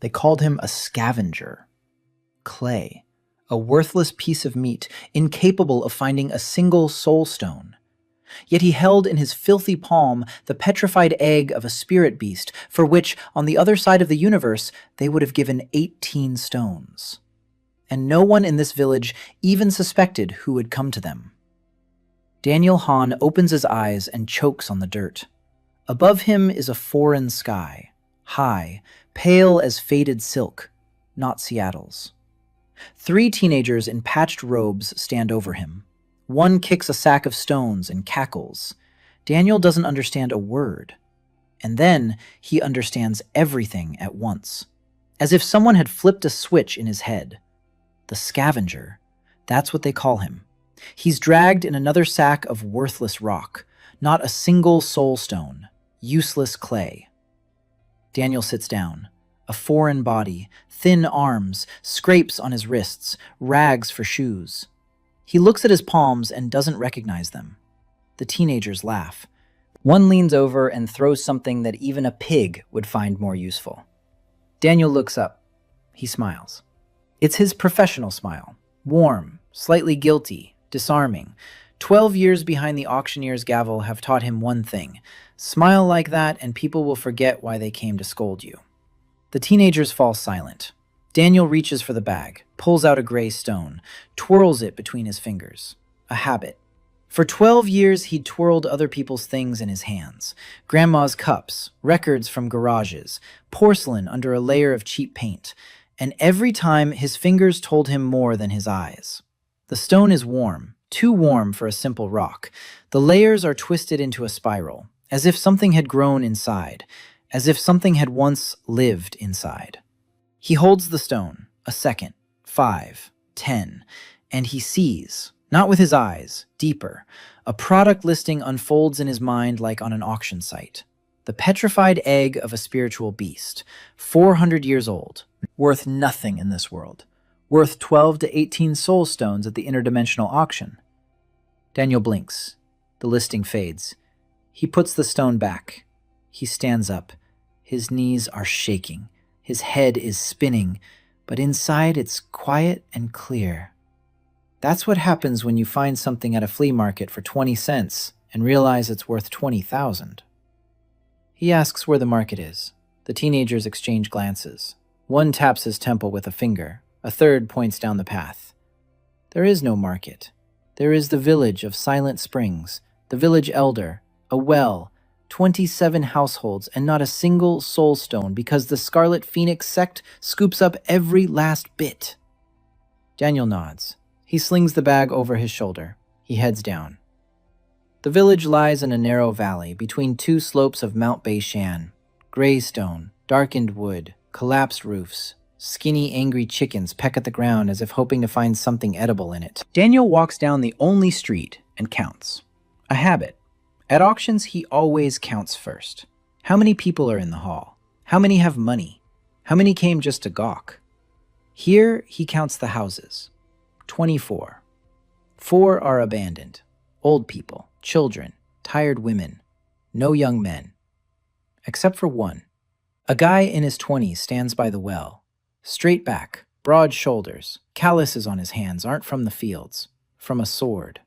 They called him a scavenger. Clay, a worthless piece of meat, incapable of finding a single soul stone. Yet he held in his filthy palm the petrified egg of a spirit beast, for which, on the other side of the universe, they would have given 18 stones. And no one in this village even suspected who had come to them. Daniel Hahn opens his eyes and chokes on the dirt. Above him is a foreign sky, high, pale as faded silk, not Seattle's. 3 teenagers in patched robes stand over him. One kicks a sack of stones and cackles. Daniel doesn't understand a word. And then he understands everything at once, as if someone had flipped a switch in his head. The scavenger, that's what they call him. He's dragged in another sack of worthless rock, not a single soul stone, useless clay. Daniel sits down. A foreign body, thin arms, scrapes on his wrists, rags for shoes. He looks at his palms and doesn't recognize them. The teenagers laugh. One leans over and throws something that even a pig would find more useful. Daniel looks up. He smiles. It's his professional smile. Warm, slightly guilty, disarming. 12 years behind the auctioneer's gavel have taught him one thing. Smile like that and people will forget why they came to scold you. The teenagers fall silent. Daniel reaches for the bag, pulls out a gray stone, twirls it between his fingers. A habit. For 12 years, he'd twirled other people's things in his hands. Grandma's cups, records from garages, porcelain under a layer of cheap paint. And every time, his fingers told him more than his eyes. The stone is warm, too warm for a simple rock. The layers are twisted into a spiral, as if something had grown inside, as if something had once lived inside. He holds the stone, a second, 5, 10, and he sees, not with his eyes, deeper. A product listing unfolds in his mind like on an auction site. The petrified egg of a spiritual beast, 400 years old, worth nothing in this world, worth 12 to 18 soul stones at the interdimensional auction. Daniel blinks. The listing fades. He puts the stone back. He stands up. His knees are shaking. His head is spinning, but inside it's quiet and clear. That's what happens when you find something at a flea market for 20 cents and realize it's worth 20,000. He asks where the market is. The teenagers exchange glances. One taps his temple with a finger. A third points down the path. There is no market. There is the village of Silent Springs, the village elder, a well, 27 households, and not a single soul stone because the Scarlet Phoenix sect scoops up every last bit. Daniel nods. He slings the bag over his shoulder. He heads down. The village lies in a narrow valley between 2 slopes of Mount Beishan. Gray stone, darkened wood, collapsed roofs. Skinny, angry chickens peck at the ground as if hoping to find something edible in it. Daniel walks down the only street and counts. A habit. At auctions, he always counts first. How many people are in the hall? How many have money? How many came just to gawk? Here, he counts the houses. 24. 4 are abandoned. Old people, children, tired women. No young men. Except for one. A guy in his 20s stands by the well. Straight back, broad shoulders, calluses on his hands aren't from the fields, from a sword.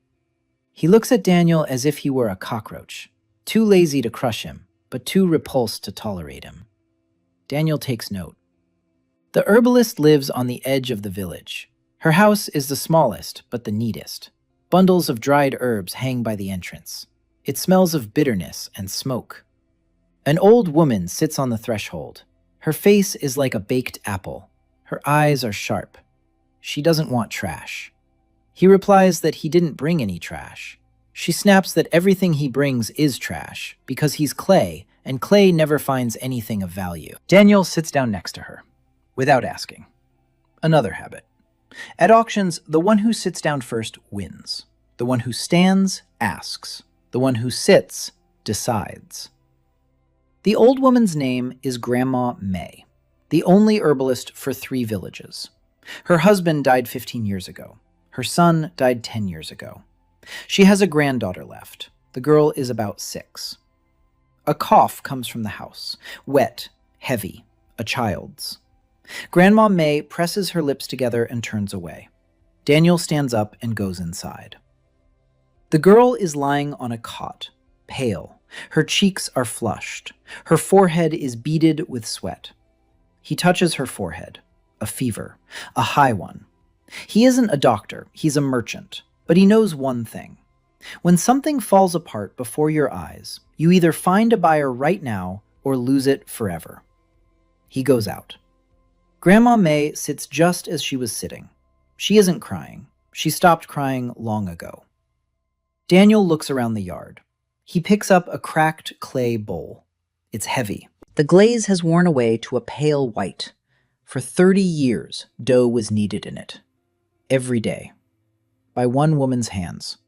He looks at Daniel as if he were a cockroach, too lazy to crush him, but too repulsed to tolerate him. Daniel takes note. The herbalist lives on the edge of the village. Her house is the smallest, but the neatest. Bundles of dried herbs hang by the entrance. It smells of bitterness and smoke. An old woman sits on the threshold. Her face is like a baked apple. Her eyes are sharp. She doesn't want trash. He replies that he didn't bring any trash. She snaps that everything he brings is trash, because he's clay, and clay never finds anything of value. Daniel sits down next to her, without asking. Another habit. At auctions, the one who sits down first wins. The one who stands asks. The one who sits decides. The old woman's name is Grandma May, the only herbalist for 3 villages. Her husband died 15 years ago. Her son died 10 years ago. She has a granddaughter left. The girl is about 6. A cough comes from the house, wet, heavy, a child's. Grandma May presses her lips together and turns away. Daniel stands up and goes inside. The girl is lying on a cot, pale. Her cheeks are flushed. Her forehead is beaded with sweat. He touches her forehead. A fever. A high one. He isn't a doctor, he's a merchant. But he knows one thing. When something falls apart before your eyes, you either find a buyer right now or lose it forever. He goes out. Grandma May sits just as she was sitting. She isn't crying. She stopped crying long ago. Daniel looks around the yard. He picks up a cracked clay bowl. It's heavy. The glaze has worn away to a pale white. For 30 years, dough was kneaded in it. Every day. By one woman's hands.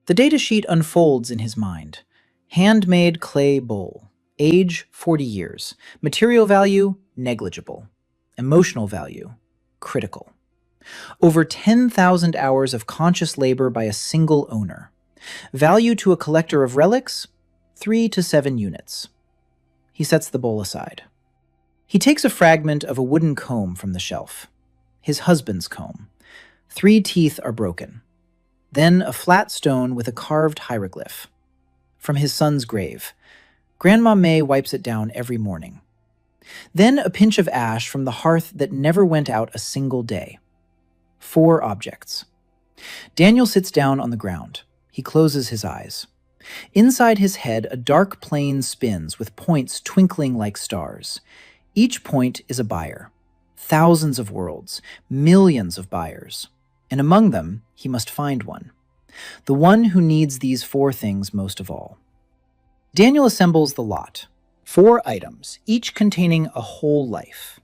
The datasheet unfolds in his mind. Handmade clay bowl. Age, 40 years. Material value, negligible. Emotional value, critical. Over 10,000 hours of conscious labor by a single owner. Value to a collector of relics, 3 to 7 units. He sets the bowl aside. He takes a fragment of a wooden comb from the shelf. His husband's comb. 3 teeth are broken. Then a flat stone with a carved hieroglyph. From his son's grave. Grandma May wipes it down every morning. Then a pinch of ash from the hearth that never went out a single day. 4 objects. Daniel sits down on the ground. He closes his eyes. Inside his head, a dark plane spins with points twinkling like stars. Each point is a buyer. Thousands of worlds, millions of buyers. And among them, he must find one. The one who needs these 4 things most of all. Daniel assembles the lot. 4 items, each containing a whole life.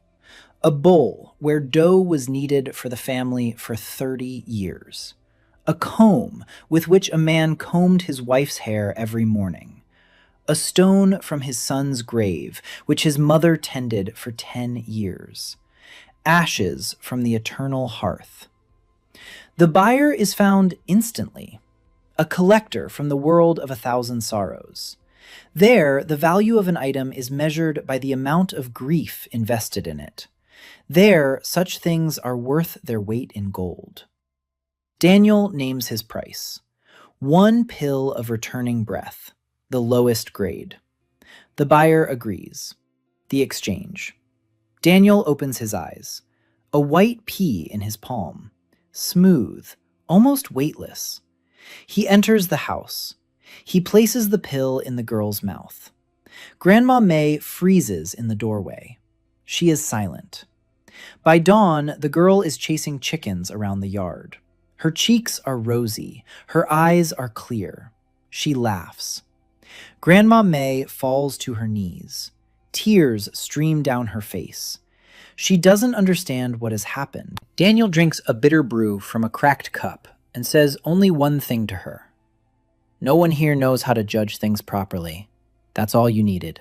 A bowl where dough was kneaded for the family for 30 years. A comb with which a man combed his wife's hair every morning. A stone from his son's grave, which his mother tended for 10 years. Ashes from the eternal hearth. The buyer is found instantly. A collector from the world of 1,000 sorrows. There, the value of an item is measured by the amount of grief invested in it. There, such things are worth their weight in gold. Daniel names his price. 1 pill of returning breath, the lowest grade. The buyer agrees. The exchange. Daniel opens his eyes. A white pea in his palm. Smooth, almost weightless. He enters the house. He places the pill in the girl's mouth. Grandma May freezes in the doorway. She is silent. By dawn, the girl is chasing chickens around the yard. Her cheeks are rosy. Her eyes are clear. She laughs. Grandma May falls to her knees. Tears stream down her face. She doesn't understand what has happened. Daniel drinks a bitter brew from a cracked cup and says only one thing to her. No one here knows how to judge things properly. That's all you needed.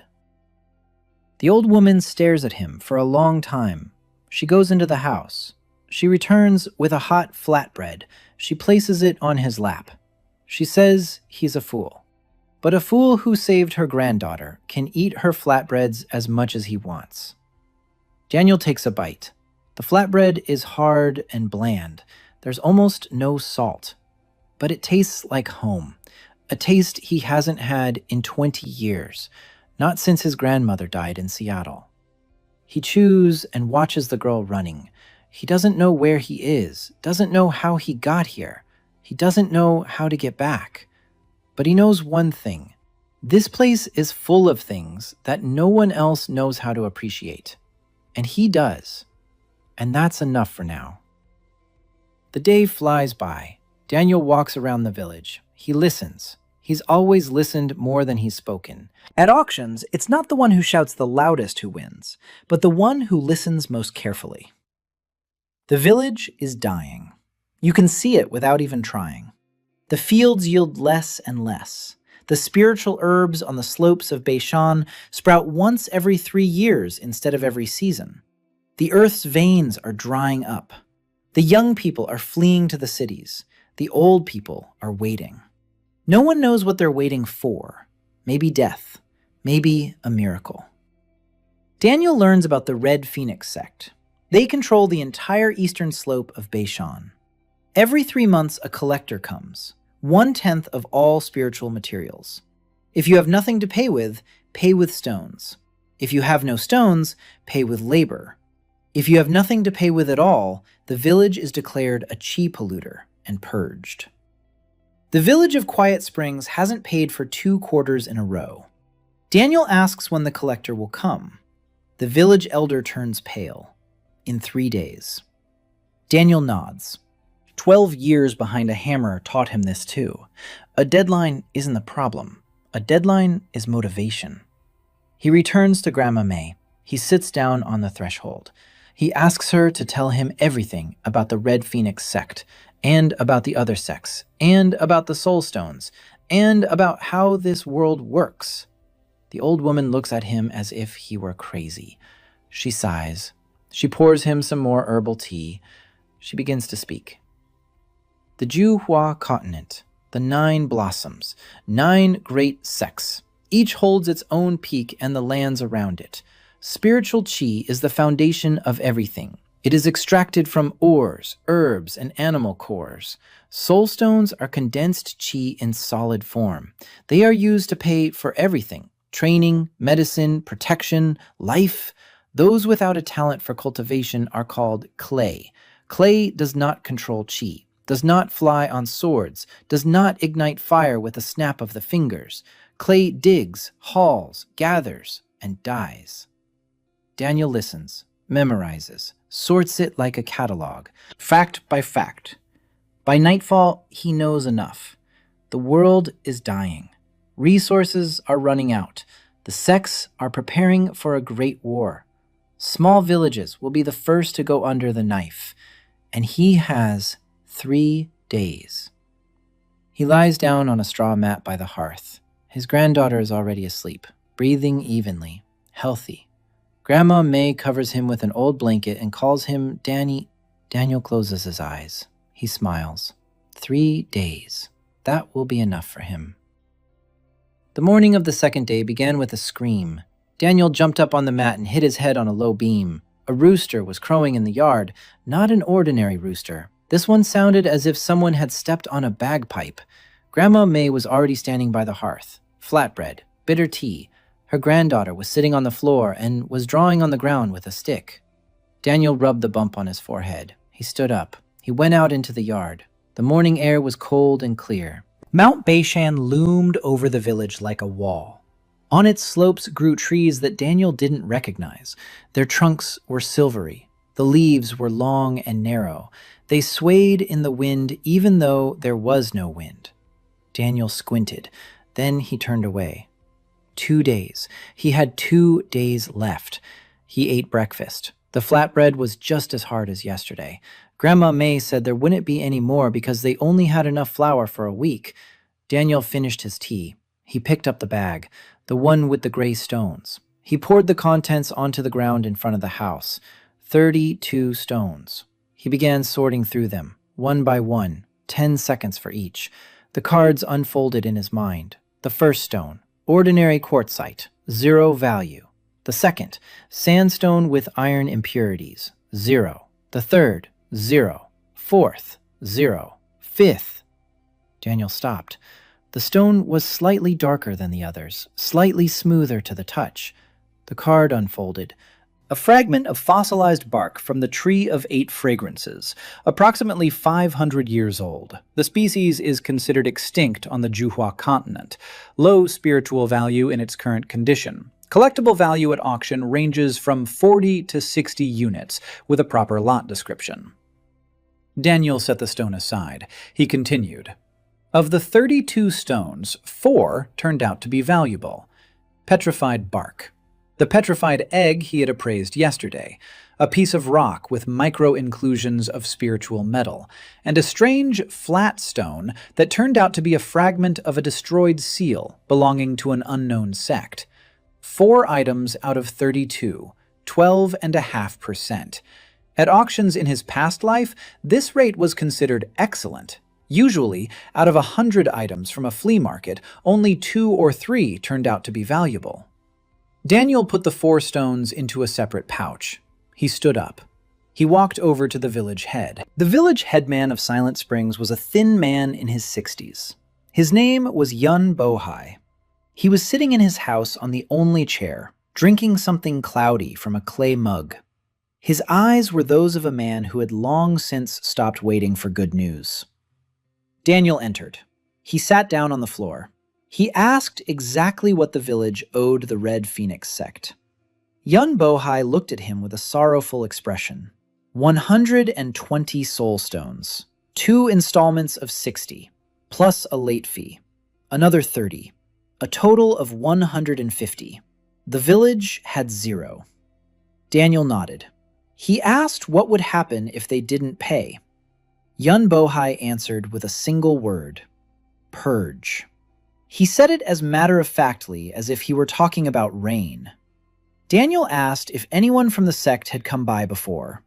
The old woman stares at him for a long time. She goes into the house. She returns with a hot flatbread. She places it on his lap. She says he's a fool. But a fool who saved her granddaughter can eat her flatbreads as much as he wants. Daniel takes a bite. The flatbread is hard and bland. There's almost no salt. But it tastes like home. A taste he hasn't had in 20 years, not since his grandmother died in Seattle. He chews and watches the girl running. He doesn't know where he is, doesn't know how he got here. He doesn't know how to get back. But he knows one thing. This place is full of things that no one else knows how to appreciate. And he does. And that's enough for now. The day flies by. Daniel walks around the village. He listens. He's always listened more than he's spoken. At auctions, it's not the one who shouts the loudest who wins, but the one who listens most carefully. The village is dying. You can see it without even trying. The fields yield less and less. The spiritual herbs on the slopes of Beishan sprout once every 3 years instead of every season. The earth's veins are drying up. The young people are fleeing to the cities. The old people are waiting. No one knows what they're waiting for. Maybe death. Maybe a miracle. Daniel learns about the Red Phoenix sect. They control the entire eastern slope of Beishan. Every 3 months, a collector comes, 1/10 of all spiritual materials. If you have nothing to pay with stones. If you have no stones, pay with labor. If you have nothing to pay with at all, the village is declared a chi polluter and purged. The village of Quiet Springs hasn't paid for 2 quarters in a row. Daniel asks when the collector will come. The village elder turns pale. In 3 days. Daniel nods. 12 years behind a hammer taught him this too. A deadline isn't the problem. A deadline is motivation. He returns to Grandma May. He sits down on the threshold. He asks her to tell him everything about the Red Phoenix sect, and about the other sects, and about the soul stones, and about how this world works. The old woman looks at him as if he were crazy. She sighs. She pours him some more herbal tea. She begins to speak. The Juhua continent, the 9 blossoms, 9 great sects. Each holds its own peak and the lands around it. Spiritual chi is the foundation of everything. It is extracted from ores, herbs, and animal cores. Soul stones are condensed chi in solid form. They are used to pay for everything. Training, medicine, protection, life. Those without a talent for cultivation are called clay. Clay does not control chi, does not fly on swords, does not ignite fire with a snap of the fingers. Clay digs, hauls, gathers, and dies. Daniel listens, memorizes, sorts it like a catalog, fact by fact. By nightfall, he knows enough. The world is dying. Resources are running out. The sects are preparing for a great war. Small villages will be the first to go under the knife. And he has 3 days. He lies down on a straw mat by the hearth. His granddaughter is already asleep, breathing evenly, healthy. Grandma May covers him with an old blanket and calls him Danny. Daniel closes his eyes. He smiles. 3 days. That will be enough for him. The morning of the second day began with a scream. Daniel jumped up on the mat and hit his head on a low beam. A rooster was crowing in the yard, not an ordinary rooster. This one sounded as if someone had stepped on a bagpipe. Grandma May was already standing by the hearth. Flatbread, bitter tea. Her granddaughter was sitting on the floor and was drawing on the ground with a stick. Daniel rubbed the bump on his forehead. He stood up. He went out into the yard. The morning air was cold and clear. Mount Beishan loomed over the village like a wall. On its slopes grew trees that Daniel didn't recognize. Their trunks were silvery. The leaves were long and narrow. They swayed in the wind even though there was no wind. Daniel squinted. Then he turned away. 2 days. He had 2 days left. He ate breakfast. The flatbread was just as hard as yesterday. Grandma May said there wouldn't be any more because they only had enough flour for a week. Daniel finished his tea. He picked up the bag, the one with the gray stones. He poured the contents onto the ground in front of the house. 32 stones. He began sorting through them, one by one, 10 seconds for each. The cards unfolded in his mind. The first stone, ordinary quartzite, 0 value. The second, sandstone with iron impurities, 0. The third, 0. Fourth, 0. Fifth. Daniel stopped. The stone was slightly darker than the others, slightly smoother to the touch. The card unfolded. A fragment of fossilized bark from the Tree of 8 Fragrances, approximately 500 years old. The species is considered extinct on the Juhua continent. Low spiritual value in its current condition. Collectible value at auction ranges from 40 to 60 units, with a proper lot description. Daniel set the stone aside. He continued. Of the 32 stones, 4 turned out to be valuable. Petrified bark. The petrified egg he had appraised yesterday, a piece of rock with micro-inclusions of spiritual metal, and a strange, flat stone that turned out to be a fragment of a destroyed seal belonging to an unknown sect. 4 items out of 32, 12.5%. At auctions in his past life, this rate was considered excellent. Usually, out of 100 items from a flea market, only 2 or 3 turned out to be valuable. Daniel put the 4 stones into a separate pouch. He stood up. He walked over to the village head. The village headman of Silent Springs was a thin man in his 60s. His name was Yun Bohai. He was sitting in his house on the only chair, drinking something cloudy from a clay mug. His eyes were those of a man who had long since stopped waiting for good news. Daniel entered. He sat down on the floor. He asked exactly what the village owed the Red Phoenix sect. Yun Bohai looked at him with a sorrowful expression. 120 soul stones, 2 installments of 60, plus a late fee, another 30, a total of 150. The village had 0. Daniel nodded. He asked what would happen if they didn't pay. Yun Bohai answered with a single word: purge. He said it as matter-of-factly as if he were talking about rain. Daniel asked if anyone from the sect had come by before.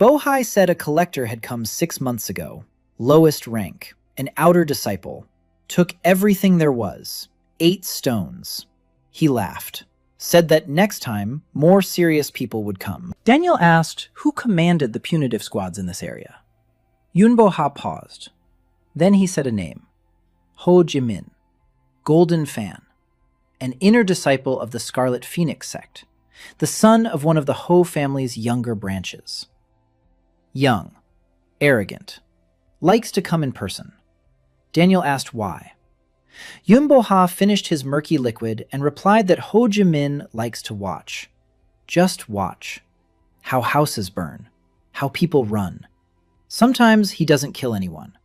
Bohai said a collector had come 6 months ago, lowest rank, an outer disciple, took everything there was, 8 stones. He laughed, said that next time, more serious people would come. Daniel asked who commanded the punitive squads in this area. Yun Bohai paused. Then he said a name: Ho Jimin, Golden Fan, an inner disciple of the Scarlet Phoenix sect, the son of one of the Ho family's younger branches. Young, arrogant, likes to come in person. Daniel asked why. Yun Bohai finished his murky liquid and replied that Ho Jimin likes to watch. Just watch. How houses burn. How people run. Sometimes he doesn't kill anyone.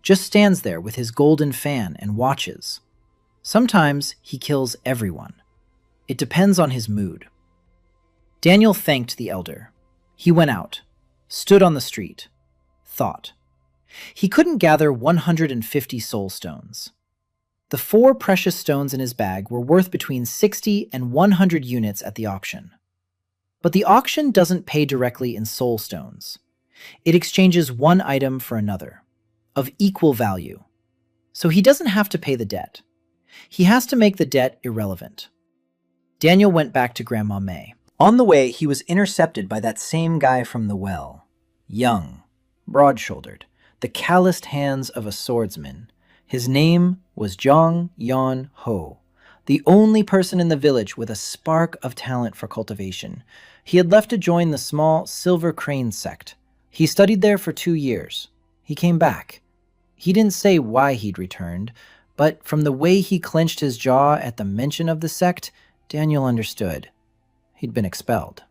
Just stands there with his golden fan and watches. Sometimes he kills everyone. It depends on his mood. Daniel thanked the elder. He went out, stood on the street, thought. He couldn't gather 150 soul stones. The 4 precious stones in his bag were worth between 60 and 100 units at the auction. But the auction doesn't pay directly in soul stones. It exchanges one item for another, of equal value. So he doesn't have to pay the debt. He has to make the debt irrelevant. Daniel went back to Grandma May. On the way, he was intercepted by that same guy from the well. Young, broad-shouldered, the calloused hands of a swordsman. His name was Jong Yon Ho, the only person in the village with a spark of talent for cultivation. He had left to join the small Silver Crane sect. He studied there for 2 years. He came back. He didn't say why he'd returned, but from the way he clenched his jaw at the mention of the sect, Daniel understood. He'd been expelled.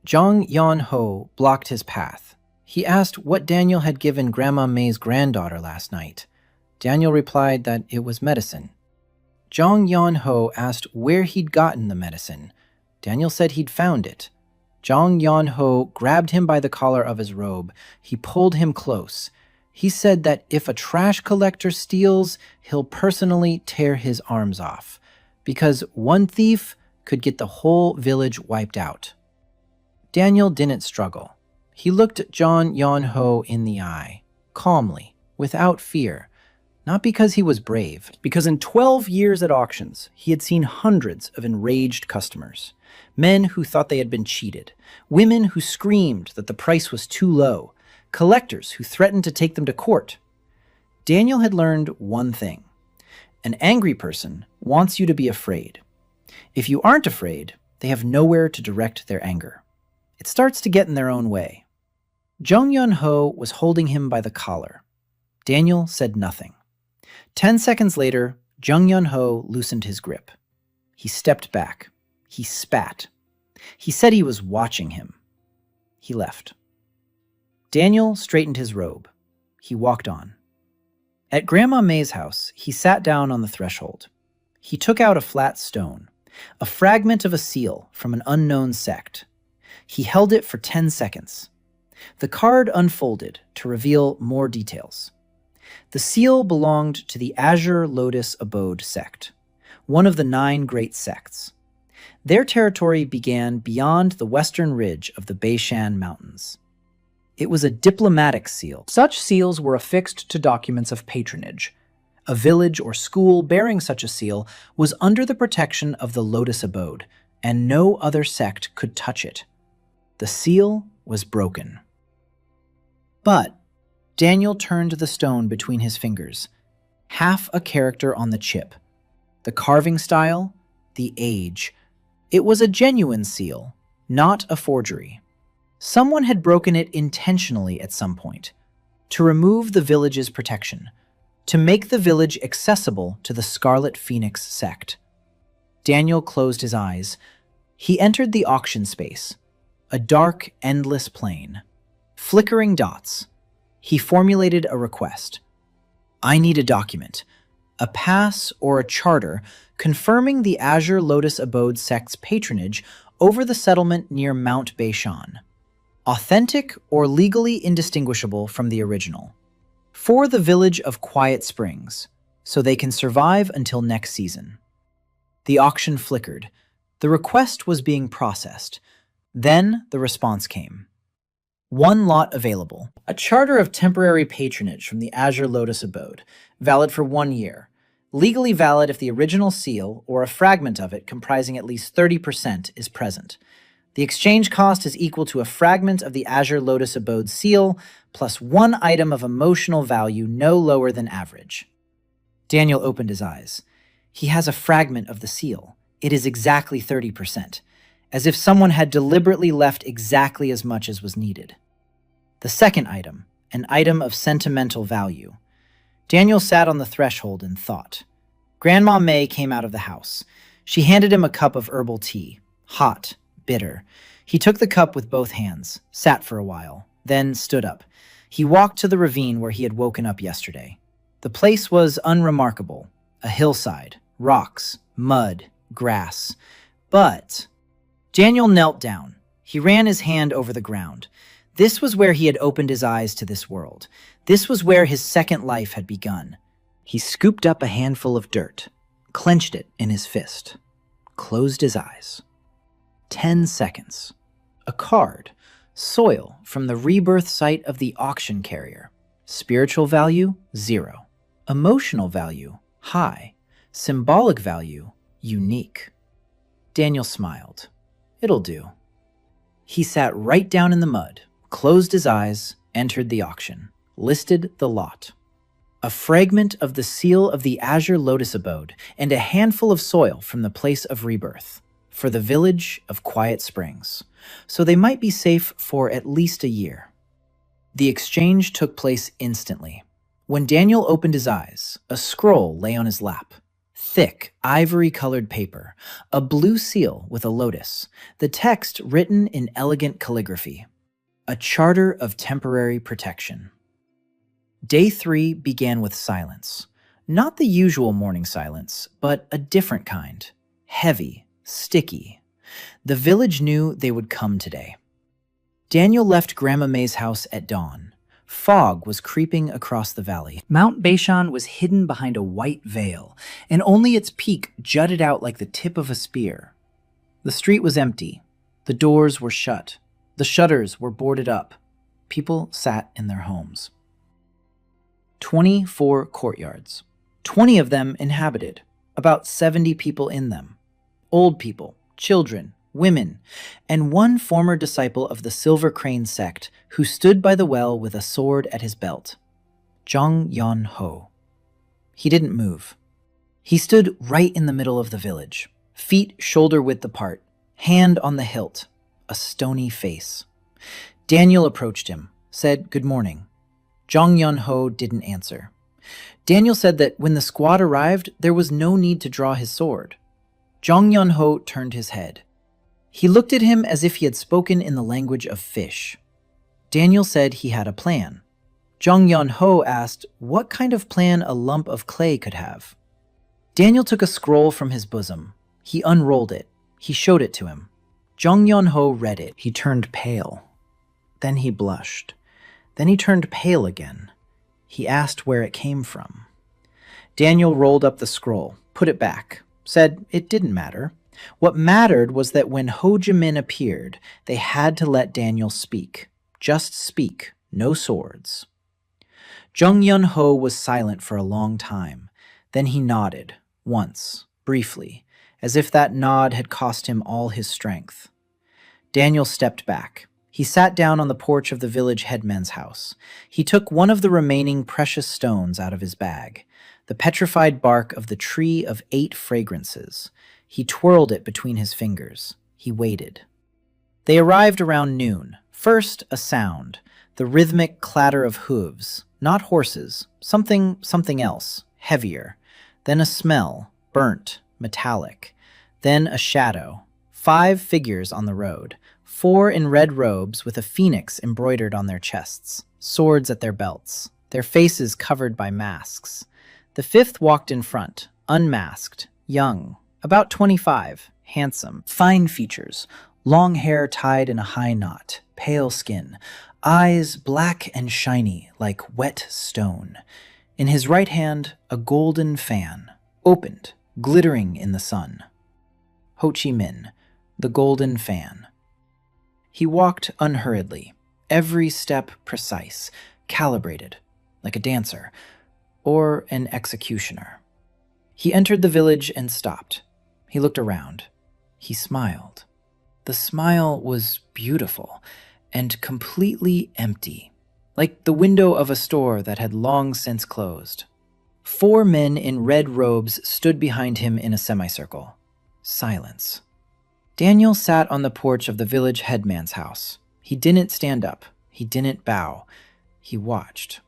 Jong Yon Ho blocked his path. He asked what Daniel had given Grandma May's granddaughter last night. Daniel replied that it was medicine. Jong Yon Ho asked where he'd gotten the medicine. Daniel said he'd found it. Jong Yon Ho grabbed him by the collar of his robe. He pulled him close. He said that if a trash collector steals, he'll personally tear his arms off, because one thief could get the whole village wiped out. Daniel didn't struggle. He looked Jong Yon Ho in the eye, calmly, without fear, not because he was brave, because in 12 years at auctions, he had seen hundreds of enraged customers, men who thought they had been cheated, women who screamed that the price was too low, collectors who threatened to take them to court. Daniel had learned one thing. An angry person wants you to be afraid. If you aren't afraid, they have nowhere to direct their anger. It starts to get in their own way. Jong Yon Ho was holding him by the collar. Daniel said nothing. 10 seconds later, Jong Yon Ho loosened his grip. He stepped back. He spat. He said he was watching him. He left. Daniel straightened his robe. He walked on. At Grandma May's house, he sat down on the threshold. He took out a flat stone, a fragment of a seal from an unknown sect. He held it for 10 seconds. The card unfolded to reveal more details. The seal belonged to the Azure Lotus Abode sect, one of the 9 great sects. Their territory began beyond the western ridge of the Beishan Mountains. It was a diplomatic seal. Such seals were affixed to documents of patronage. A village or school bearing such a seal was under the protection of the Lotus Abode, and no other sect could touch it. The seal was broken. But Daniel turned the stone between his fingers, half a character on the chip. The carving style, the age. It was a genuine seal, not a forgery. Someone had broken it intentionally at some point, to remove the village's protection, to make the village accessible to the Scarlet Phoenix sect. Daniel closed his eyes. He entered the auction space, a dark, endless plain. Flickering dots. He formulated a request. I need a document, a pass or a charter confirming the Azure Lotus Abode sect's patronage over the settlement near Mount Beishan. Authentic or legally indistinguishable from the original. For the village of Quiet Springs, so they can survive until next season. The auction flickered. The request was being processed. Then the response came. One lot available. A charter of temporary patronage from the Azure Lotus Abode, valid for 1 year. Legally valid if the original seal, or a fragment of it comprising at least 30%, is present. The exchange cost is equal to a fragment of the Azure Lotus Abode seal, plus 1 item of emotional value no lower than average. Daniel opened his eyes. He has a fragment of the seal. It is exactly 30%, as if someone had deliberately left exactly as much as was needed. The second item, an item of sentimental value. Daniel sat on the threshold and thought. Grandma May came out of the house. She handed him a cup of herbal tea, hot, bitter. He took the cup with both hands, sat for a while, then stood up. He walked to the ravine where he had woken up yesterday. The place was unremarkable. A hillside, rocks, mud, grass. But Daniel knelt down. He ran his hand over the ground. This was where he had opened his eyes to this world. This was where his second life had begun. He scooped up a handful of dirt, clenched it in his fist, closed his eyes. 10 seconds. A card. Soil from the rebirth site of the auction carrier. Spiritual value, 0. Emotional value, high. Symbolic value, unique. Daniel smiled. It'll do. He sat right down in the mud, closed his eyes, entered the auction, listed the lot. A fragment of the seal of the Azure Lotus Abode and a handful of soil from the place of rebirth. For the village of Quiet Springs, so they might be safe for at least a year. The exchange took place instantly. When Daniel opened his eyes, a scroll lay on his lap. Thick, ivory-colored paper, a blue seal with a lotus, the text written in elegant calligraphy. A charter of temporary protection. Day 3 began with silence. Not the usual morning silence, but a different kind. Heavy. Sticky. The village knew they would come today. Daniel left Grandma May's house at dawn. Fog was creeping across the valley. Mount Beishan was hidden behind a white veil, and only its peak jutted out like the tip of a spear. The street was empty. The doors were shut. The shutters were boarded up. People sat in their homes. 24 courtyards. 20 of them inhabited. About 70 people in them. Old people, children, women, and one former disciple of the Silver Crane sect who stood by the well with a sword at his belt. Jong Yon Ho. He didn't move. He stood right in the middle of the village, feet shoulder-width apart, hand on the hilt, a stony face. Daniel approached him, said good morning. Jong Yon Ho didn't answer. Daniel said that when the squad arrived, there was no need to draw his sword. Jong Yon Ho turned his head. He looked at him as if he had spoken in the language of fish. Daniel said he had a plan. Jong Yon Ho asked what kind of plan a lump of clay could have. Daniel took a scroll from his bosom. He unrolled it. He showed it to him. Jong Yon Ho read it. He turned pale. Then he blushed. Then he turned pale again. He asked where it came from. Daniel rolled up the scroll, put it back. Said it didn't matter. What mattered was that when Ho Jimin appeared, they had to let Daniel speak. Just speak, no swords. Jung Yun Ho was silent for a long time. Then he nodded, once, briefly, as if that nod had cost him all his strength. Daniel stepped back. He sat down on the porch of the village headman's house. He took one of the remaining precious stones out of his bag, the petrified bark of the tree of 8 fragrances. He twirled it between his fingers. He waited. They arrived around noon. First, a sound, the rhythmic clatter of hooves, not horses, something else, heavier. Then a smell, burnt, metallic. Then a shadow. 5 figures on the road, 4 in red robes with a phoenix embroidered on their chests, swords at their belts, their faces covered by masks. The 5th walked in front, unmasked, young, about 25, handsome, fine features, long hair tied in a high knot, pale skin, eyes black and shiny like wet stone. In his right hand, a golden fan, opened, glittering in the sun. Ho Chi Minh, the golden fan. He walked unhurriedly, every step precise, calibrated, like a dancer, or an executioner. He entered the village and stopped. He looked around. He smiled. The smile was beautiful and completely empty, like the window of a store that had long since closed. 4 men in red robes stood behind him in a semicircle. Silence. Daniel sat on the porch of the village headman's house. He didn't stand up. He didn't bow. He watched.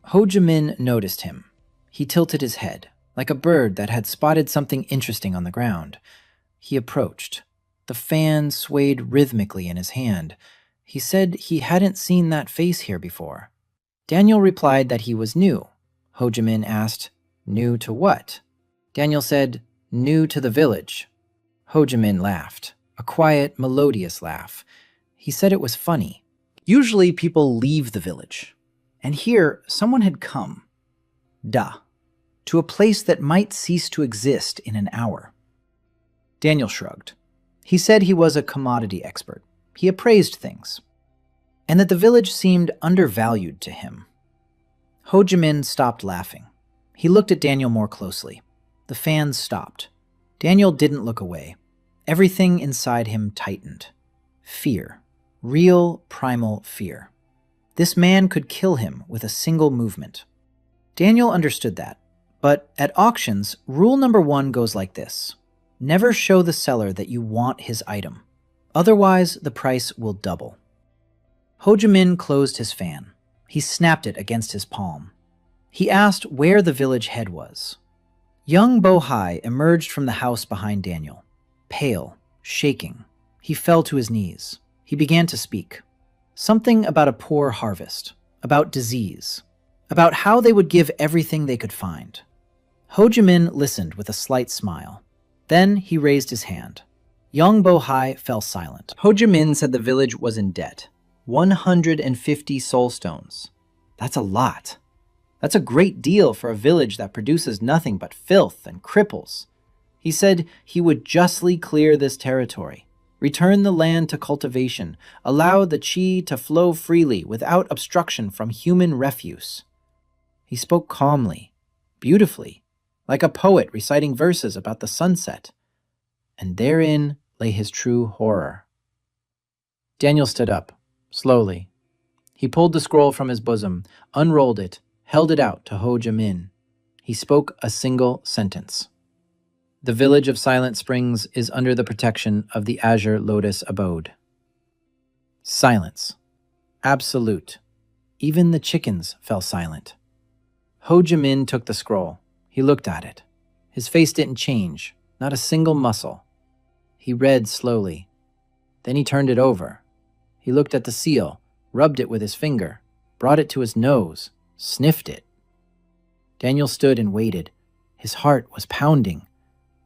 Ho Chi Minh noticed him. He tilted his head, like a bird that had spotted something interesting on the ground. He approached. The fan swayed rhythmically in his hand. He said he hadn't seen that face here before. Daniel replied that he was new. Ho Chi Minh asked, "New to what?" Daniel said, "New to the village." Ho Chi Minh laughed, a quiet, melodious laugh. He said it was funny. Usually people leave the village. And here, someone had come. To a place that might cease to exist in an hour. Daniel shrugged. He said he was a commodity expert. He appraised things. And that the village seemed undervalued to him. Ho Chi Minh stopped laughing. He looked at Daniel more closely. The fan stopped. Daniel didn't look away. Everything inside him tightened. Fear. Real, primal fear. This man could kill him with a single movement. Daniel understood that. But at auctions, rule number 1 goes like this. Never show the seller that you want his item. Otherwise, the price will double. Ho Chi Minh closed his fan. He snapped it against his palm. He asked where the village head was. Young Bo Hai emerged from the house behind Daniel. Pale, shaking. He fell to his knees. He began to speak. Something about a poor harvest, about disease, about how they would give everything they could find. Ho Chi Minh listened with a slight smile. Then he raised his hand. Young Bo Hai fell silent. Ho Chi Minh said the village was in debt. 150 soul stones. That's a lot. That's a great deal for a village that produces nothing but filth and cripples. He said he would justly clear this territory, return the land to cultivation, allow the qi to flow freely without obstruction from human refuse. He spoke calmly, beautifully, like a poet reciting verses about the sunset. And therein lay his true horror. Daniel stood up, slowly. He pulled the scroll from his bosom, unrolled it, held it out to Ho Chi Minh. He spoke a single sentence. The village of Silent Springs is under the protection of the Azure Lotus Abode. Silence. Absolute. Even the chickens fell silent. Ho Chi Minh took the scroll. He looked at it. His face didn't change, not a single muscle. He read slowly. Then he turned it over. He looked at the seal, rubbed it with his finger, brought it to his nose, sniffed it. Daniel stood and waited. His heart was pounding.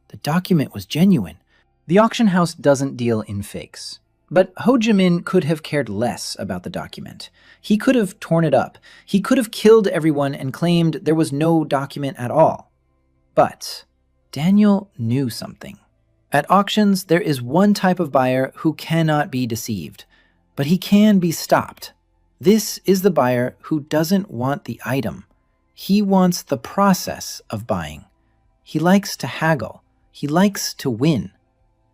The document was genuine. The auction house doesn't deal in fakes. But Ho Chi Minh could have cared less about the document. He could have torn it up. He could have killed everyone and claimed there was no document at all. But Daniel knew something. At auctions, there is one type of buyer who cannot be deceived, but he can be stopped. This is the buyer who doesn't want the item. He wants the process of buying, He likes to haggle. He likes to win.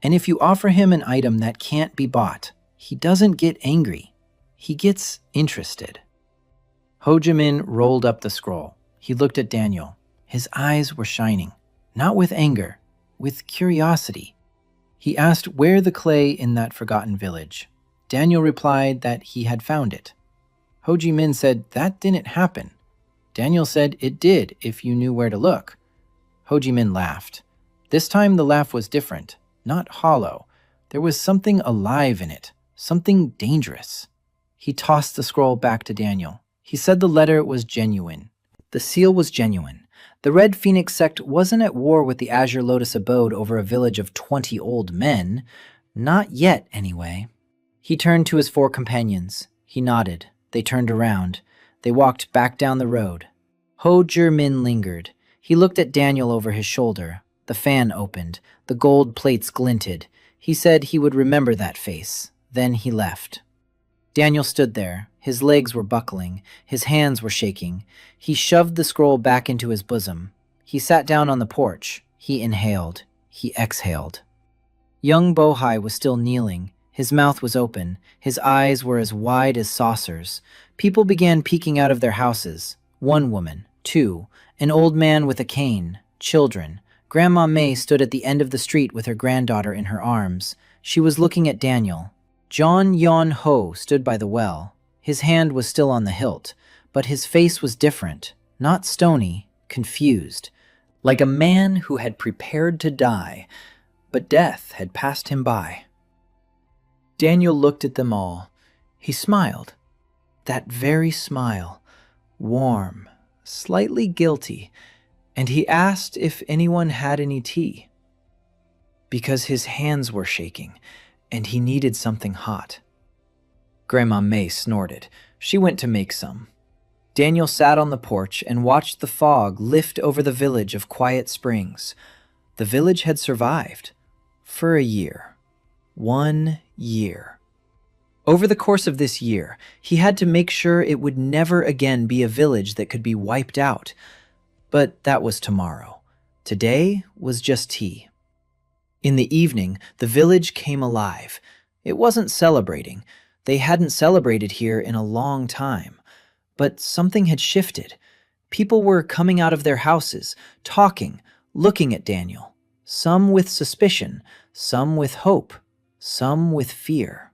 And if you offer him an item that can't be bought, he doesn't get angry. He gets interested. Ho Jimin rolled up the scroll. He looked at Daniel. His eyes were shining, not with anger, with curiosity. He asked where the clay in that forgotten village. Daniel replied that he had found it. Ho Jimin said that didn't happen. Daniel said it did if you knew where to look. Ho Jimin laughed. This time the laugh was different, not hollow. There was something alive in it, something dangerous. He tossed the scroll back to Daniel. He said the letter was genuine. The seal was genuine. The Red Phoenix sect wasn't at war with the Azure Lotus Abode over a village of 20 old men. Not yet, anyway. He turned to his 4 companions. He nodded. They turned around. They walked back down the road. Ho Jimin lingered. He looked at Daniel over his shoulder. The fan opened. The gold plates glinted. He said he would remember that face. Then he left. Daniel stood there. His legs were buckling. His hands were shaking. He shoved the scroll back into his bosom. He sat down on the porch. He inhaled. He exhaled. Young Bohai was still kneeling. His mouth was open. His eyes were as wide as saucers. People began peeking out of their houses. 1 woman, 2, an old man with a cane, children. Grandma May stood at the end of the street with her granddaughter in her arms. She was looking at Daniel. John Yon Ho stood by the well. His hand was still on the hilt, but his face was different, not stony, confused, like a man who had prepared to die, but death had passed him by. Daniel looked at them all. He smiled. That very smile, warm, slightly guilty, and he asked if anyone had any tea. Because his hands were shaking, and he needed something hot. Grandma May snorted. She went to make some. Daniel sat on the porch and watched the fog lift over the village of Quiet Springs. The village had survived. For a year. 1 year. Over the course of this year, he had to make sure it would never again be a village that could be wiped out. But that was tomorrow. Today was just tea. In the evening, the village came alive. It wasn't celebrating. They hadn't celebrated here in a long time. But something had shifted. People were coming out of their houses, talking, looking at Daniel. Some with suspicion, some with hope, some with fear.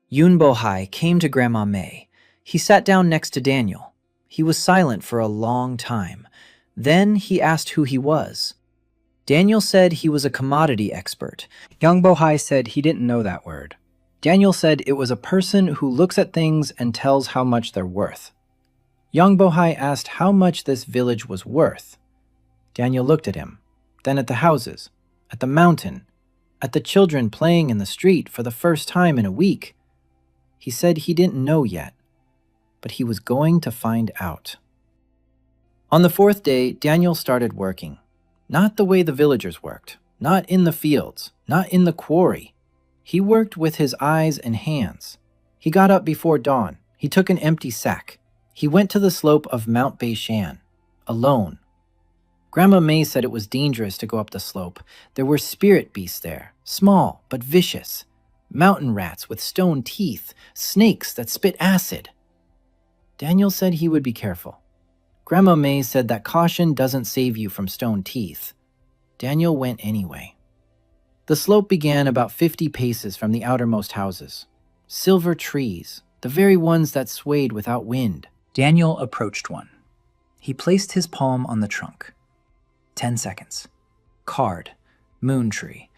Yun Bohai came to Grandma May. He sat down next to Daniel. He was silent for a long time. Then he asked who he was. Daniel said he was a commodity expert. Young Bohai said he didn't know that word. Daniel said it was a person who looks at things and tells how much they're worth. Young Bohai asked how much this village was worth. Daniel looked at him, then at the houses, at the mountain, at the children playing in the street for the first time in a week. He said he didn't know yet, but he was going to find out. On the 4th day, Daniel started working. Not the way the villagers worked, not in the fields, not in the quarry. He worked with his eyes and hands. He got up before dawn. He took an empty sack. He went to the slope of Mount Beishan, alone. Grandma May said it was dangerous to go up the slope. There were spirit beasts there, small but vicious. Mountain rats with stone teeth, snakes that spit acid. Daniel said he would be careful. Grandma May said that caution doesn't save you from stone teeth. Daniel went anyway. The slope began about 50 paces from the outermost houses. Silver trees, the very ones that swayed without wind. Daniel approached one. He placed his palm on the trunk. 10 seconds. Card, moon tree,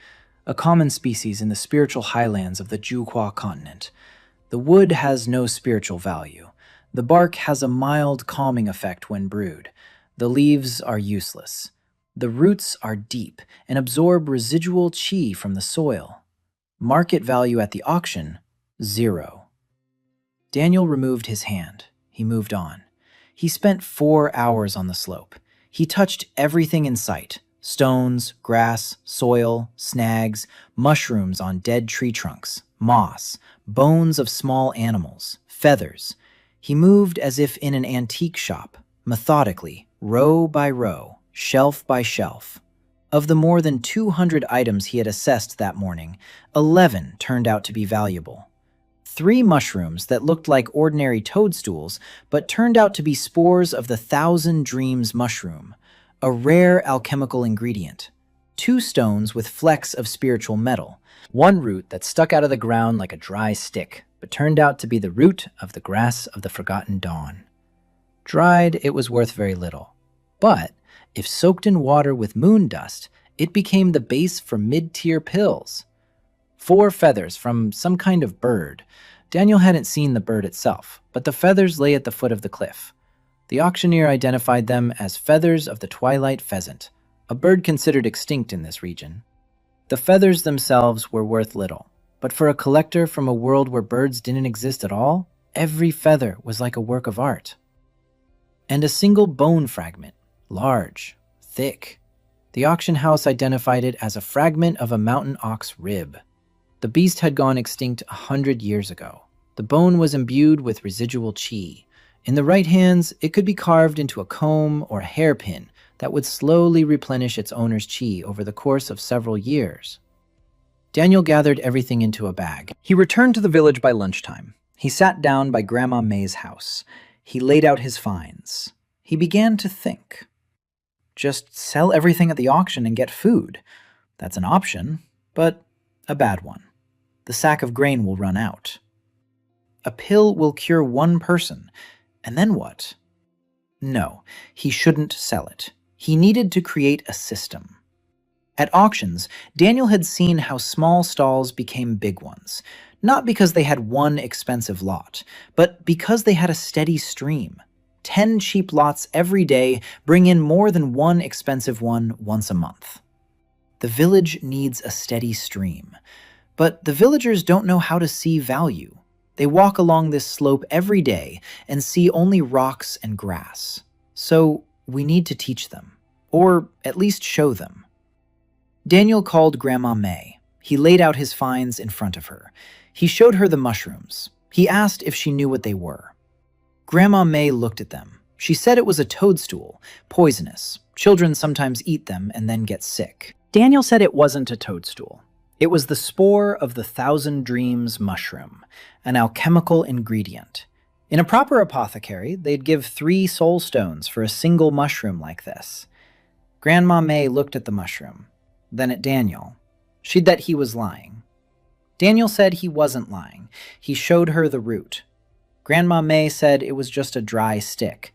a common species in the spiritual highlands of the Juhua continent. The wood has no spiritual value. The bark has a mild calming effect when brewed. The leaves are useless. The roots are deep and absorb residual chi from the soil. Market value at the auction, 0. Daniel removed his hand. He moved on. He spent 4 hours on the slope. He touched everything in sight. Stones, grass, soil, snags, mushrooms on dead tree trunks, moss, bones of small animals, feathers. He moved as if in an antique shop, methodically, row by row, shelf by shelf. Of the more than 200 items he had assessed that morning, 11 turned out to be valuable. 3 mushrooms that looked like ordinary toadstools, but turned out to be spores of the Thousand Dreams mushroom, a rare alchemical ingredient. 2 stones with flecks of spiritual metal. 1 root that stuck out of the ground like a dry stick, but turned out to be the root of the grass of the Forgotten Dawn. Dried, it was worth very little. But if soaked in water with moon dust, it became the base for mid-tier pills. 4 feathers from some kind of bird. Daniel hadn't seen the bird itself, but the feathers lay at the foot of the cliff. The auctioneer identified them as feathers of the twilight pheasant, a bird considered extinct in this region. The feathers themselves were worth little, but for a collector from a world where birds didn't exist at all, every feather was like a work of art. And a single bone fragment, large, thick. The auction house identified it as a fragment of a mountain ox rib. The beast had gone extinct 100 years ago. The bone was imbued with residual chi. In the right hands, it could be carved into a comb or a hairpin that would slowly replenish its owner's chi over the course of several years. Daniel gathered everything into a bag. He returned to the village by lunchtime. He sat down by Grandma May's house. He laid out his finds. He began to think. Just sell everything at the auction and get food. That's an option, but a bad one. The sack of grain will run out. A pill will cure 1 person, and then what? No, he shouldn't sell it. He needed to create a system. At auctions, Daniel had seen how small stalls became big ones, not because they had 1 expensive lot, but because they had a steady stream. 10 cheap lots every day bring in more than 1 expensive one once a month. The village needs a steady stream, but the villagers don't know how to see value. They walk along this slope every day and see only rocks and grass. So we need to teach them, or at least show them. Daniel called Grandma May. He laid out his finds in front of her. He showed her the mushrooms. He asked if she knew what they were. Grandma May looked at them. She said it was a toadstool, poisonous. Children sometimes eat them and then get sick. Daniel said it wasn't a toadstool. It was the spore of the Thousand Dreams mushroom, an alchemical ingredient. In a proper apothecary, they'd give 3 soul stones for a single mushroom like this. Grandma May looked at the mushroom, then at Daniel. She'd bet he was lying. Daniel said he wasn't lying. He showed her the root. Grandma May said it was just a dry stick.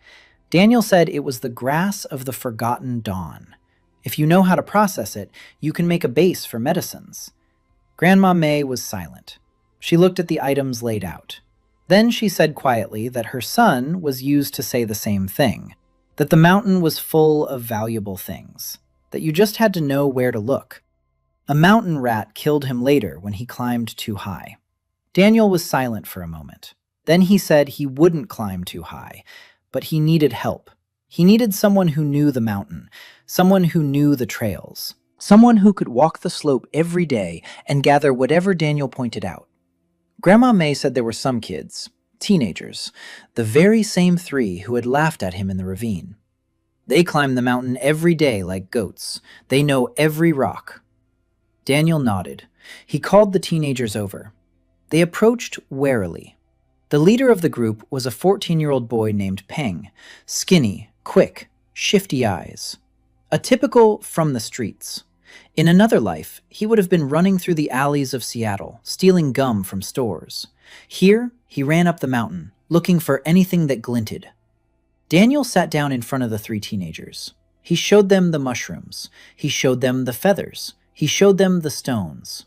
Daniel said it was the grass of the Forgotten Dawn. If you know how to process it, you can make a base for medicines. Grandma May was silent. She looked at the items laid out. Then she said quietly that her son was used to say the same thing, that the mountain was full of valuable things, that you just had to know where to look. A mountain rat killed him later when he climbed too high. Daniel was silent for a moment. Then he said he wouldn't climb too high, but he needed help. He needed someone who knew the mountain, someone who knew the trails, someone who could walk the slope every day and gather whatever Daniel pointed out. Grandma May said there were some kids, teenagers, the very same 3 who had laughed at him in the ravine. They climb the mountain every day like goats. They know every rock. Daniel nodded. He called the teenagers over. They approached warily. The leader of the group was a 14-year-old boy named Peng, skinny, quick, shifty eyes. A typical from the streets. In another life, he would have been running through the alleys of Seattle, stealing gum from stores. Here, he ran up the mountain, looking for anything that glinted. Daniel sat down in front of the 3 teenagers. He showed them the mushrooms. He showed them the feathers. He showed them the stones.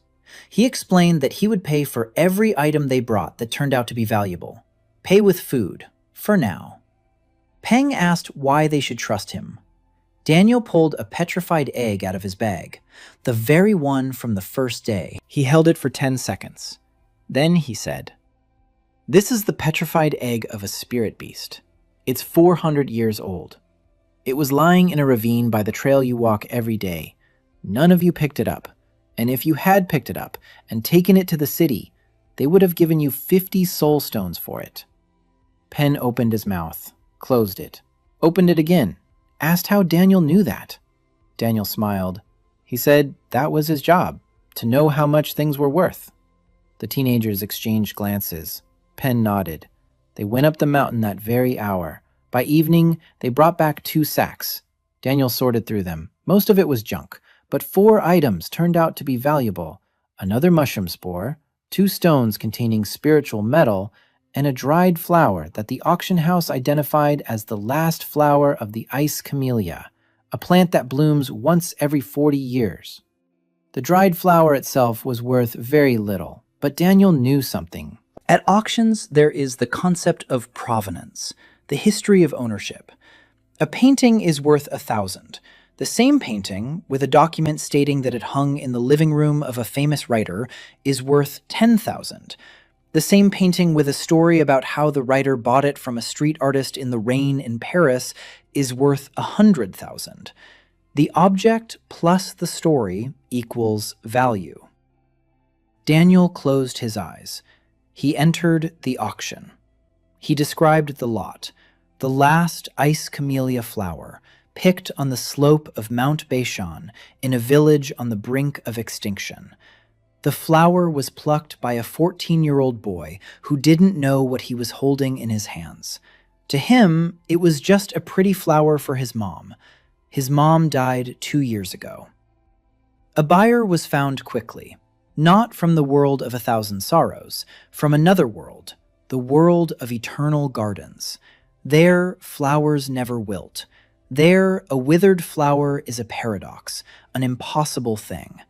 He explained that he would pay for every item they brought that turned out to be valuable. Pay with food, for now. Peng asked why they should trust him. Daniel pulled a petrified egg out of his bag, the very one from the first day. He held it for 10 seconds. Then he said, "This is the petrified egg of a spirit beast. It's 400 years old. It was lying in a ravine by the trail you walk every day. None of you picked it up. And if you had picked it up and taken it to the city, they would have given you 50 soul stones for it." Penn opened his mouth, closed it, opened it again, asked how Daniel knew that. Daniel smiled. He said that was his job, to know how much things were worth. The teenagers exchanged glances. Penn nodded. They went up the mountain that very hour. By evening, they brought back 2 sacks. Daniel sorted through them. Most of it was junk, but 4 items turned out to be valuable. Another mushroom spore, 2 stones containing spiritual metal, and a dried flower that the auction house identified as the last flower of the ice camellia, a plant that blooms once every 40 years. The dried flower itself was worth very little, but Daniel knew something. At auctions, there is the concept of provenance, the history of ownership. A painting is worth 1,000. The same painting, with a document stating that it hung in the living room of a famous writer, is worth 10,000. The same painting with a story about how the writer bought it from a street artist in the rain in Paris is worth 100,000. The object plus the story equals value. Daniel closed his eyes. He entered the auction. He described the lot, the last ice camellia flower, picked on the slope of Mount Beishan in a village on the brink of extinction. The flower was plucked by a 14-year-old boy who didn't know what he was holding in his hands. To him, it was just a pretty flower for his mom. His mom died 2 years ago. A buyer was found quickly, not from the world of 1,000 sorrows, from another world, the world of eternal gardens. There, flowers never wilt. There, a withered flower is a paradox, an impossible thing.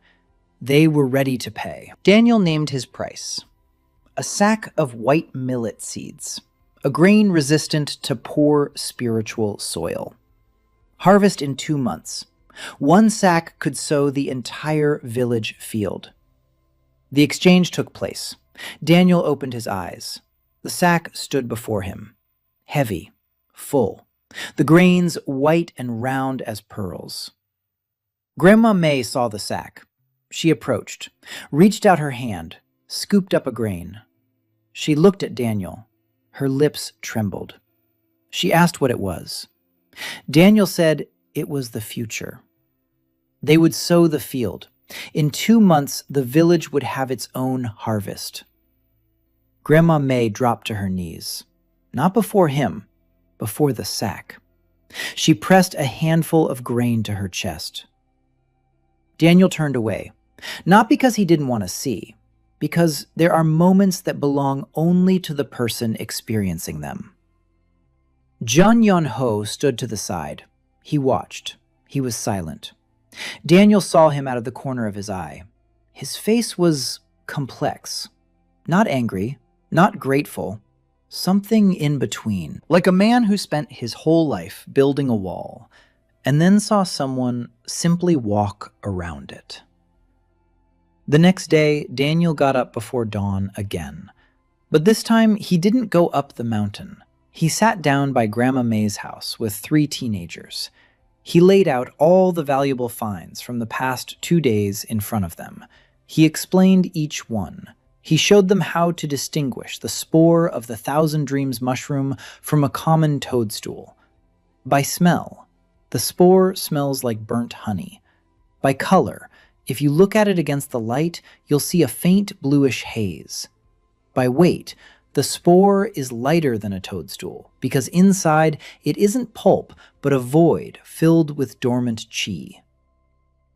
They were ready to pay. Daniel named his price. A sack of white millet seeds, a grain resistant to poor spiritual soil. Harvest in 2 months. 1 sack could sow the entire village field. The exchange took place. Daniel opened his eyes. The sack stood before him. Heavy, full. The grains white and round as pearls. Grandma May saw the sack. She approached, reached out her hand, scooped up a grain. She looked at Daniel. Her lips trembled. She asked what it was. Daniel said it was the future. They would sow the field. In 2 months, the village would have its own harvest. Grandma May dropped to her knees. Not before him, before the sack. She pressed a handful of grain to her chest. Daniel turned away, not because he didn't want to see, because there are moments that belong only to the person experiencing them. Jun Yon-ho stood to the side. He watched. He was silent. Daniel saw him out of the corner of his eye. His face was complex. Not angry, not grateful. Something in between. Like a man who spent his whole life building a wall and then saw someone simply walk around it. The next day, Daniel got up before dawn again. But this time, he didn't go up the mountain. He sat down by Grandma May's house with 3 teenagers. He laid out all the valuable finds from the past 2 days in front of them. He explained each one. He showed them how to distinguish the spore of the 1,000 Dreams mushroom from a common toadstool. By smell, the spore smells like burnt honey. By color, if you look at it against the light, you'll see a faint bluish haze. By weight, the spore is lighter than a toadstool because inside it isn't pulp but a void filled with dormant chi.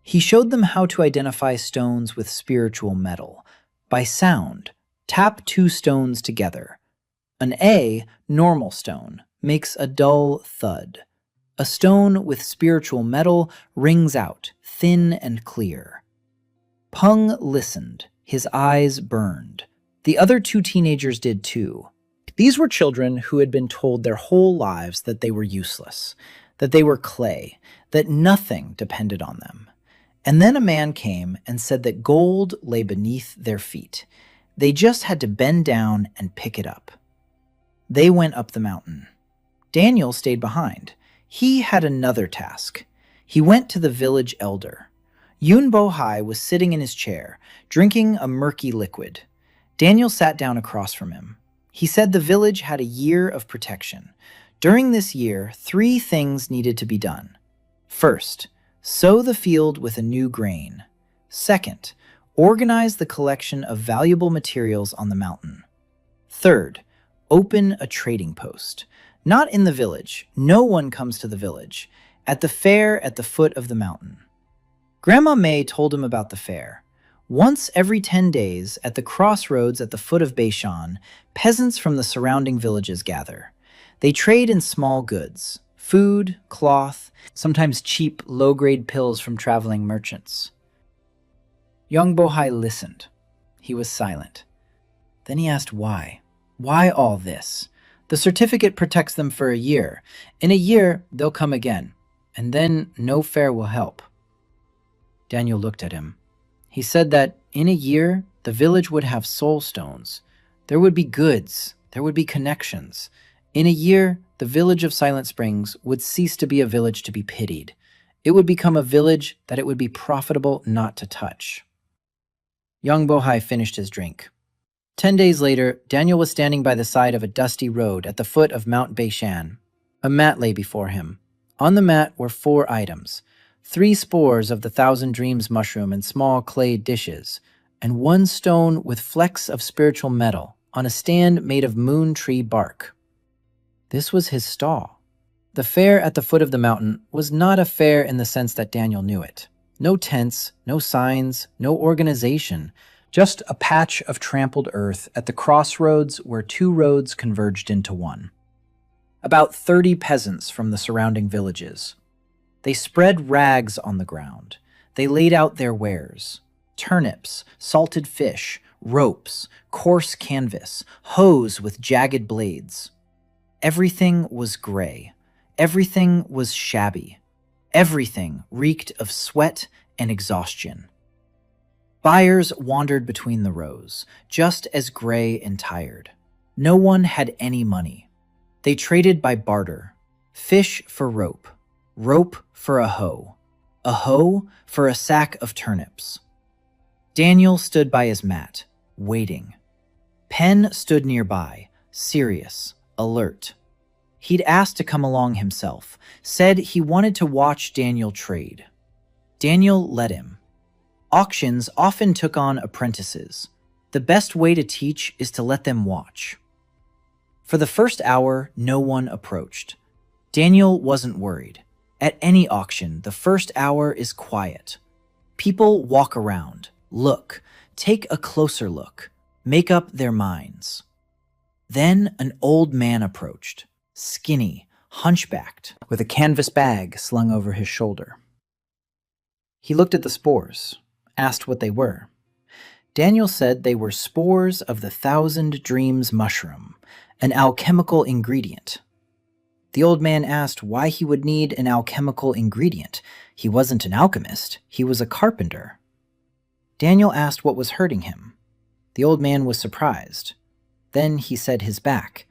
He showed them how to identify stones with spiritual metal. By sound, tap 2 stones together. An A, normal stone, makes a dull thud. A stone with spiritual metal rings out, thin and clear. Peng listened. His eyes burned. The other 2 teenagers did too. These were children who had been told their whole lives that they were useless, that they were clay, that nothing depended on them. And then a man came and said that gold lay beneath their feet. They just had to bend down and pick it up. They went up the mountain. Daniel stayed behind. He had another task. He went to the village elder. Yun Bo-hai was sitting in his chair, drinking a murky liquid. Daniel sat down across from him. He said the village had a year of protection. During this year, 3 things needed to be done. First, Sow the field with a new grain. Second, organize the collection of valuable materials on the mountain. Third, open a trading post. Not in the village. No one comes to the village. At the fair at the foot of the mountain. Grandma May told him about the fair. Once every 10 days, at the crossroads at the foot of Beishan, peasants from the surrounding villages gather. They trade in small goods, food, cloth, sometimes cheap, low-grade pills from traveling merchants. Young Bohai listened. He was silent. Then he asked why. Why all this? The certificate protects them for a year. In a year, they'll come again. And then no fair will help. Daniel looked at him. He said that in a year, the village would have soul stones. There would be goods. There would be connections. In a year, the village of Silent Springs would cease to be a village to be pitied. It would become a village that it would be profitable not to touch. Young Bohai finished his drink. 10 days later, Daniel was standing by the side of a dusty road at the foot of Mount Beishan. A mat lay before him. On the mat were 4 items. 3 spores of the Thousand Dreams mushroom in small clay dishes, and 1 stone with flecks of spiritual metal on a stand made of moon tree bark. This was his stall. The fair at the foot of the mountain was not a fair in the sense that Daniel knew it. No tents, no signs, no organization, just a patch of trampled earth at the crossroads where 2 roads converged into one. About 30 peasants from the surrounding villages. They spread rags on the ground. They laid out their wares. Turnips, salted fish, ropes, coarse canvas, hoes with jagged blades. Everything was gray. Everything was shabby. Everything reeked of sweat and exhaustion. Buyers wandered between the rows, just as gray and tired. No one had any money. They traded by barter. Fish for rope. Rope for a hoe for a sack of turnips. Daniel stood by his mat, waiting. Penn stood nearby, serious, alert. He'd asked to come along himself, said he wanted to watch Daniel trade. Daniel let him. Auctions often took on apprentices. The best way to teach is to let them watch. For the first hour, no one approached. Daniel wasn't worried. At any auction, the first hour is quiet. People walk around, look, take a closer look, make up their minds. Then an old man approached, skinny, hunchbacked, with a canvas bag slung over his shoulder. He looked at the spores, asked what they were. Daniel said they were spores of the Thousand Dreams mushroom, an alchemical ingredient. The old man asked why he would need an alchemical ingredient. He wasn't an alchemist, he was a carpenter. Daniel asked what was hurting him. The old man was surprised. Then he said his back.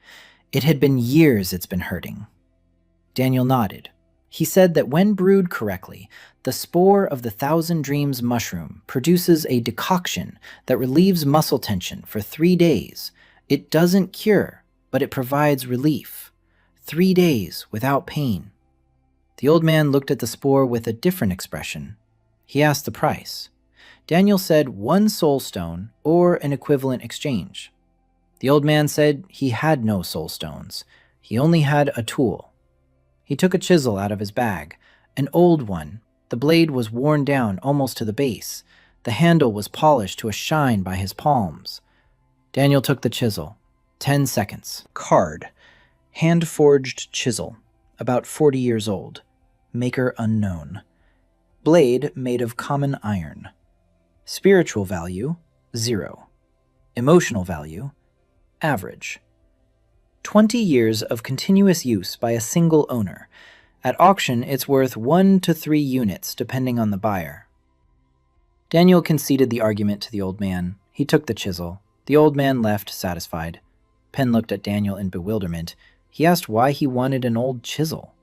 It had been years it's been hurting. Daniel nodded. He said that when brewed correctly, the spore of the Thousand Dreams mushroom produces a decoction that relieves muscle tension for 3 days. It doesn't cure, but it provides relief. 3 days without pain. The old man looked at the spore with a different expression. He asked the price. Daniel said 1 soul stone or an equivalent exchange. The old man said he had no soul stones. He only had a tool. He took a chisel out of his bag, an old one. The blade was worn down almost to the base. The handle was polished to a shine by his palms. Daniel took the chisel. 10 seconds. Card. Hand-forged chisel, about 40 years old. Maker unknown. Blade made of common iron. Spiritual value, 0. Emotional value, average. 20 years of continuous use by a single owner. At auction, it's worth 1 to 3 units, depending on the buyer. Daniel conceded the argument to the old man. He took the chisel. The old man left, satisfied. Penn looked at Daniel in bewilderment. He asked why he wanted an old chisel.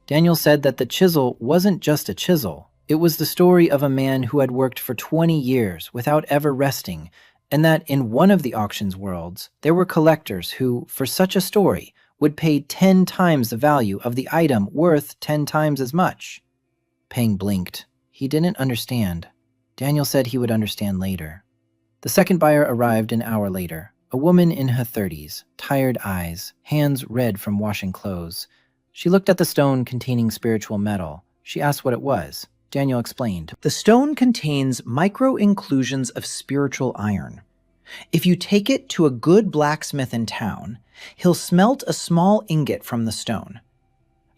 Daniel said that the chisel wasn't just a chisel. It was the story of a man who had worked for 20 years without ever resting, and that in one of the auction's worlds, there were collectors who, for such a story, would pay 10 times the value of the item worth 10 times as much. Peng blinked. He didn't understand. Daniel said he would understand later. The second buyer arrived an hour later, a woman in her 30s, tired eyes, hands red from washing clothes. She looked at the stone containing spiritual metal. She asked what it was. Daniel explained. The stone contains micro-inclusions of spiritual iron. If you take it to a good blacksmith in town, he'll smelt a small ingot from the stone.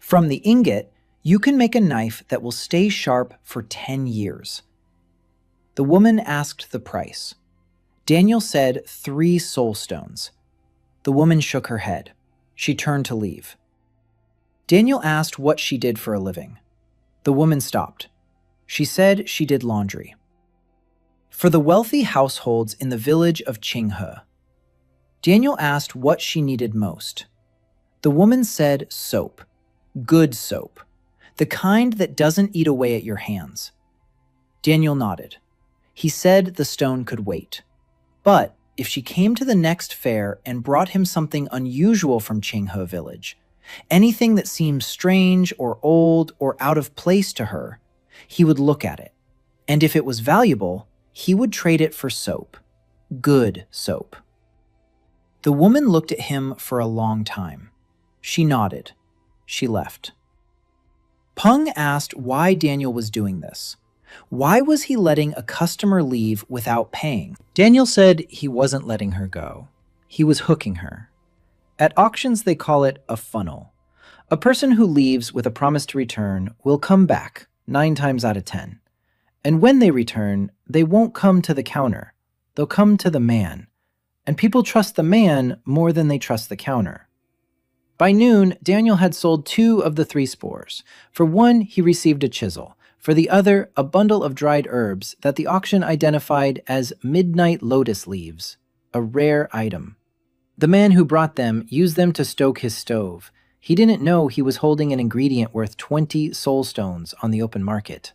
From the ingot, you can make a knife that will stay sharp for 10 years. The woman asked the price. Daniel said 3 soul stones. The woman shook her head. She turned to leave. Daniel asked what she did for a living. The woman stopped. She said she did laundry. For the wealthy households in the village of Qinghe. Daniel asked what she needed most. The woman said soap. Good soap. The kind that doesn't eat away at your hands. Daniel nodded. He said the stone could wait. But if she came to the next fair and brought him something unusual from Qinghe village, anything that seemed strange or old or out of place to her, he would look at it. And if it was valuable, he would trade it for soap. Good soap. The woman looked at him for a long time. She nodded. She left. Peng asked why Daniel was doing this. Why was he letting a customer leave without paying? Daniel said he wasn't letting her go. He was hooking her. At auctions, they call it a funnel. A person who leaves with a promise to return will come back 9 times out of 10. And when they return, they won't come to the counter. They'll come to the man. And people trust the man more than they trust the counter. By noon, Daniel had sold 2 of the 3 spores. For one, he received a chisel. For the other, a bundle of dried herbs that the auction identified as midnight lotus leaves, a rare item. The man who brought them used them to stoke his stove. He didn't know he was holding an ingredient worth 20 soul stones on the open market.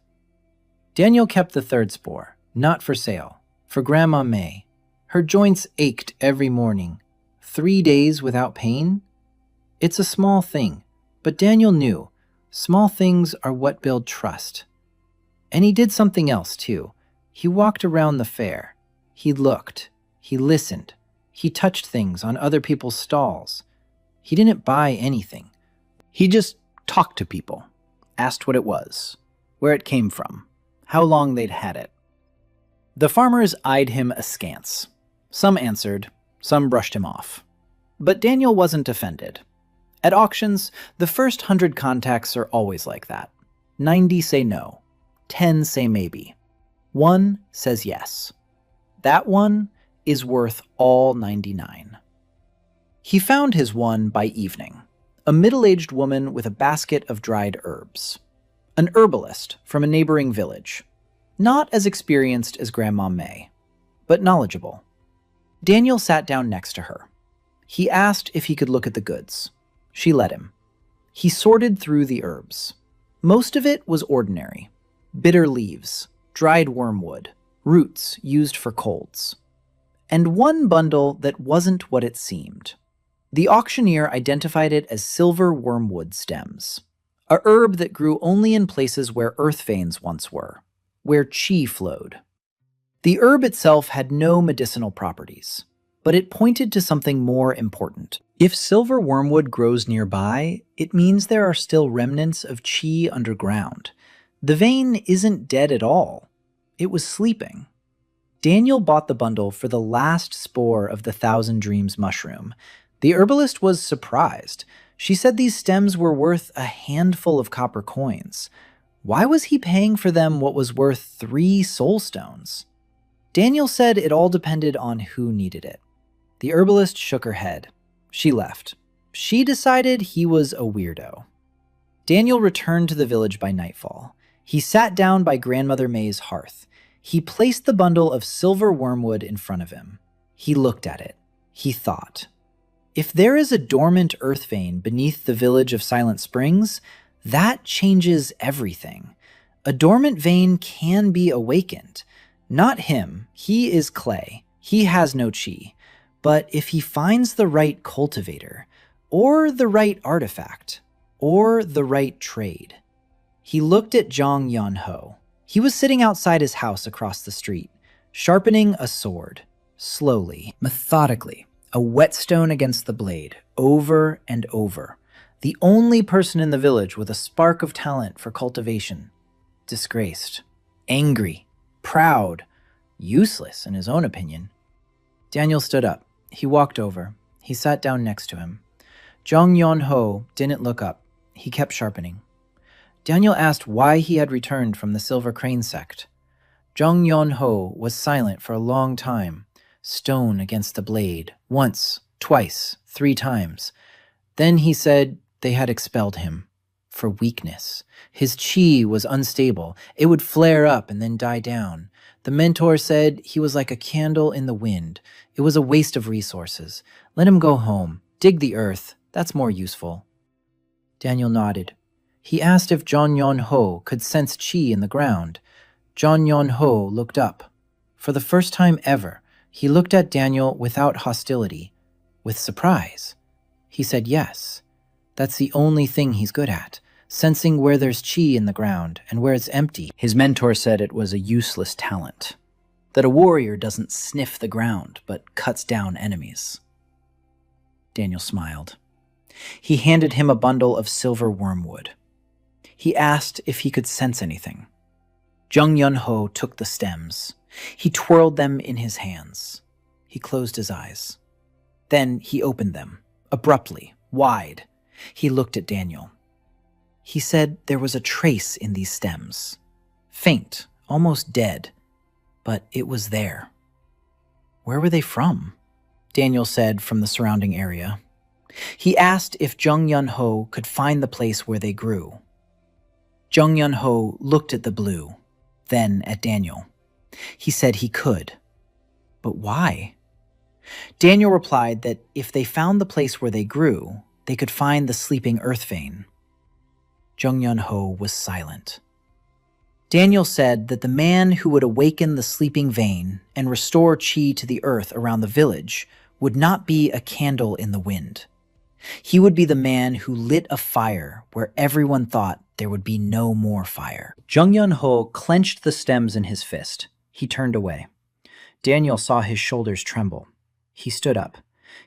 Daniel kept the 3rd spore, not for sale, for Grandma May. Her joints ached every morning. 3 days without pain? It's a small thing, but Daniel knew small things are what build trust. And he did something else, too. He walked around the fair. He looked. He listened. He touched things on other people's stalls. He didn't buy anything. He just talked to people, asked what it was, where it came from, how long they'd had it. The farmers eyed him askance. Some answered, some brushed him off. But Daniel wasn't offended. At auctions, the first 100 contacts are always like that. 90 say no. 10 say maybe. 1 says yes. That one is worth all 99. He found his one by evening, a middle-aged woman with a basket of dried herbs. An herbalist from a neighboring village. Not as experienced as Grandma May, but knowledgeable. Daniel sat down next to her. He asked if he could look at the goods. She let him. He sorted through the herbs. Most of it was ordinary. Bitter leaves, dried wormwood, roots used for colds. And one bundle that wasn't what it seemed. The auctioneer identified it as silver wormwood stems, a herb that grew only in places where earth veins once were, where qi flowed. The herb itself had no medicinal properties, but it pointed to something more important. If silver wormwood grows nearby, it means there are still remnants of qi underground. The vein isn't dead at all. It was sleeping. Daniel bought the bundle for the last spore of the 1,000 Dreams mushroom. The herbalist was surprised. She said these stems were worth a handful of copper coins. Why was he paying for them what was worth 3 soul stones? Daniel said it all depended on who needed it. The herbalist shook her head. She left. She decided he was a weirdo. Daniel returned to the village by nightfall. He sat down by Grandmother May's hearth. He placed the bundle of silver wormwood in front of him. He looked at it. He thought, if there is a dormant earth vein beneath the village of Silent Springs, that changes everything. A dormant vein can be awakened. Not him. He is clay. He has no qi. But if he finds the right cultivator, or the right artifact, or the right trade, He looked at Zhang Yunho. He was sitting outside his house across the street, sharpening a sword, slowly, methodically, a whetstone against the blade, over and over. The only person in the village with a spark of talent for cultivation. Disgraced, angry, proud, useless in his own opinion. Daniel stood up. He walked over. He sat down next to him. Zhang Yunho didn't look up. He kept sharpening. Daniel asked why he had returned from the Silver Crane sect. Zhang Yunho was silent for a long time, stone against the blade, once, twice, 3 times. Then he said they had expelled him for weakness. His chi was unstable. It would flare up and then die down. The mentor said he was like a candle in the wind. It was a waste of resources. Let him go home. Dig the earth. That's more useful. Daniel nodded. He asked if Zhang Yunho could sense chi in the ground. Zhang Yunho looked up. For the first time ever, he looked at Daniel without hostility, with surprise. He said yes. That's the only thing he's good at, sensing where there's chi in the ground and where it's empty. His mentor said it was a useless talent, that a warrior doesn't sniff the ground but cuts down enemies. Daniel smiled. He handed him a bundle of silver wormwood. He asked if he could sense anything. Zhang Yunho took the stems. He twirled them in his hands. He closed his eyes. Then he opened them, abruptly, wide. He looked at Daniel. He said there was a trace in these stems. Faint, almost dead, but it was there. Where were they from? Daniel said from the surrounding area. He asked if Zhang Yunho could find the place where they grew. Zhang Yunho looked at the blue, then at Daniel. He said he could. But why? Daniel replied that if they found the place where they grew, they could find the sleeping earth vein. Zhang Yunho was silent. Daniel said that the man who would awaken the sleeping vein and restore chi to the earth around the village would not be a candle in the wind. He would be the man who lit a fire where everyone thought there would be no more fire. Zhang Yunho clenched the stems in his fist. He turned away. Daniel saw his shoulders tremble. He stood up.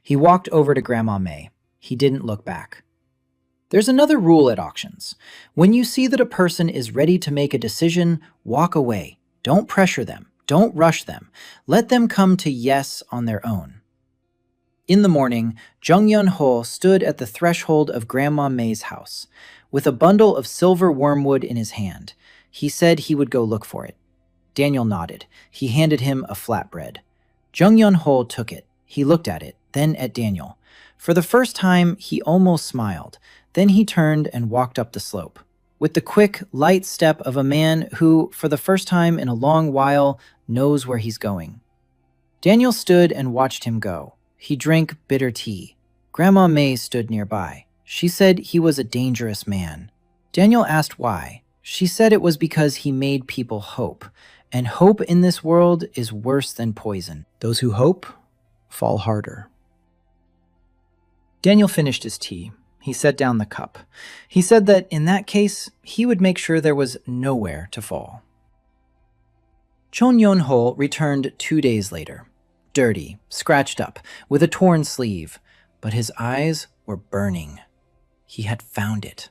He walked over to Grandma May. He didn't look back. There's another rule at auctions. When you see that a person is ready to make a decision, walk away. Don't pressure them. Don't rush them. Let them come to yes on their own. In the morning, Zhang Yunho stood at the threshold of Grandma May's house. With a bundle of silver wormwood in his hand, he said he would go look for it. Daniel nodded. He handed him a flatbread. Zhang Yunho took it. He looked at it, then at Daniel. For the first time, he almost smiled. Then he turned and walked up the slope, with the quick, light step of a man who, for the first time in a long while, knows where he's going. Daniel stood and watched him go. He drank bitter tea. Grandma May stood nearby. She said he was a dangerous man. Daniel asked why. She said it was because he made people hope, and hope in this world is worse than poison. Those who hope fall harder. Daniel finished his tea. He set down the cup. He said that in that case, he would make sure there was nowhere to fall. Chon Yunho returned 2 days later, dirty, scratched up, with a torn sleeve, but his eyes were burning. He had found it.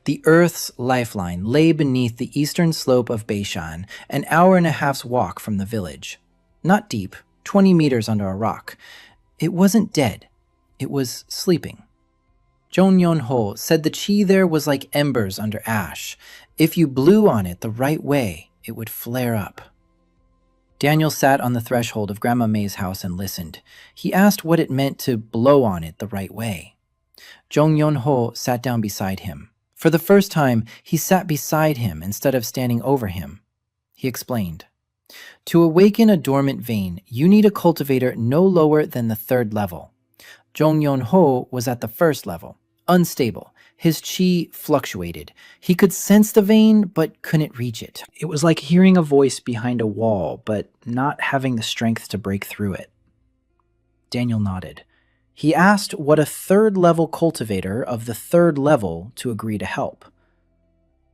The Earth's lifeline lay beneath the eastern slope of Beishan, an hour and a half's walk from the village. Not deep, 20 meters under a rock. It wasn't dead. It was sleeping. Zhang Yunho said the chi there was like embers under ash. If you blew on it the right way, it would flare up. Daniel sat on the threshold of Grandma May's house and listened. He asked what it meant to blow on it the right way. Zhang Yunho sat down beside him. For the first time, he sat beside him instead of standing over him. He explained. To awaken a dormant vein, you need a cultivator no lower than the 3rd level. Zhang Yunho was at the 1st level, unstable. His chi fluctuated. He could sense the vein, but couldn't reach it. It was like hearing a voice behind a wall, but not having the strength to break through it. Daniel nodded. He asked what a 3rd level cultivator of the 3rd level to agree to help.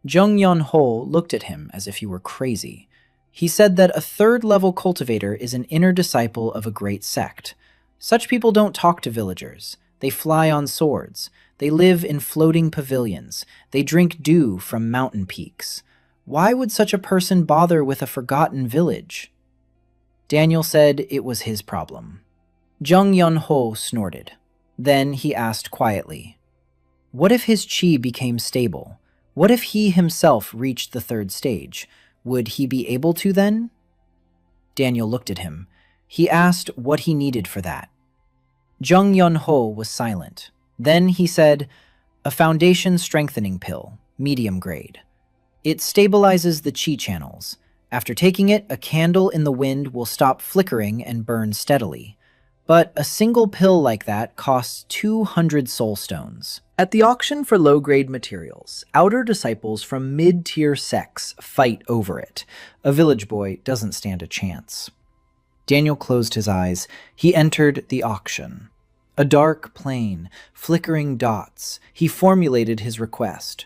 Jung Yun-ho looked at him as if he were crazy. He said that a third-level cultivator is an inner disciple of a great sect. Such people don't talk to villagers. They fly on swords. They live in floating pavilions. They drink dew from mountain peaks. Why would such a person bother with a forgotten village? Daniel said it was his problem. Jung Yun-ho snorted. Then he asked quietly, "What if his chi became stable? What if he himself reached the third stage? Would he be able to then?" Daniel looked at him. He asked what he needed for that. Jung Yun-ho was silent. Then he said, "A foundation strengthening pill, medium grade. It stabilizes the chi channels. After taking it, a candle in the wind will stop flickering and burn steadily. But a single pill like that costs 200 soul stones." At the auction for low-grade materials, outer disciples from mid-tier sects fight over it. A village boy doesn't stand a chance. Daniel closed his eyes. He entered the auction. A dark plain, flickering dots. He formulated his request.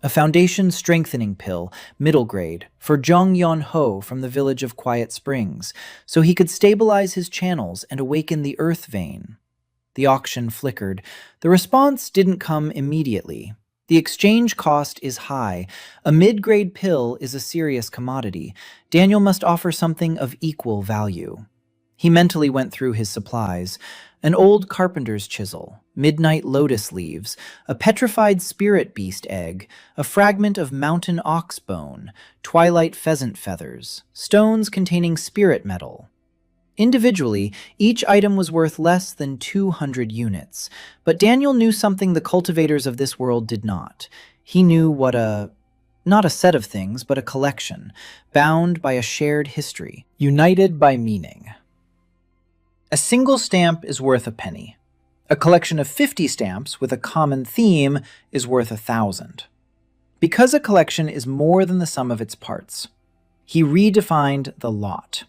A foundation strengthening pill, middle grade, for Jung Yun-ho from the village of Quiet Springs, so he could stabilize his channels and awaken the earth vein. The auction flickered. The response didn't come immediately. The exchange cost is high. A mid-grade pill is a serious commodity. Daniel must offer something of equal value. He mentally went through his supplies. An old carpenter's chisel, midnight lotus leaves, a petrified spirit beast egg, a fragment of mountain ox bone, twilight pheasant feathers, stones containing spirit metal. Individually, each item was worth less than 200 units, but Daniel knew something the cultivators of this world did not. He knew not a set of things, but a collection, bound by a shared history, united by meaning. A single stamp is worth a penny. A collection of 50 stamps with a common theme is worth 1,000. Because a collection is more than the sum of its parts, he redefined the lot.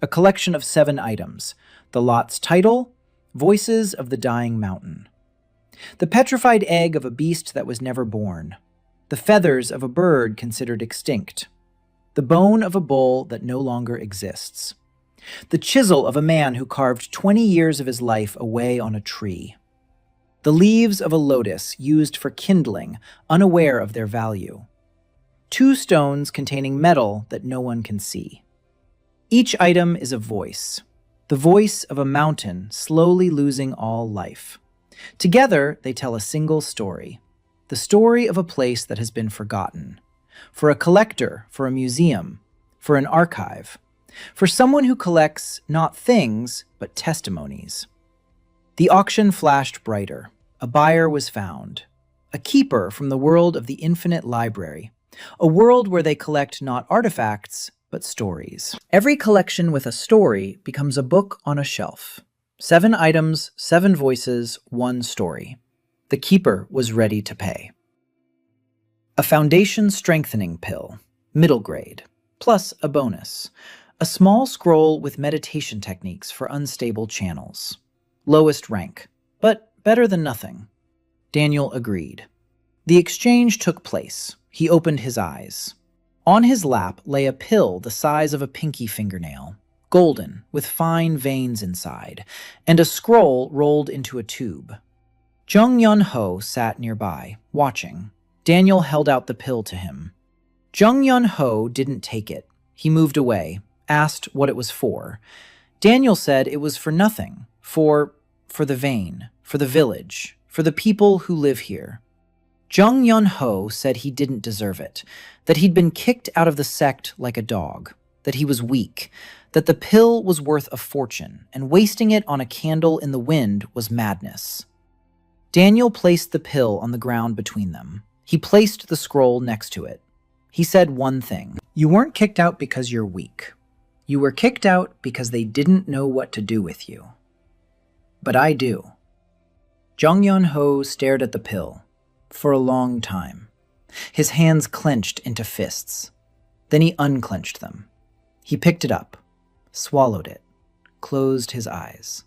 A collection of 7 items. The lot's title, Voices of the Dying Mountain. The petrified egg of a beast that was never born. The feathers of a bird considered extinct. The bone of a bull that no longer exists. The chisel of a man who carved 20 years of his life away on a tree. The leaves of a lotus used for kindling, unaware of their value. 2 stones containing metal that no one can see. Each item is a voice, the voice of a mountain slowly losing all life. Together, they tell a single story, the story of a place that has been forgotten. For a collector, for a museum, for an archive, for someone who collects not things, but testimonies. The auction flashed brighter. A buyer was found, a keeper from the world of the infinite library, a world where they collect not artifacts, but stories. Every collection with a story becomes a book on a shelf. 7 items, 7 voices, 1 story. The keeper was ready to pay. A foundation strengthening pill, middle grade, plus a bonus. A small scroll with meditation techniques for unstable channels. Lowest rank, but better than nothing. Daniel agreed. The exchange took place. He opened his eyes. On his lap lay a pill the size of a pinky fingernail, golden, with fine veins inside, and a scroll rolled into a tube. Jung Yun-ho sat nearby, watching. Daniel held out the pill to him. Jung Yun-ho didn't take it. He moved away, asked what it was for. Daniel said it was for nothing, for the vein, for the village, for the people who live here. Jung Yun-ho said he didn't deserve it, that he'd been kicked out of the sect like a dog, that he was weak, that the pill was worth a fortune, and wasting it on a candle in the wind was madness. Daniel placed the pill on the ground between them. He placed the scroll next to it. He said one thing. You weren't kicked out because you're weak. You were kicked out because they didn't know what to do with you. But I do. Jung Yun-ho stared at the pill for a long time. His hands clenched into fists. Then he unclenched them. He picked it up, swallowed it, closed his eyes.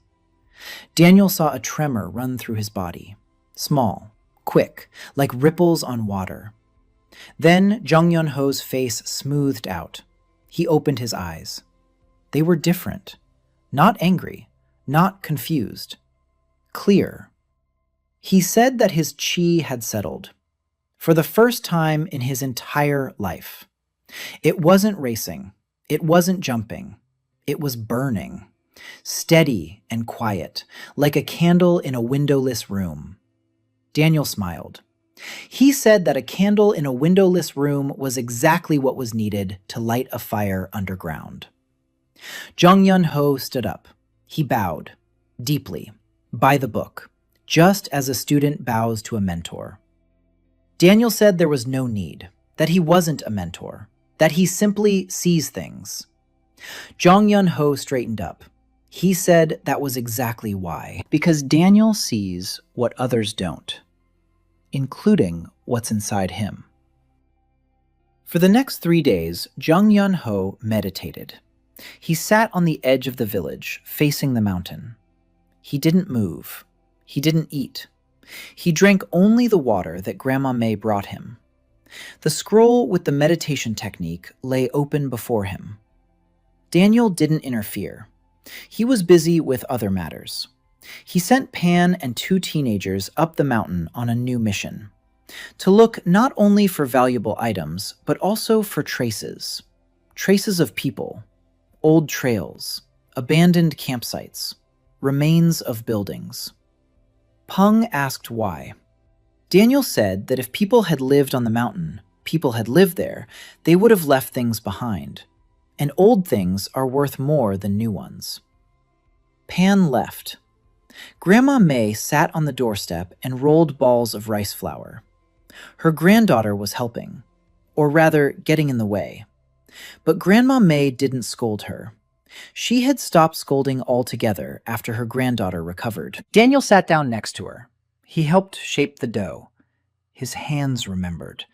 Daniel saw a tremor run through his body. Small, quick, like ripples on water. Then Jung Yun-ho's face smoothed out. He opened his eyes. They were different. Not angry, not confused. Clear. He said that his chi had settled. For the first time in his entire life. It wasn't racing. It wasn't jumping. It was burning. Steady and quiet, like a candle in a windowless room. Daniel smiled. He said that a candle in a windowless room was exactly what was needed to light a fire underground. Jung Yun-ho stood up. He bowed, deeply, by the book, just as a student bows to a mentor. Daniel said there was no need, that he wasn't a mentor, that he simply sees things. Jung Yun-ho straightened up. He said that was exactly why. Because Daniel sees what others don't, including what's inside him. For the next 3 days, Jung Yun-ho meditated. He sat on the edge of the village, facing the mountain. He didn't move. He didn't eat. He drank only the water that Grandma May brought him. The scroll with the meditation technique lay open before him. Daniel didn't interfere. He was busy with other matters. He sent Pan and 2 teenagers up the mountain on a new mission, to look not only for valuable items, but also for traces. Traces of people, old trails, abandoned campsites, remains of buildings. Peng asked why. Daniel said that if people had lived on the mountain, people had lived there, they would have left things behind. And old things are worth more than new ones. Pan left. Grandma May sat on the doorstep and rolled balls of rice flour. Her granddaughter was helping, or rather getting in the way. But Grandma May didn't scold her. She had stopped scolding altogether after her granddaughter recovered. Daniel sat down next to her. He helped shape the dough. His hands remembered.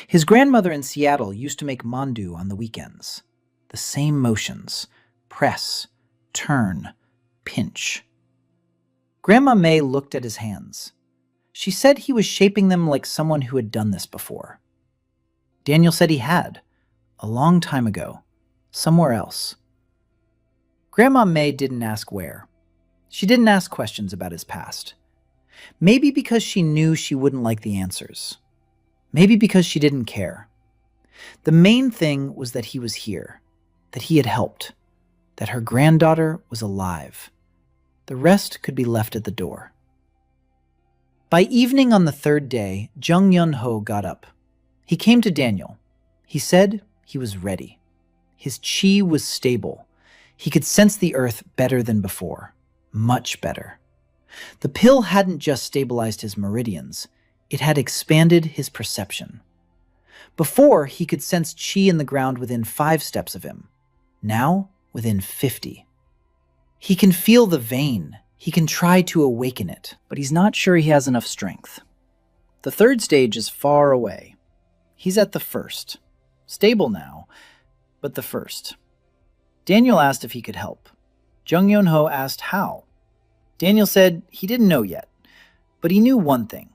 His grandmother in Seattle used to make mandu on the weekends. The same motions. Press, turn, pinch. Grandma May looked at his hands. She said he was shaping them like someone who had done this before. Daniel said he had, a long time ago, somewhere else. Grandma May didn't ask where. She didn't ask questions about his past. Maybe because she knew she wouldn't like the answers. Maybe because she didn't care. The main thing was that he was here, that he had helped, that her granddaughter was alive. The rest could be left at the door. By evening on the 3rd day, Jung Yun-ho got up. He came to Daniel. He said he was ready. His chi was stable. He could sense the earth better than before. Much better. The pill hadn't just stabilized his meridians. It had expanded his perception. Before, he could sense chi in the ground within 5 steps of him. Now, within 50. He can feel the vein. He can try to awaken it, but he's not sure he has enough strength. The 3rd stage is far away. He's at the 1st. Stable now, but the 1st. Daniel asked if he could help. Jung Yun-ho asked how. Daniel said he didn't know yet, but he knew one thing.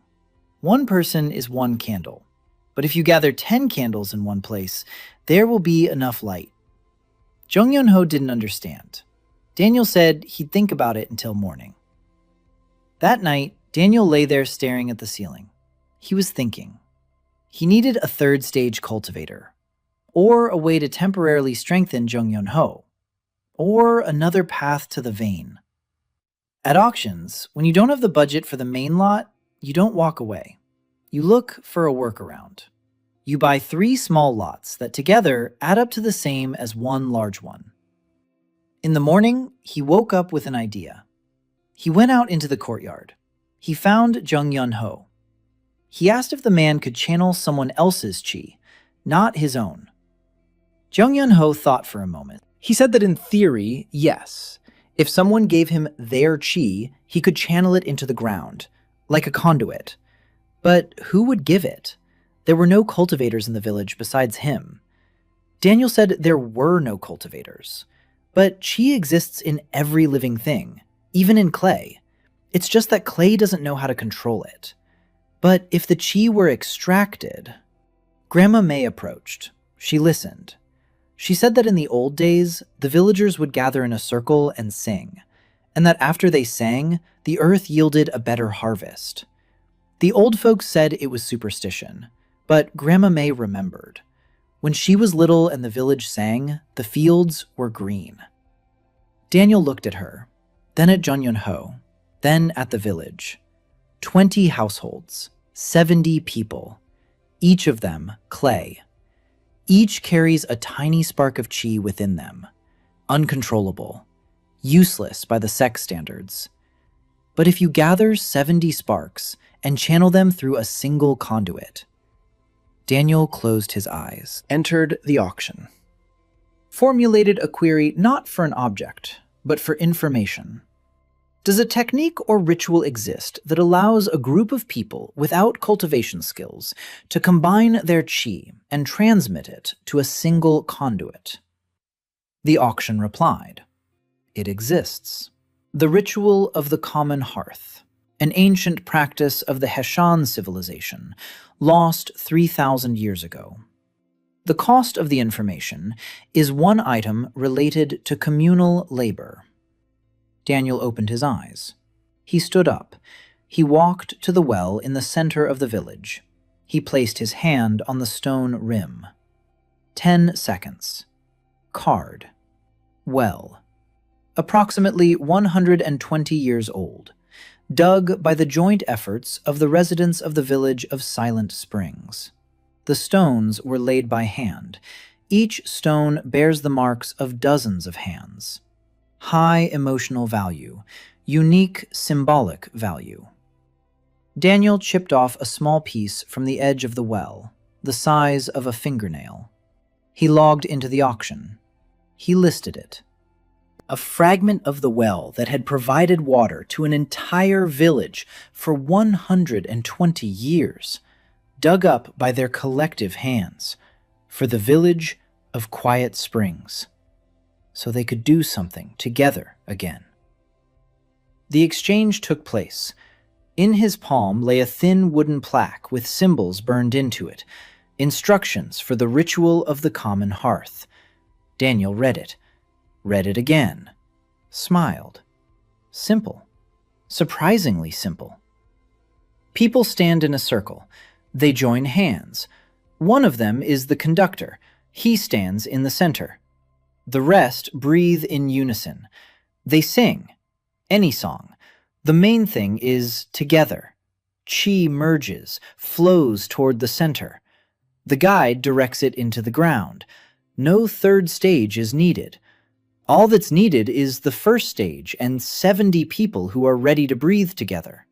One person is one candle, but if you gather 10 candles in one place, there will be enough light. Jung Yun-ho didn't understand. Daniel said he'd think about it until morning. That night, Daniel lay there staring at the ceiling. He was thinking. He needed a 3rd stage cultivator, or a way to temporarily strengthen Jung Yun-ho, or another path to the vein. At auctions, when you don't have the budget for the main lot, you don't walk away. You look for a workaround. You buy 3 small lots that together add up to the same as one large one. In the morning, he woke up with an idea. He went out into the courtyard. He found Jung Yun-ho. He asked if the man could channel someone else's chi, not his own. Jung Yun-ho thought for a moment. He said that in theory, yes. If someone gave him their chi, he could channel it into the ground, like a conduit. But who would give it? There were no cultivators in the village besides him. Daniel said there were no cultivators. But chi exists in every living thing, even in clay. It's just that clay doesn't know how to control it. But if the chi were extracted... Grandma May approached. She listened. She said that in the old days, the villagers would gather in a circle and sing, and that after they sang, the earth yielded a better harvest. The old folks said it was superstition, but Grandma May remembered. When she was little and the village sang, the fields were green. Daniel looked at her, then at Jun-Yun-Ho, then at the village. 20 households, 70 people, each of them clay. Each carries a tiny spark of chi within them, uncontrollable, useless by the sex standards. But if you gather 70 sparks and channel them through a single conduit. Daniel closed his eyes, entered the auction, formulated a query not for an object, but for information. Does a technique or ritual exist that allows a group of people without cultivation skills to combine their chi and transmit it to a single conduit? The auction replied, it exists. The ritual of the common hearth, an ancient practice of the Heshan civilization, lost 3,000 years ago. The cost of the information is one item related to communal labor. Daniel opened his eyes. He stood up. He walked to the well in the center of the village. He placed his hand on the stone rim. 10 seconds. Card. Well. Approximately 120 years old. Dug by the joint efforts of the residents of the village of Silent Springs. The stones were laid by hand. Each stone bears the marks of dozens of hands. High emotional value, unique symbolic value. Daniel chipped off a small piece from the edge of the well, the size of a fingernail. He logged into the auction. He listed it. A fragment of the well that had provided water to an entire village for 120 years, dug up by their collective hands, for the village of Quiet Springs, so they could do something together again. The exchange took place. In his palm lay a thin wooden plaque with symbols burned into it, instructions for the ritual of the common hearth. Daniel read it again, smiled. Simple. Surprisingly simple. People stand in a circle. They join hands. One of them is the conductor. He stands in the center. The rest breathe in unison. They sing. Any song. The main thing is together. Chi merges, flows toward the center. The guide directs it into the ground. No third stage is needed. All that's needed is the first stage and 70 people who are ready to breathe together.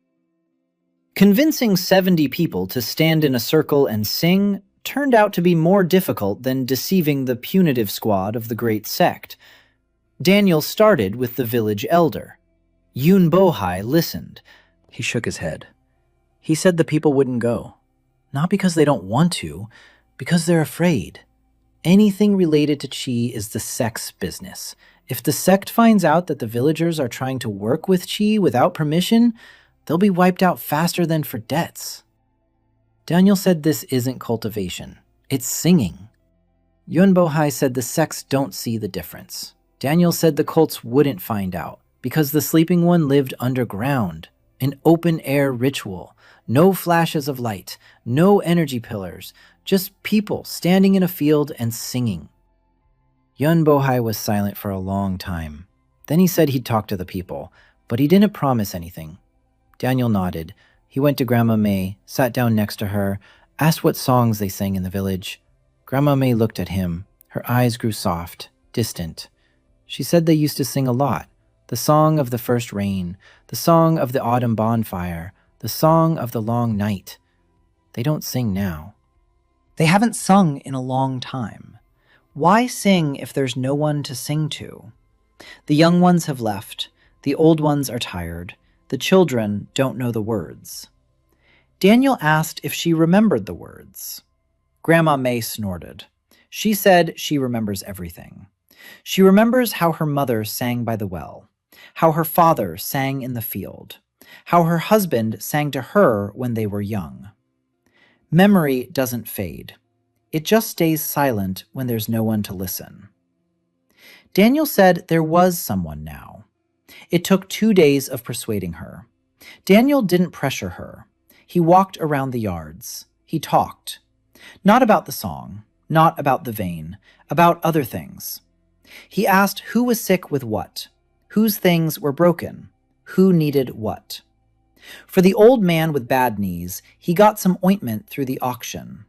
Convincing 70 people to stand in a circle and sing turned out to be more difficult than deceiving the punitive squad of the great sect. Daniel started with the village elder. Yun Bohai listened. He shook his head. He said the people wouldn't go. Not because they don't want to, because they're afraid. Anything related to Chi is the sect's business. If the sect finds out that the villagers are trying to work with Chi without permission, they'll be wiped out faster than for debts. Daniel said this isn't cultivation. It's singing. Yun Bohai said the sects don't see the difference. Daniel said the cults wouldn't find out because the sleeping one lived underground, an open-air ritual. No flashes of light, no energy pillars, just people standing in a field and singing. Yun Bohai was silent for a long time. Then he said he'd talk to the people, but he didn't promise anything. Daniel nodded. He went to Grandma May, sat down next to her, asked what songs they sang in the village. Grandma May looked at him. Her eyes grew soft, distant. She said they used to sing a lot. The song of the first rain, the song of the autumn bonfire, the song of the long night. They don't sing now. They haven't sung in a long time. Why sing if there's no one to sing to? The young ones have left. The old ones are tired. The children don't know the words. Daniel asked if she remembered the words. Grandma May snorted. She said she remembers everything. She remembers how her mother sang by the well, how her father sang in the field, how her husband sang to her when they were young. Memory doesn't fade. It just stays silent when there's no one to listen. Daniel said there was someone now. It took 2 days of persuading her. Daniel didn't pressure her. He walked around the yards. He talked. Not about the song, not about the vein, about other things. He asked who was sick with what, whose things were broken, who needed what. For the old man with bad knees, he got some ointment through the auction.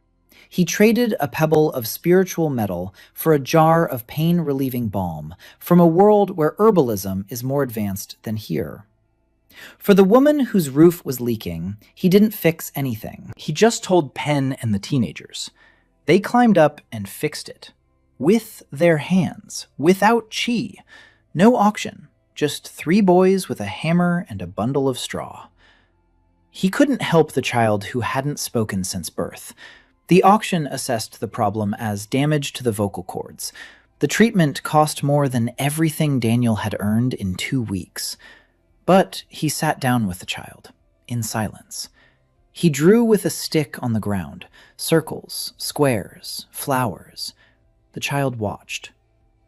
He traded a pebble of spiritual metal for a jar of pain-relieving balm from a world where herbalism is more advanced than here. For the woman whose roof was leaking, he didn't fix anything. He just told Pen and the teenagers. They climbed up and fixed it. With their hands, without chi. No auction, just 3 boys with a hammer and a bundle of straw. He couldn't help the child who hadn't spoken since birth. The auction assessed the problem as damage to the vocal cords. The treatment cost more than everything Daniel had earned in 2 weeks. But he sat down with the child, in silence. He drew with a stick on the ground, circles, squares, flowers. The child watched.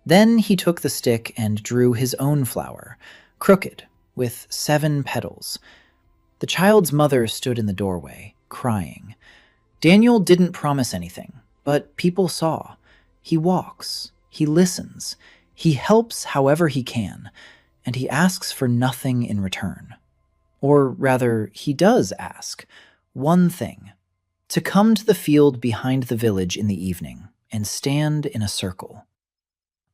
Then he took the stick and drew his own flower, crooked, with 7 petals. The child's mother stood in the doorway, crying. Daniel didn't promise anything, but people saw. He walks, he listens, he helps however he can, and he asks for nothing in return. Or rather, he does ask. One thing. To come to the field behind the village in the evening and stand in a circle.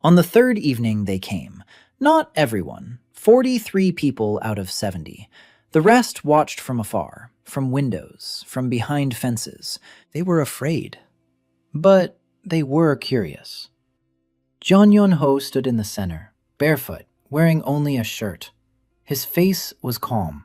On the 3rd evening they came. Not everyone. 43 people out of 70. The rest watched from afar, from windows, from behind fences. They were afraid. But they were curious. Jeon Yun-ho stood in the center, barefoot, wearing only a shirt. His face was calm.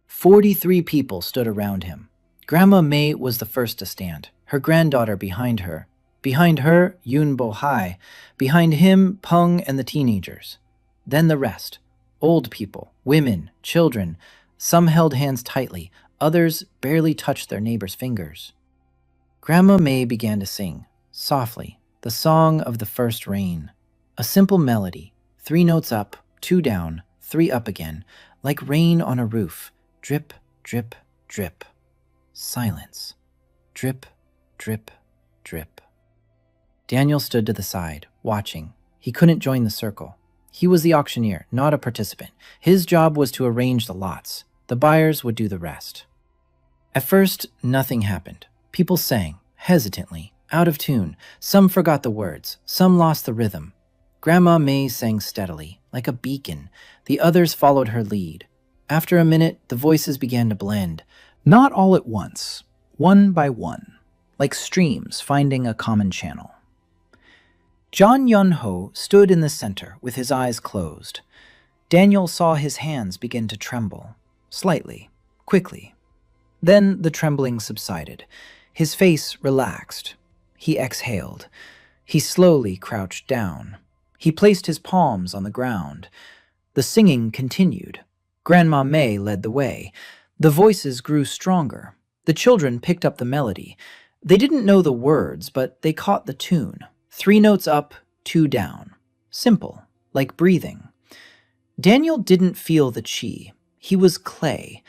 43 people stood around him. Grandma May was the first to stand, her granddaughter behind her. Behind her, Yoon Bo-hai. Behind him, Peng and the teenagers. Then the rest. Old people, women, children. Some held hands tightly, others barely touched their neighbors' fingers. Grandma May began to sing, softly, the song of the first rain. A simple melody, 3 notes up, 2 down, 3 up again, like rain on a roof. Drip, drip, drip. Silence. Drip, drip, drip. Daniel stood to the side, watching. He couldn't join the circle. He was the auctioneer, not a participant. His job was to arrange the lots. The buyers would do the rest. At first, nothing happened. People sang, hesitantly, out of tune. Some forgot the words. Some lost the rhythm. Grandma May sang steadily, like a beacon. The others followed her lead. After a minute, the voices began to blend. Not all at once, one by one, like streams finding a common channel. Jeon Yun-ho stood in the center with his eyes closed. Daniel saw his hands begin to tremble, slightly, quickly. Then the trembling subsided. His face relaxed. He exhaled. He slowly crouched down. He placed his palms on the ground. The singing continued. Grandma May led the way. The voices grew stronger. The children picked up the melody. They didn't know the words, but they caught the tune. 3 notes up, 2 down. Simple, like breathing. Daniel didn't feel the chi. He was clay.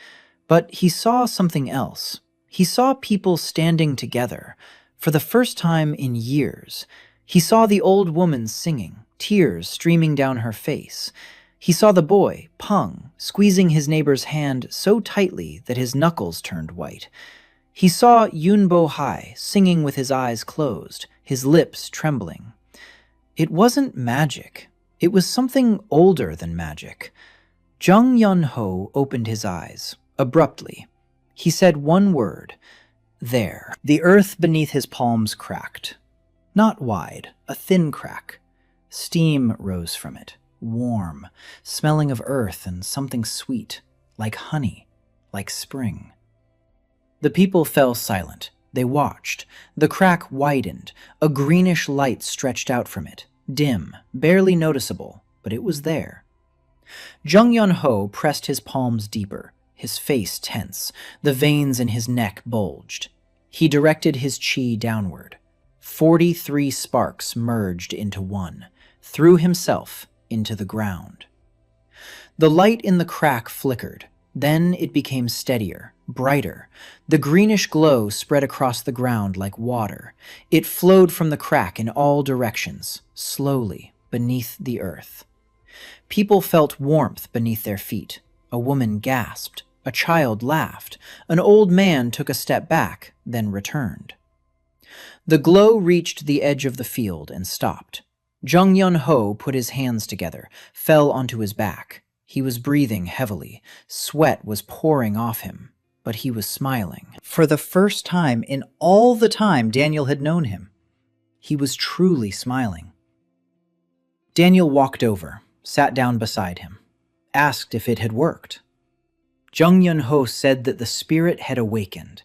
But he saw something else. He saw people standing together. For the first time in years. He saw the old woman singing, tears streaming down her face. He saw the boy, Peng, squeezing his neighbor's hand so tightly that his knuckles turned white. He saw Yoon Bo-hai singing with his eyes closed, his lips trembling. It wasn't magic. It was something older than magic. Jeon Yun-ho opened his eyes, abruptly. He said one word, there. The earth beneath his palms cracked. Not wide, a thin crack. Steam rose from it, warm, smelling of earth and something sweet, like honey, like spring. The people fell silent. They watched. The crack widened. A greenish light stretched out from it, dim, barely noticeable, but it was there. Jeon Yun-ho pressed his palms deeper, his face tense. The veins in his neck bulged. He directed his chi downward. 43 sparks merged into one, threw himself into the ground. The light in the crack flickered. Then it became steadier, brighter. The greenish glow spread across the ground like water. It flowed from the crack in all directions, slowly, beneath the earth. People felt warmth beneath their feet. A woman gasped. A child laughed. An old man took a step back, then returned. The glow reached the edge of the field and stopped. Jung Yun-ho put his hands together, fell onto his back. He was breathing heavily. Sweat was pouring off him, but he was smiling. For the first time in all the time Daniel had known him, he was truly smiling. Daniel walked over, sat down beside him, asked if it had worked. Jung Yun-ho said that the spirit had awakened.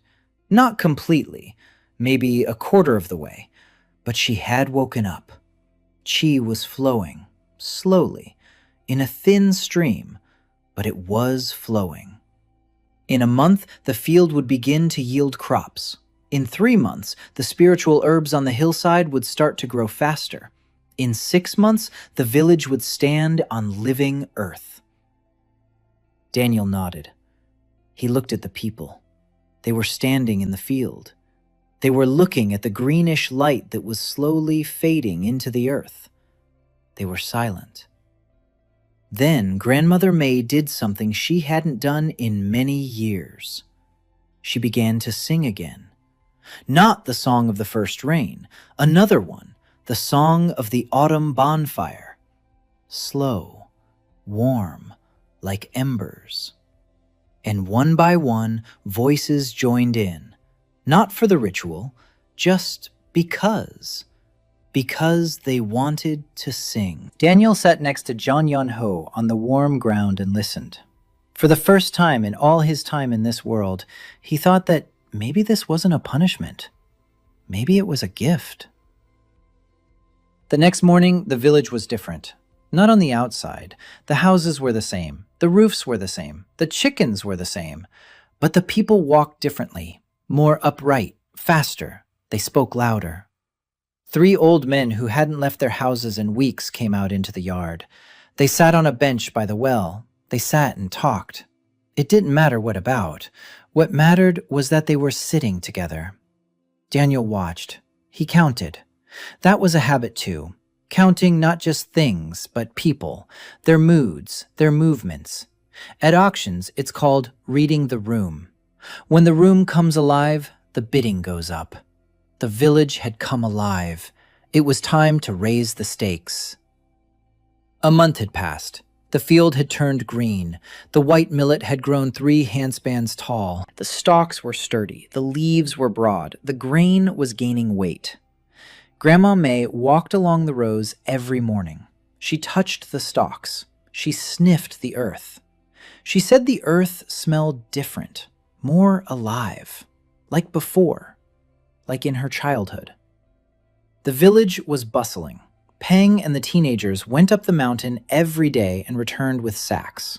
Not completely, maybe a quarter of the way, but she had woken up. Qi was flowing, slowly, in a thin stream, but it was flowing. In a month, the field would begin to yield crops. In 3 months, the spiritual herbs on the hillside would start to grow faster. In 6 months, the village would stand on living earth. Daniel nodded. He looked at the people. They were standing in the field. They were looking at the greenish light that was slowly fading into the earth. They were silent. Then Grandmother May did something she hadn't done in many years. She began to sing again. Not the song of the first rain, another one, the song of the autumn bonfire. Slow, warm, like embers. And one by one, voices joined in. Not for the ritual, just because. Because they wanted to sing. Daniel sat next to Jung Yun-ho on the warm ground and listened. For the first time in all his time in this world, he thought that maybe this wasn't a punishment. Maybe it was a gift. The next morning, the village was different. Not on the outside. The houses were the same. The roofs were the same. The chickens were the same. But the people walked differently. More upright, faster. They spoke louder. 3 old men who hadn't left their houses in weeks came out into the yard. They sat on a bench by the well. They sat and talked. It didn't matter what about. What mattered was that they were sitting together. Daniel watched. He counted. That was a habit too. Counting not just things, but people, their moods, their movements. At auctions, it's called reading the room. When the room comes alive, the bidding goes up. The village had come alive. It was time to raise the stakes. A month had passed. The field had turned green. The white millet had grown 3 handspans tall. The stalks were sturdy. The leaves were broad. The grain was gaining weight. Grandma May walked along the rows every morning. She touched the stalks. She sniffed the earth. She said the earth smelled different, more alive, like before, like in her childhood. The village was bustling. Peng and the teenagers went up the mountain every day and returned with sacks.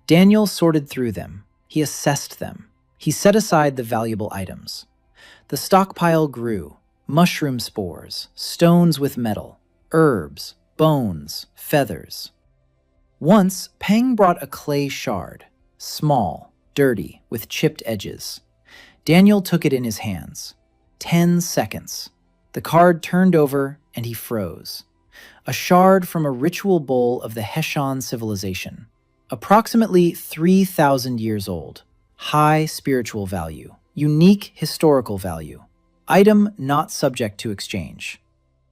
Daniel sorted through them. He assessed them. He set aside the valuable items. The stockpile grew. Mushroom spores, stones with metal, herbs, bones, feathers. Once, Peng brought a clay shard, small, dirty, with chipped edges. Daniel took it in his hands. 10 seconds. The card turned over and he froze. A shard from a ritual bowl of the Heshan civilization. Approximately 3,000 years old. High spiritual value. Unique historical value. Item not subject to exchange.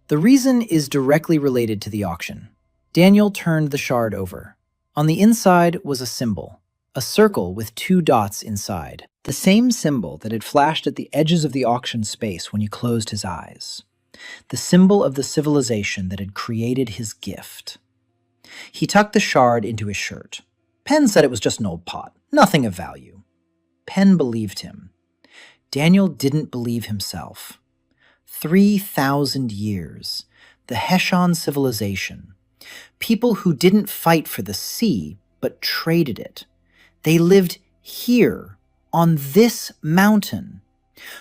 The reason is directly related to the auction. Daniel turned the shard over. On the inside was a symbol, a circle with 2 dots inside. The same symbol that had flashed at the edges of the auction space when he closed his eyes. The symbol of the civilization that had created his gift. He tucked the shard into his shirt. Penn said it was just an old pot, nothing of value. Penn believed him. Daniel didn't believe himself. 3,000 years. The Heshan civilization. People who didn't fight for the sea, but traded it. They lived here, on this mountain.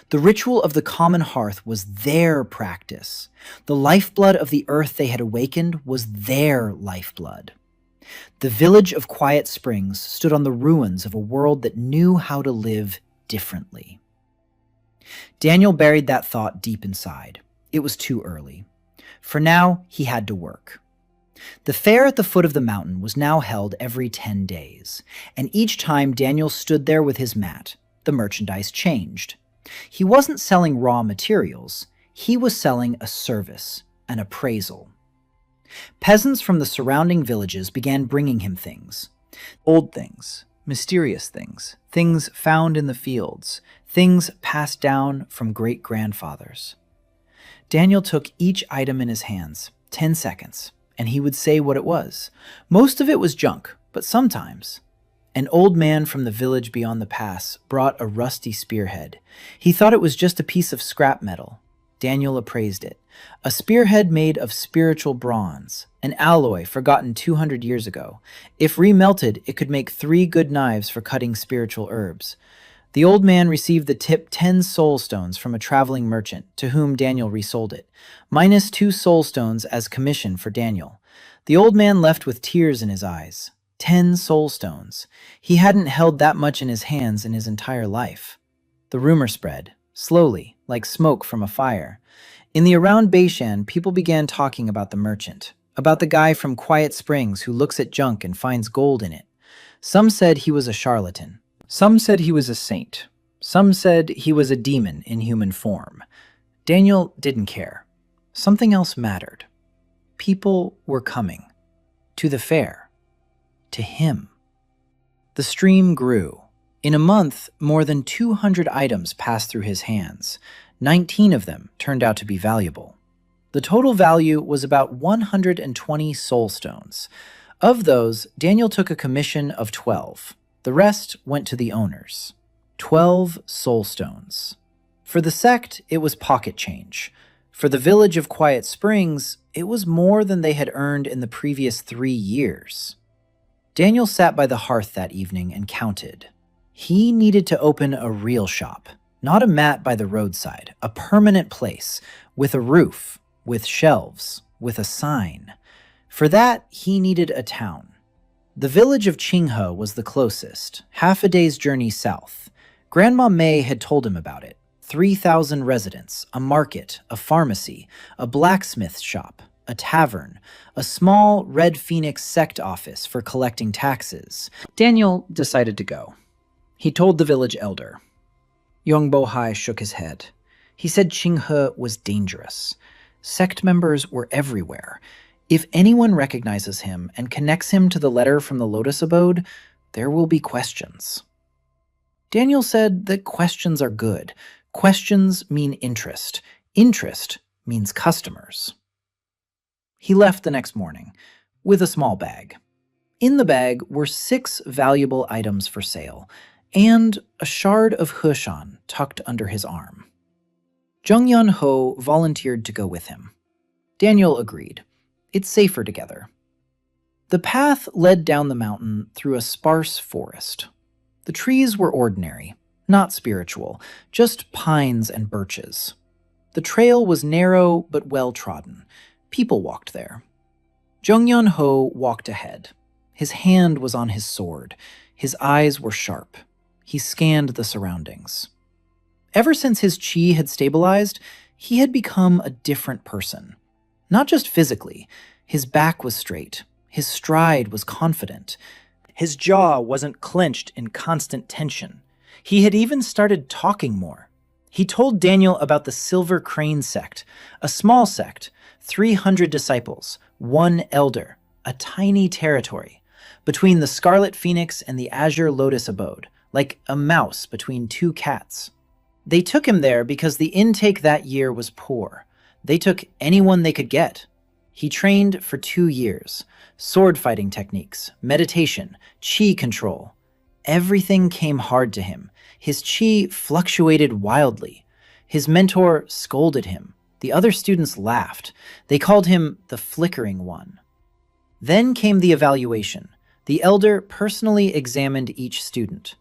The ritual of the common hearth was their practice. The lifeblood of the earth they had awakened was their lifeblood. The village of Quiet Springs stood on the ruins of a world that knew how to live differently. Daniel buried that thought deep inside. It was too early. For now, he had to work. The fair at the foot of the mountain was now held every 10 days, and each time Daniel stood there with his mat, the merchandise changed. He wasn't selling raw materials, he was selling a service, an appraisal. Peasants from the surrounding villages began bringing him things. Old things, mysterious things, things found in the fields, things passed down from great-grandfathers. Daniel took each item in his hands, 10 seconds, and he would say what it was. Most of it was junk, but sometimes. An old man from the village beyond the pass brought a rusty spearhead. He thought it was just a piece of scrap metal. Daniel appraised it. A spearhead made of spiritual bronze, an alloy forgotten 200 years ago. If remelted, it could make 3 good knives for cutting spiritual herbs. The old man received the tip 10 soul stones from a traveling merchant, to whom Daniel resold it, minus 2 soul stones as commission for Daniel. The old man left with tears in his eyes. 10 soul stones. He hadn't held that much in his hands in his entire life. The rumor spread, slowly, like smoke from a fire. In the around Beishan, people began talking about the merchant, about the guy from Quiet Springs who looks at junk and finds gold in it. Some said he was a charlatan. Some said he was a saint. Some said he was a demon in human form. Daniel didn't care. Something else mattered. People were coming. To the fair. To him. The stream grew. In a month, more than 200 items passed through his hands. 19 of them turned out to be valuable. The total value was about 120 soul stones. Of those, Daniel took a commission of 12. The rest went to the owners. 12 soul stones. For the sect, it was pocket change. For the village of Quiet Springs, it was more than they had earned in the previous 3 years. Daniel sat by the hearth that evening and counted. He needed to open a real shop, not a mat by the roadside, a permanent place, with a roof, with shelves, with a sign. For that, he needed a town. The village of Qinghe was the closest, half a day's journey south. Grandma May had told him about it. 3,000 residents, a market, a pharmacy, a blacksmith shop, a tavern, a small Red Phoenix sect office for collecting taxes. Daniel decided to go. He told the village elder. Yongbo Hai shook his head. He said Qinghe was dangerous. Sect members were everywhere. If anyone recognizes him and connects him to the letter from the Lotus Abode, there will be questions. Daniel said that questions are good. Questions mean interest. Interest means customers. He left the next morning with a small bag. In the bag were 6 valuable items for sale and a shard of Hushan tucked under his arm. Zheng Yan Ho volunteered to go with him. Daniel agreed. It's safer together. The path led down the mountain through a sparse forest. The trees were ordinary, not spiritual, just pines and birches. The trail was narrow but well-trodden. People walked there. Zheng Yan Ho walked ahead. His hand was on his sword. His eyes were sharp. He scanned the surroundings. Ever since his chi had stabilized, he had become a different person. Not just physically. His back was straight. His stride was confident. His jaw wasn't clenched in constant tension. He had even started talking more. He told Daniel about the Silver Crane sect, a small sect, 300 disciples, 1 elder, a tiny territory, between the Scarlet Phoenix and the Azure Lotus Abode, like a mouse between 2 cats. They took him there because the intake that year was poor. They took anyone they could get. He trained for 2 years. Sword fighting techniques, meditation, chi control. Everything came hard to him. His chi fluctuated wildly. His mentor scolded him. The other students laughed. They called him the Flickering One. Then came the evaluation. The elder personally examined each student.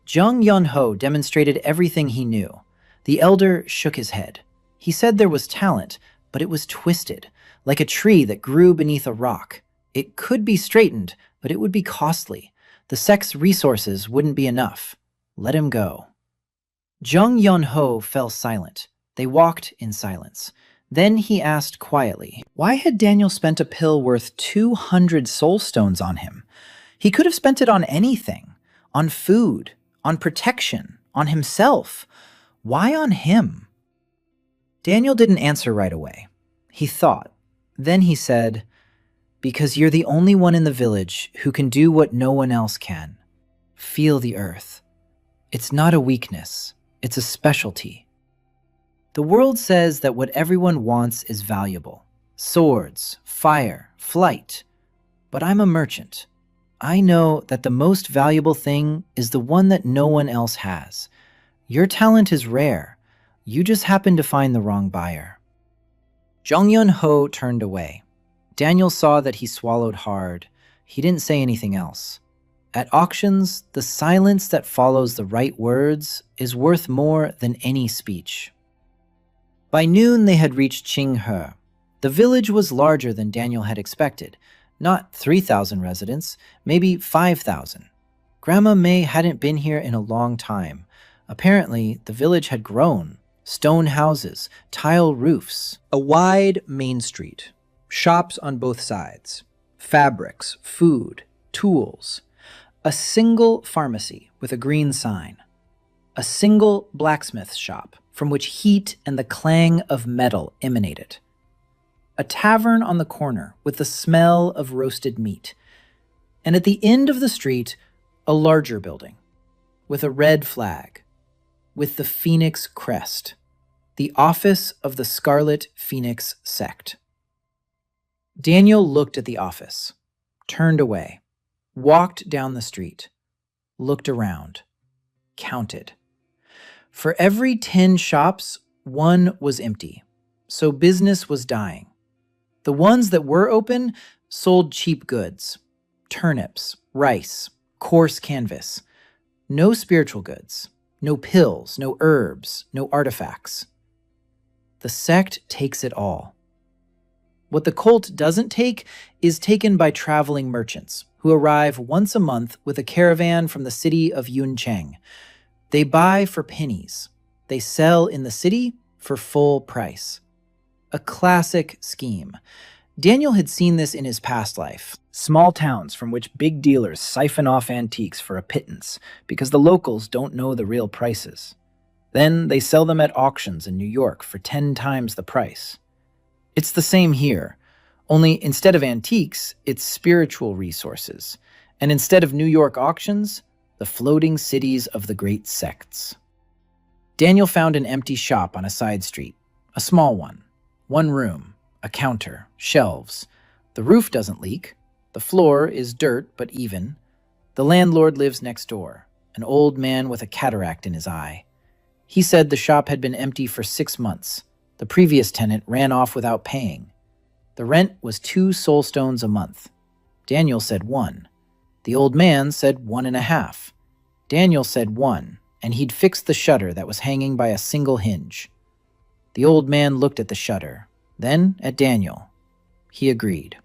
Zheng Yan Ho demonstrated everything he knew. The elder shook his head. He said there was talent, but it was twisted, like a tree that grew beneath a rock. It could be straightened, but it would be costly. The sect's resources wouldn't be enough. Let him go. Jung Yun-ho fell silent. They walked in silence. Then he asked quietly, why had Daniel spent a pill worth 200 soul stones on him? He could have spent it on anything. On food, on protection, on himself. Why on him? Daniel didn't answer right away. He thought. Then he said, because you're the only one in the village who can do what no one else can. Feel the earth. It's not a weakness. It's a specialty. The world says that what everyone wants is valuable. Swords, fire, flight. But I'm a merchant. I know that the most valuable thing is the one that no one else has. Your talent is rare. You just happen to find the wrong buyer. Jung Yun-ho turned away. Daniel saw that he swallowed hard. He didn't say anything else. At auctions, the silence that follows the right words is worth more than any speech. By noon, they had reached Qinghe. The village was larger than Daniel had expected. Not 3,000 residents, maybe 5,000. Grandma May hadn't been here in a long time. Apparently, the village had grown. Stone houses, tile roofs, a wide main street, shops on both sides, fabrics, food, tools, a single pharmacy with a green sign, a single blacksmith shop from which heat and the clang of metal emanated, a tavern on the corner with the smell of roasted meat, and at the end of the street, a larger building with a red flag, with the phoenix crest, the office of the Scarlet Phoenix sect. Daniel looked at the office, turned away, walked down the street, looked around, counted. For every 10 shops, one was empty, so business was dying. The ones that were open sold cheap goods, turnips, rice, coarse canvas, no spiritual goods. No pills, no herbs, no artifacts. The sect takes it all. What the cult doesn't take is taken by traveling merchants who arrive once a month with a caravan from the city of Yuncheng. They buy for pennies. They sell in the city for full price. A classic scheme. Daniel had seen this in his past life. Small towns from which big dealers siphon off antiques for a pittance because the locals don't know the real prices. Then they sell them at auctions in New York for 10 times the price. It's the same here, only instead of antiques, it's spiritual resources, and instead of New York auctions, the floating cities of the great sects. Daniel found an empty shop on a side street, a small one room, a counter, shelves. The roof doesn't leak. The floor is dirt but even. The landlord lives next door, an old man with a cataract in his eye. He said the shop had been empty for 6 months. The previous tenant ran off without paying. The rent was 2 soul stones a month. Daniel said 1. The old man said 1.5. Daniel said 1, and he'd fixed the shutter that was hanging by a single hinge. The old man looked at the shutter, then at Daniel. He agreed.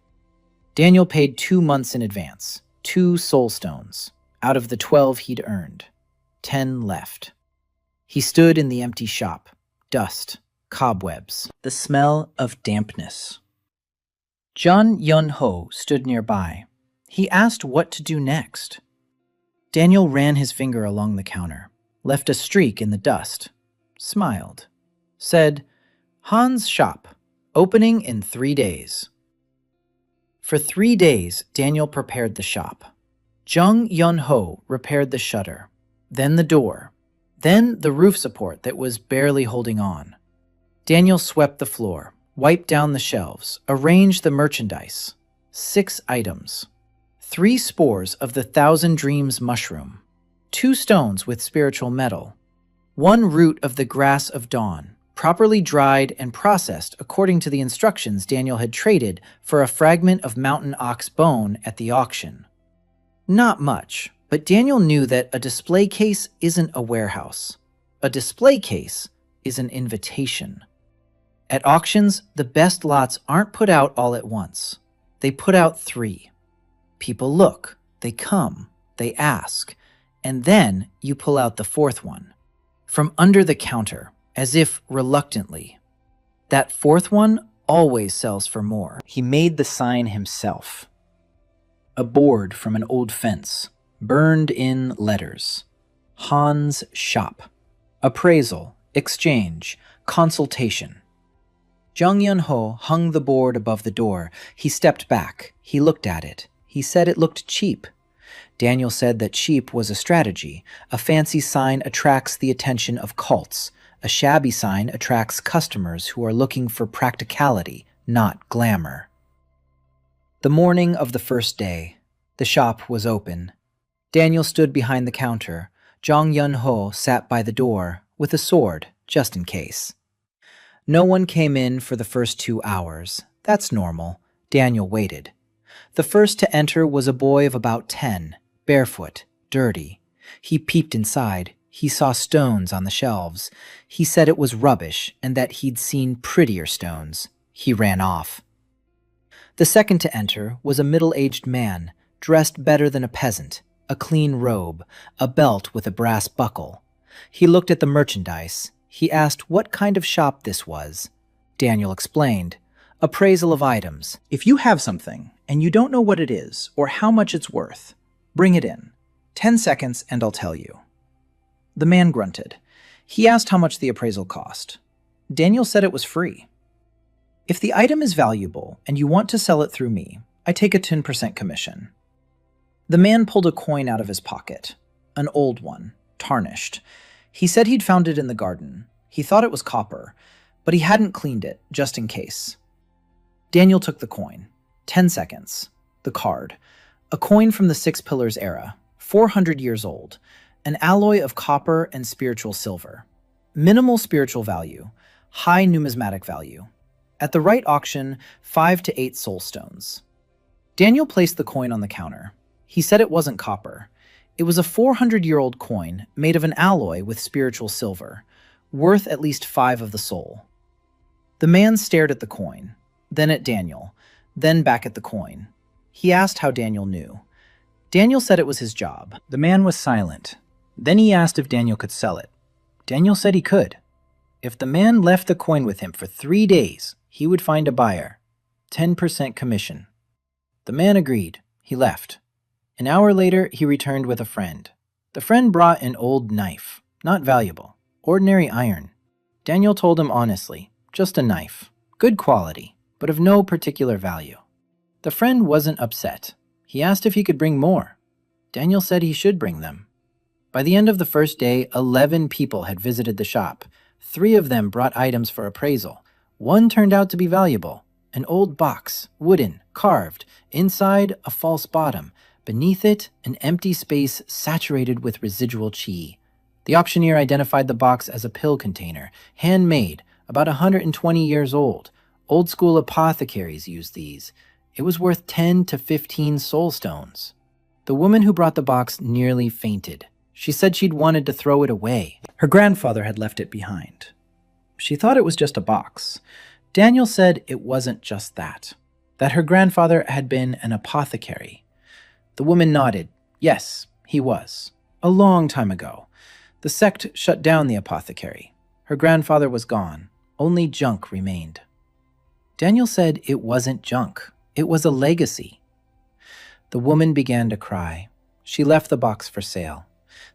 Daniel paid 2 months in advance, 2 soul stones, out of the 12 he'd earned. 10 left. He stood in the empty shop. Dust, cobwebs, the smell of dampness. Jun Yun-ho stood nearby. He asked what to do next. Daniel ran his finger along the counter, left a streak in the dust, smiled, said, "Han's shop, opening in 3 days." For 3 days, Daniel prepared the shop. Jung Yun-ho repaired the shutter, then the door, then the roof support that was barely holding on. Daniel swept the floor, wiped down the shelves, arranged the merchandise. 6 items. 3 spores of the 1,000 Dreams mushroom, 2 stones with spiritual metal, 1 root of the grass of dawn, properly dried and processed according to the instructions Daniel had traded for a fragment of mountain ox bone at the auction. Not much, but Daniel knew that a display case isn't a warehouse. A display case is an invitation. At auctions, the best lots aren't put out all at once. They put out 3. People look, they come, they ask, and then you pull out the 4th one. From under the counter, as if reluctantly. That 4th one always sells for more. He made the sign himself. A board from an old fence, burned in letters. Han's shop. Appraisal, exchange, consultation. Jung Yun-ho hung the board above the door. He stepped back. He looked at it. He said it looked cheap. Daniel said that cheap was a strategy. A fancy sign attracts the attention of cults. A shabby sign attracts customers who are looking for practicality, not glamour. The morning of the first day, the shop was open. Daniel stood behind the counter. Jung Yun-ho sat by the door, with a sword, just in case. No one came in for the first 2 hours. That's normal. Daniel waited. The first to enter was a boy of about 10, barefoot, dirty. He peeped inside. He saw stones on the shelves. He said it was rubbish and that he'd seen prettier stones. He ran off. The second to enter was a middle-aged man, dressed better than a peasant, a clean robe, a belt with a brass buckle. He looked at the merchandise. He asked what kind of shop this was. Daniel explained. Appraisal of items. If you have something and you don't know what it is or how much it's worth, bring it in. 10 seconds and I'll tell you. The man grunted. He asked how much the appraisal cost. Daniel said it was free. If the item is valuable and you want to sell it through me, I take a 10% commission. The man pulled a coin out of his pocket. An old one, tarnished. He said he'd found it in the garden. He thought it was copper, but he hadn't cleaned it, just in case. Daniel took the coin. 10 seconds. The card. A coin from the Six Pillars era, 400 years old. An alloy of copper and spiritual silver. Minimal spiritual value. High numismatic value. At the right auction, 5 to 8 soul stones. Daniel placed the coin on the counter. He said it wasn't copper. It was a 400-year-old coin made of an alloy with spiritual silver, worth at least 5 of the soul. The man stared at the coin, then at Daniel, then back at the coin. He asked how Daniel knew. Daniel said it was his job. The man was silent. Then he asked if Daniel could sell it. Daniel said he could. If the man left the coin with him for 3 days, he would find a buyer. 10% commission. The man agreed. He left. An hour later, he returned with a friend. The friend brought an old knife, not valuable, ordinary iron. Daniel told him honestly, just a knife, good quality, but of no particular value. The friend wasn't upset. He asked if he could bring more. Daniel said he should bring them. By the end of the first day, 11 people had visited the shop. 3 of them brought items for appraisal. 1 turned out to be valuable. An old box, wooden, carved, inside a false bottom. Beneath it, an empty space saturated with residual chi. The auctioneer identified the box as a pill container, handmade, about 120 years old. Old-school apothecaries used these. It was worth 10 to 15 soul stones. The woman who brought the box nearly fainted. She said she'd wanted to throw it away. Her grandfather had left it behind. She thought it was just a box. Daniel said it wasn't just that her grandfather had been an apothecary. The woman nodded. Yes, he was. A long time ago. The sect shut down the apothecary. Her grandfather was gone. Only junk remained. Daniel said it wasn't junk. It was a legacy. The woman began to cry. She left the box for sale.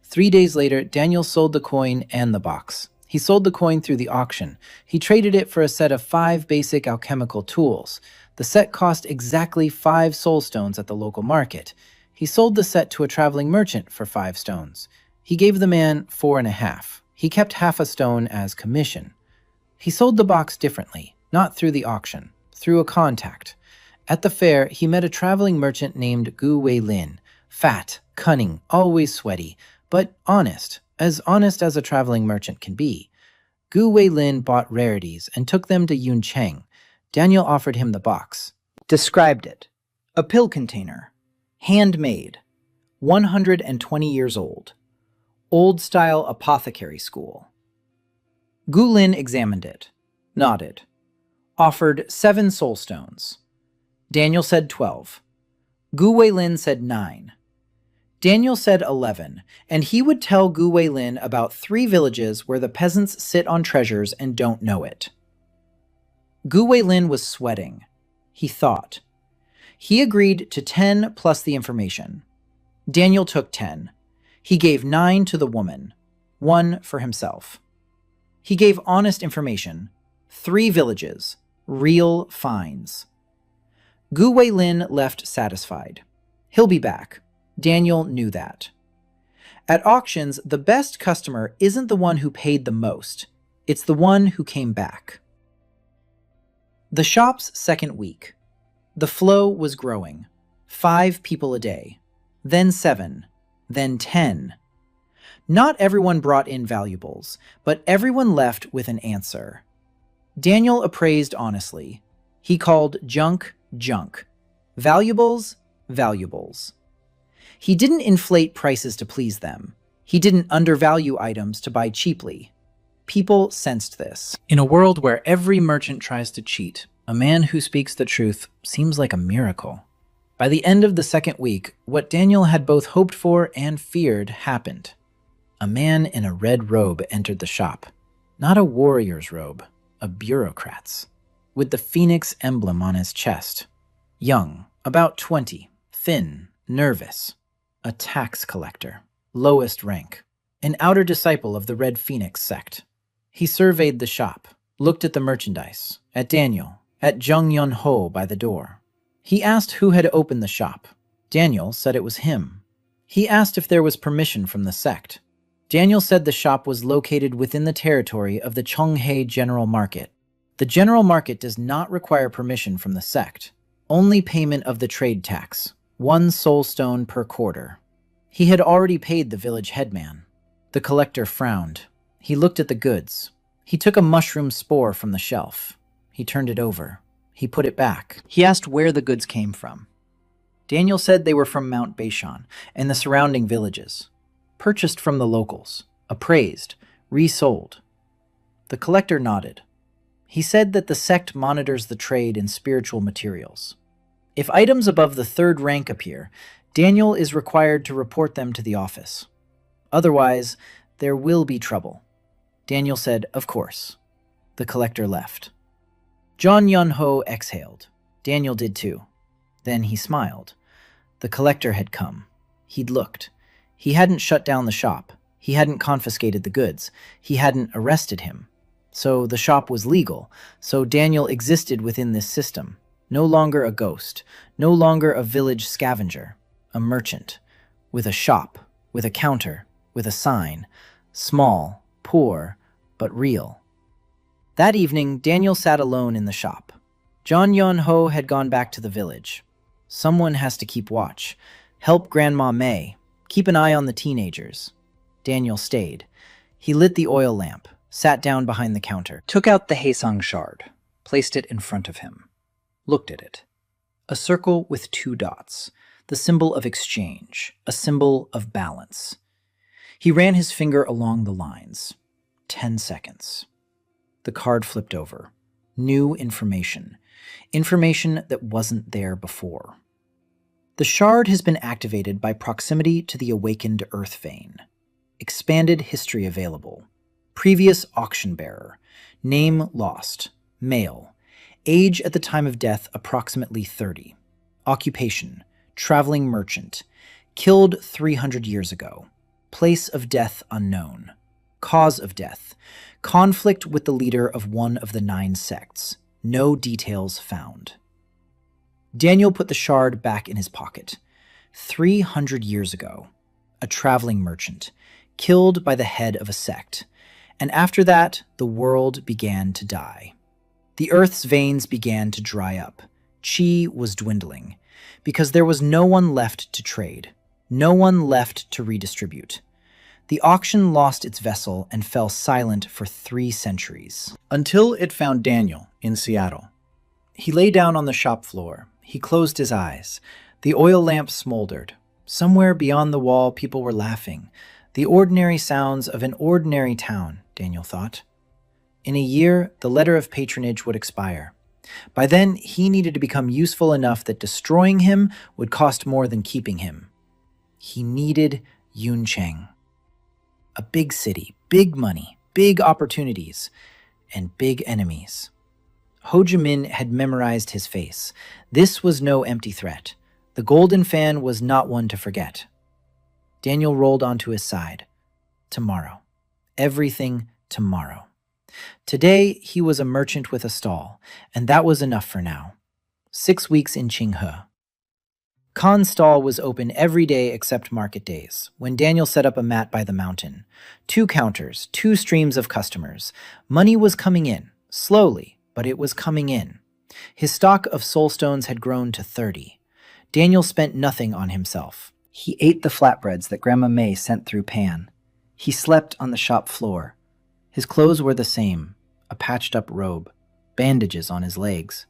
3 days later, Daniel sold the coin and the box. He sold the coin through the auction. He traded it for a set of 5 basic alchemical tools. The set cost exactly 5 soul stones at the local market. He sold the set to a traveling merchant for 5 stones. He gave the man 4.5. He kept half a stone as commission. He sold the box differently, not through the auction, through a contact. At the fair, he met a traveling merchant named Gu Wei Lin. Fat, cunning, always sweaty, but honest as a traveling merchant can be. Gu Wei Lin bought rarities and took them to Yun Cheng. Daniel offered him the box. Described it. A pill container. Handmade. 120 years old. Old-style apothecary school. Gu Lin examined it, nodded, offered 7 soul stones. Daniel said 12. Gu Weilin said 9. Daniel said 11, and he would tell Gu Weilin about 3 villages where the peasants sit on treasures and don't know it. Gu Weilin was sweating. He thought. He agreed to 10 plus the information. Daniel took 10. He gave 9 to the woman, 1 for himself. He gave honest information, 3 villages, real finds. Gu Weilin left satisfied. He'll be back. Daniel knew that. At auctions, the best customer isn't the one who paid the most. It's the one who came back. The shop's second week. The flow was growing. 5 people a day. Then 7. Then 10. Not everyone brought in valuables, but everyone left with an answer. Daniel appraised honestly. He called junk, junk. Valuables, valuables. He didn't inflate prices to please them. He didn't undervalue items to buy cheaply. People sensed this. In a world where every merchant tries to cheat, a man who speaks the truth seems like a miracle. By the end of the second week, what Daniel had both hoped for and feared happened. A man in a red robe entered the shop. Not a warrior's robe, a bureaucrat's, with the phoenix emblem on his chest. Young, about 20, thin, nervous. A tax collector, lowest rank, an outer disciple of the Red Phoenix sect. He surveyed the shop, looked at the merchandise, at Daniel, at Jung Yun Ho by the door. He asked who had opened the shop. Daniel said it was him. He asked if there was permission from the sect. Daniel said the shop was located within the territory of the Chonghae General Market. The General Market does not require permission from the sect, only payment of the trade tax. 1 soul stone per quarter. He had already paid the village headman. The collector frowned. He looked at the goods. He took a mushroom spore from the shelf. He turned it over. He put it back. He asked where the goods came from. Daniel said they were from Mount Beishan and the surrounding villages. Purchased from the locals. Appraised. Resold. The collector nodded. He said that the sect monitors the trade in spiritual materials. If items above the 3rd rank appear, Daniel is required to report them to the office. Otherwise, there will be trouble. Daniel said, of course. The collector left. John Yun Ho exhaled. Daniel did too. Then he smiled. The collector had come. He'd looked. He hadn't shut down the shop. He hadn't confiscated the goods. He hadn't arrested him. So the shop was legal. So Daniel existed within this system. No longer a ghost, no longer a village scavenger, a merchant, with a shop, with a counter, with a sign, small, poor, but real. That evening, Daniel sat alone in the shop. John Yun Ho had gone back to the village. Someone has to keep watch, help Grandma May, keep an eye on the teenagers. Daniel stayed. He lit the oil lamp, sat down behind the counter, took out the Haesang shard, placed it in front of him. Looked at it. A circle with 2 dots, the symbol of exchange, a symbol of balance. He ran his finger along the lines. 10 seconds. The card flipped over. New information. Information that wasn't there before. The shard has been activated by proximity to the awakened Earth vein. Expanded history available. Previous auction bearer. Name lost. Male. Age at the time of death approximately 30. Occupation, traveling merchant. Killed 300 years ago. Place of death unknown. Cause of death, conflict with the leader of one of the 9 sects. No details found. Daniel put the shard back in his pocket. 300 years ago, a traveling merchant, killed by the head of a sect. And after that, the world began to die. The Earth's veins began to dry up. Chi was dwindling, because there was no one left to trade, no one left to redistribute. The auction lost its vessel and fell silent for 3 centuries, until it found Daniel in Seattle. He lay down on the shop floor. He closed his eyes. The oil lamp smoldered. Somewhere beyond the wall, people were laughing. The ordinary sounds of an ordinary town, Daniel thought. In a year, the letter of patronage would expire. By then, he needed to become useful enough that destroying him would cost more than keeping him. He needed Yuncheng. A big city, big money, big opportunities, and big enemies. Ho Ji Min had memorized his face. This was no empty threat. The golden fan was not one to forget. Daniel rolled onto his side. Tomorrow. Everything tomorrow. Today, he was a merchant with a stall, and that was enough for now. 6 weeks in Qinghe. Khan's stall was open every day except market days, when Daniel set up a mat by the mountain. 2 counters, 2 streams of customers. Money was coming in, slowly, but it was coming in. His stock of soulstones had grown to 30. Daniel spent nothing on himself. He ate the flatbreads that Grandma May sent through Pan. He slept on the shop floor. His clothes were the same, a patched-up robe, bandages on his legs.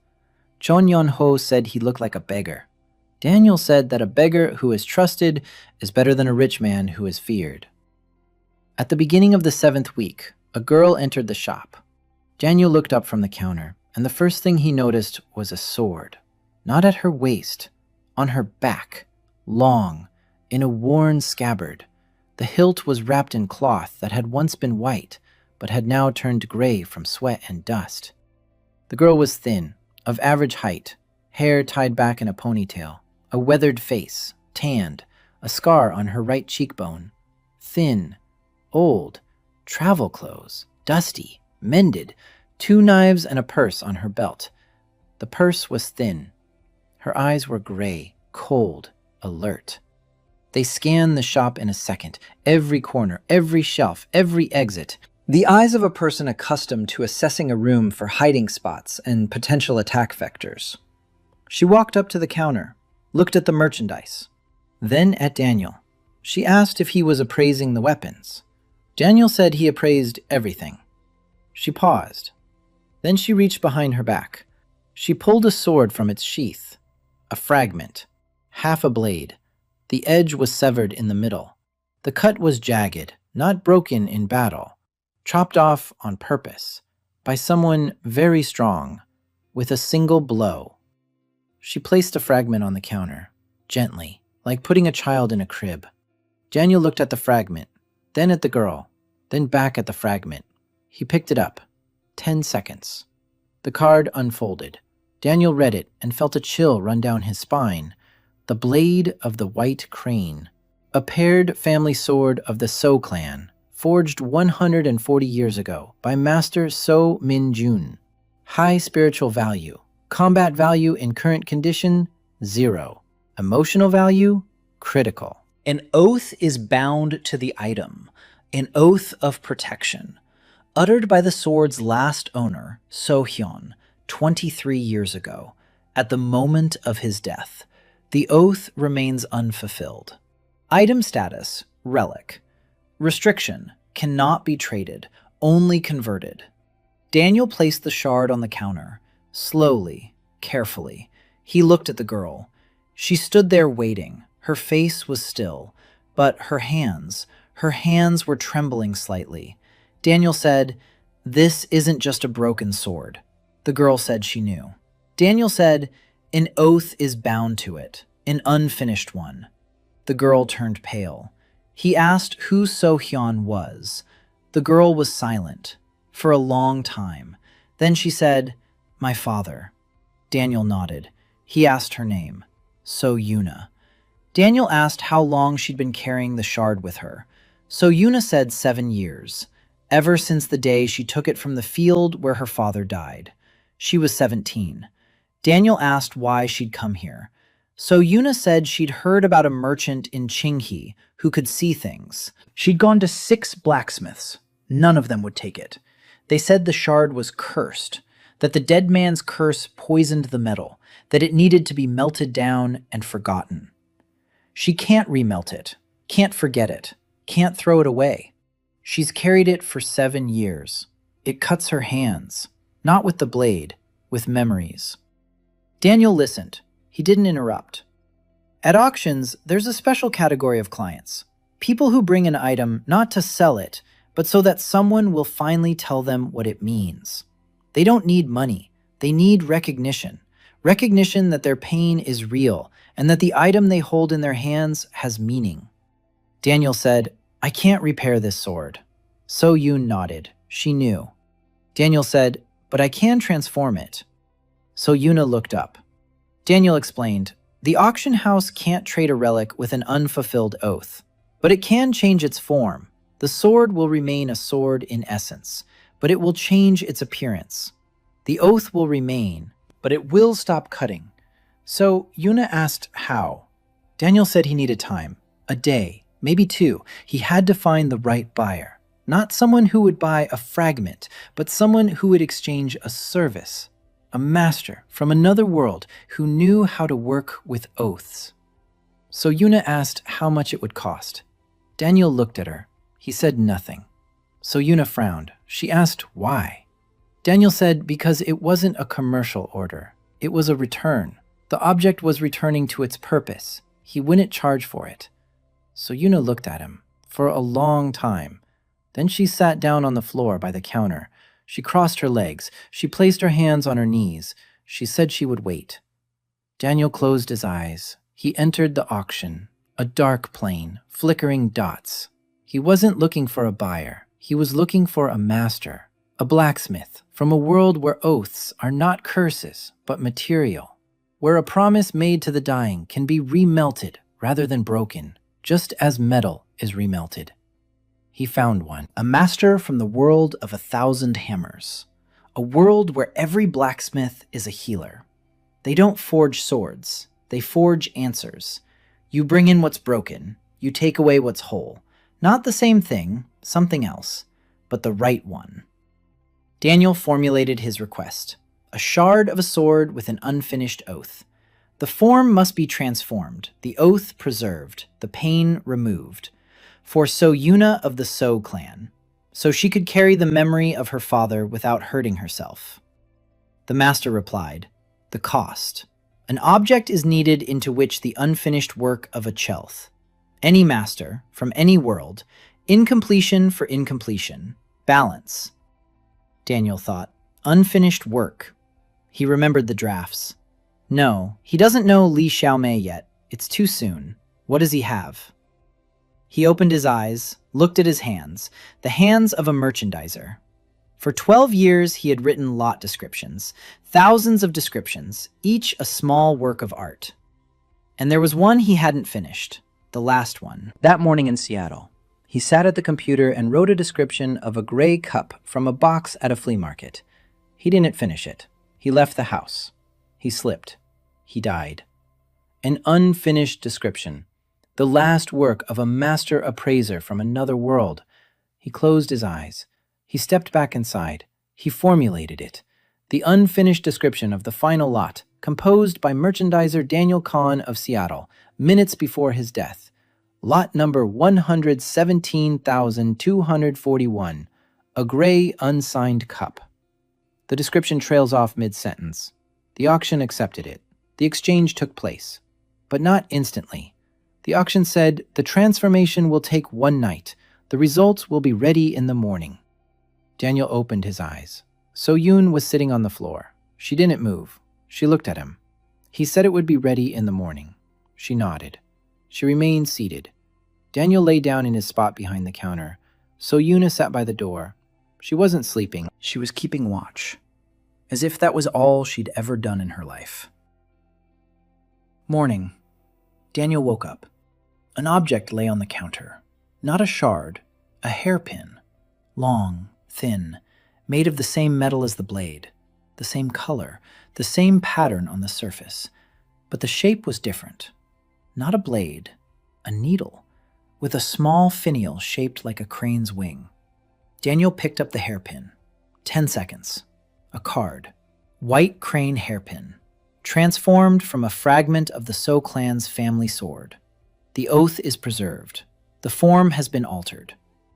Chon Yon-ho said he looked like a beggar. Daniel said that a beggar who is trusted is better than a rich man who is feared. At the beginning of the 7th week, a girl entered the shop. Daniel looked up from the counter, and the first thing he noticed was a sword. Not at her waist, on her back, long, in a worn scabbard. The hilt was wrapped in cloth that had once been white, but had now turned gray from sweat and dust. The girl was thin, of average height, hair tied back in a ponytail, a weathered face, tanned, a scar on her right cheekbone. Thin, old, travel clothes, dusty, mended, 2 knives and a purse on her belt. The purse was thin. Her eyes were gray, cold, alert. They scanned the shop in a second, every corner, every shelf, every exit. The eyes of a person accustomed to assessing a room for hiding spots and potential attack vectors. She walked up to the counter, looked at the merchandise, then at Daniel. She asked if he was appraising the weapons. Daniel said he appraised everything. She paused. Then she reached behind her back. She pulled a sword from its sheath. A fragment. Half a blade. The edge was severed in the middle. The cut was jagged, not broken in battle. Chopped off on purpose, by someone very strong, with a single blow. She placed a fragment on the counter, gently, like putting a child in a crib. Daniel looked at the fragment, then at the girl, then back at the fragment. He picked it up. 10 seconds. The card unfolded. Daniel read it and felt a chill run down his spine. The blade of the White Crane. A paired family sword of the So clan. Forged 140 years ago by Master So Min-jun. High spiritual value. Combat value in current condition, 0. Emotional value, critical. An oath is bound to the item, an oath of protection, uttered by the sword's last owner, So-hyun, 23 years ago, at the moment of his death. The oath remains unfulfilled. Item status, relic. Restriction, cannot be traded, only converted. Daniel placed the shard on the counter. Slowly, carefully, he looked at the girl. She stood there waiting. Her face was still, but her hands were trembling slightly. Daniel said, "This isn't just a broken sword." The girl said she knew. Daniel said, "An oath is bound to it, an unfinished one." The girl turned pale. He asked who So-hyun was. The girl was silent for a long time. Then she said, "My father." Daniel nodded. He asked her name. So-yuna. Daniel asked how long she'd been carrying the shard with her. So-yuna said 7 years, ever since the day she took it from the field where her father died. She was 17. Daniel asked why she'd come here. So-yuna said she'd heard about a merchant in Qinghe who could see things. She'd gone to 6 blacksmiths. None of them would take it. They said the shard was cursed, that the dead man's curse poisoned the metal, that it needed to be melted down and forgotten. She can't remelt it, can't forget it, can't throw it away. She's carried it for 7 years. It cuts her hands, not with the blade, with memories. Daniel listened. He didn't interrupt. At auctions, there's a special category of clients. People who bring an item not to sell it, but so that someone will finally tell them what it means. They don't need money. They need recognition. Recognition that their pain is real and that the item they hold in their hands has meaning. Daniel said, "I can't repair this sword." So Yoon nodded. She knew. Daniel said, "But I can transform it." So Yuna looked up. Daniel explained, "The auction house can't trade a relic with an unfulfilled oath, but it can change its form. The sword will remain a sword in essence, but it will change its appearance. The oath will remain, but it will stop cutting." So Yuna asked how. Daniel said he needed time, a day, maybe 2. He had to find the right buyer. Not someone who would buy a fragment, but someone who would exchange a service. A master from another world who knew how to work with oaths. So Yuna asked how much it would cost. Daniel looked at her. He said nothing. So Yuna frowned. She asked why. Daniel said because it wasn't a commercial order. It was a return. The object was returning to its purpose. He wouldn't charge for it. So Yuna looked at him for a long time. Then she sat down on the floor by the counter. She crossed her legs. She placed her hands on her knees. She said she would wait. Daniel closed his eyes. He entered the auction, a dark plane, flickering dots. He wasn't looking for a buyer. He was looking for a master, a blacksmith, from a world where oaths are not curses, but material, where a promise made to the dying can be remelted rather than broken, just as metal is remelted. He found one, a master from the world of 1,000 hammers, a world where every blacksmith is a healer. They don't forge swords, they forge answers. You bring in what's broken, you take away what's whole. Not the same thing, something else, but the right one. Daniel formulated his request, a shard of a sword with an unfinished oath. The form must be transformed, the oath preserved, the pain removed. For So Yuna of the So clan, so she could carry the memory of her father without hurting herself. The master replied, "The cost. An object is needed into which the unfinished work of a chelth. Any master, from any world, incompletion for incompletion, balance." Daniel thought, unfinished work. He remembered the drafts. No, he doesn't know Li Xiaomei yet. It's too soon. What does he have? He opened his eyes, looked at his hands, the hands of a merchandiser. For 12 years, he had written lot descriptions, thousands of descriptions, each a small work of art. And there was one he hadn't finished, the last one. That morning in Seattle, he sat at the computer and wrote a description of a gray cup from a box at a flea market. He didn't finish it. He left the house. He slipped. He died. An unfinished description. The last work of a master appraiser from another world. He closed his eyes. He stepped back inside. He formulated it. The unfinished description of the final lot, composed by merchandiser Daniel Kahn of Seattle, minutes before his death. Lot number 117,241, a gray unsigned cup. The description trails off mid-sentence. The auction accepted it. The exchange took place, but not instantly. The auction said, "The transformation will take 1 night. The results will be ready in the morning." Daniel opened his eyes. So Yoon was sitting on the floor. She didn't move. She looked at him. He said it would be ready in the morning. She nodded. She remained seated. Daniel lay down in his spot behind the counter. So Yuna sat by the door. She wasn't sleeping. She was keeping watch, as if that was all she'd ever done in her life. Morning. Daniel woke up. An object lay on the counter. Not a shard, a hairpin. Long, thin, made of the same metal as the blade, the same color, the same pattern on the surface. But the shape was different. Not a blade, a needle, with a small finial shaped like a crane's wing. Daniel picked up the hairpin. 10 seconds. A card. White crane hairpin. Transformed from a fragment of the So clan's family sword. The oath is preserved. The form has been altered.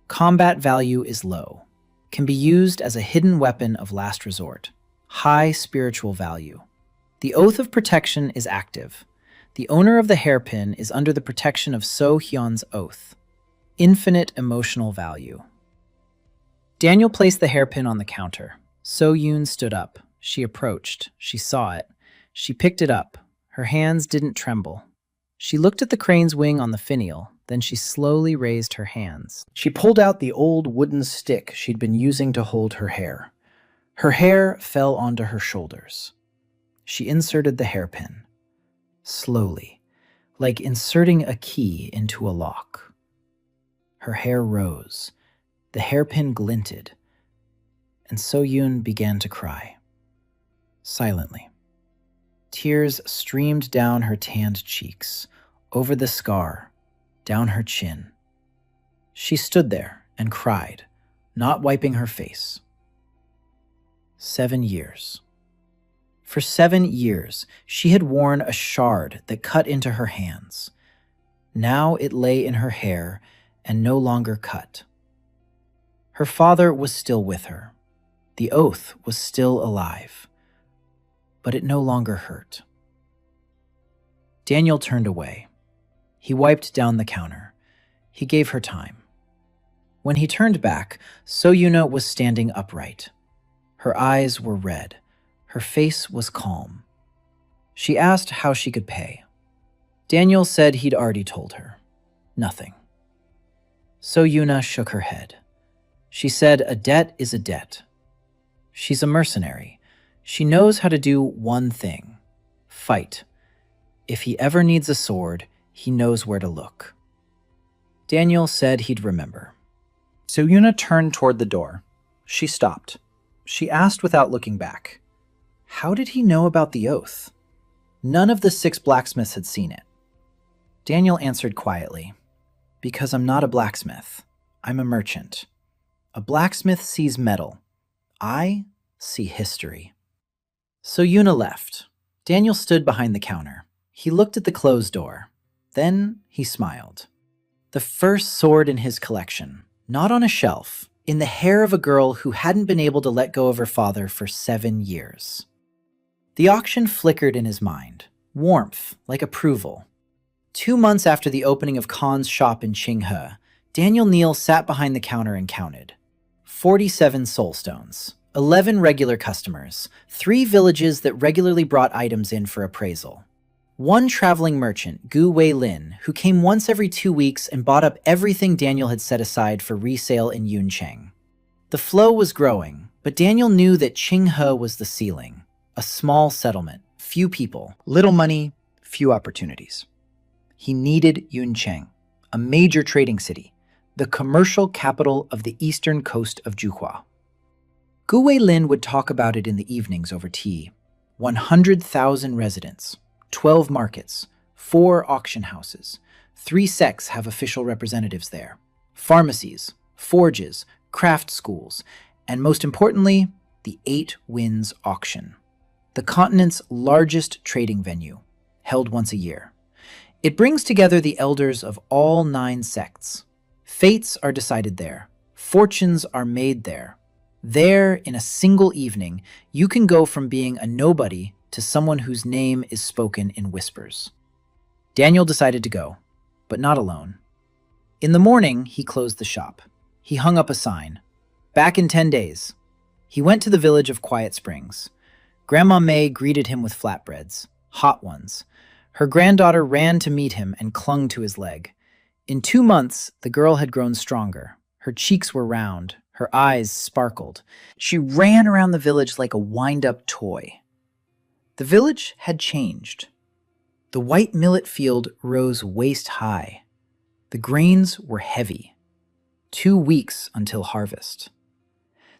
Combat value is low. Can be used as a hidden weapon of last resort. High spiritual value. The oath of protection is active. The owner of the hairpin is under the protection of So Hyun's oath. Infinite emotional value. Daniel placed the hairpin on the counter. So Yoon stood up. She approached. She saw it. She picked it up. Her hands didn't tremble. She looked at the crane's wing on the finial, then she slowly raised her hands. She pulled out the old wooden stick she'd been using to hold her hair. Her hair fell onto her shoulders. She inserted the hairpin. Slowly, like inserting a key into a lock. Her hair rose. The hairpin glinted. And So Yoon began to cry. Silently. Tears streamed down her tanned cheeks, over the scar, down her chin. She stood there and cried, not wiping her face. 7 years. For 7 years, she had worn a shard that cut into her hands. Now it lay in her hair and no longer cut. Her father was still with her. The oath was still alive. But it no longer hurt. Daniel turned away. He wiped down the counter. He gave her time. When he turned back, So-Yuna was standing upright. Her eyes were red. Her face was calm. She asked how she could pay. Daniel said he'd already told her. Nothing. So-Yuna shook her head. She said a debt is a debt. She's a mercenary. She knows how to do one thing. Fight. If he ever needs a sword, he knows where to look. Daniel said he'd remember. So-Yuna turned toward the door. She stopped. She asked without looking back. How did he know about the oath? None of the 6 blacksmiths had seen it. Daniel answered quietly. Because I'm not a blacksmith. I'm a merchant. A blacksmith sees metal. I see history. So Yuna left. Daniel stood behind the counter. He looked at the closed door. Then he smiled. The first sword in his collection, not on a shelf, in the hair of a girl who hadn't been able to let go of her father for 7 years. The auction flickered in his mind. Warmth, like approval. 2 months after the opening of Khan's shop in Qinghe, Daniel Neal sat behind the counter and counted. 47 soulstones. 11 regular customers, 3 villages that regularly brought items in for appraisal. 1 traveling merchant, Gu Wei Lin, who came once every 2 weeks and bought up everything Daniel had set aside for resale in Yuncheng. The flow was growing, but Daniel knew that Qinghe was the ceiling. A small settlement, few people, little money, few opportunities. He needed Yuncheng, a major trading city, the commercial capital of the eastern coast of Juhua. Gu Wei Lin would talk about it in the evenings over tea. 100,000 residents, 12 markets, 4 auction houses, 3 sects have official representatives there, pharmacies, forges, craft schools, and most importantly, the 8 Winds auction, the continent's largest trading venue, held once a year. It brings together the elders of all 9 sects. Fates are decided there. Fortunes are made there. There, in a single evening, you can go from being a nobody to someone whose name is spoken in whispers. Daniel decided to go, but not alone. In the morning, he closed the shop. He hung up a sign. Back in 10 days. He went to the village of Quiet Springs. Grandma May greeted him with flatbreads, hot ones. Her granddaughter ran to meet him and clung to his leg. In 2 months, the girl had grown stronger. Her cheeks were round. Her eyes sparkled. She ran around the village like a wind-up toy. The village had changed. The white millet field rose waist-high. The grains were heavy. 2 weeks until harvest.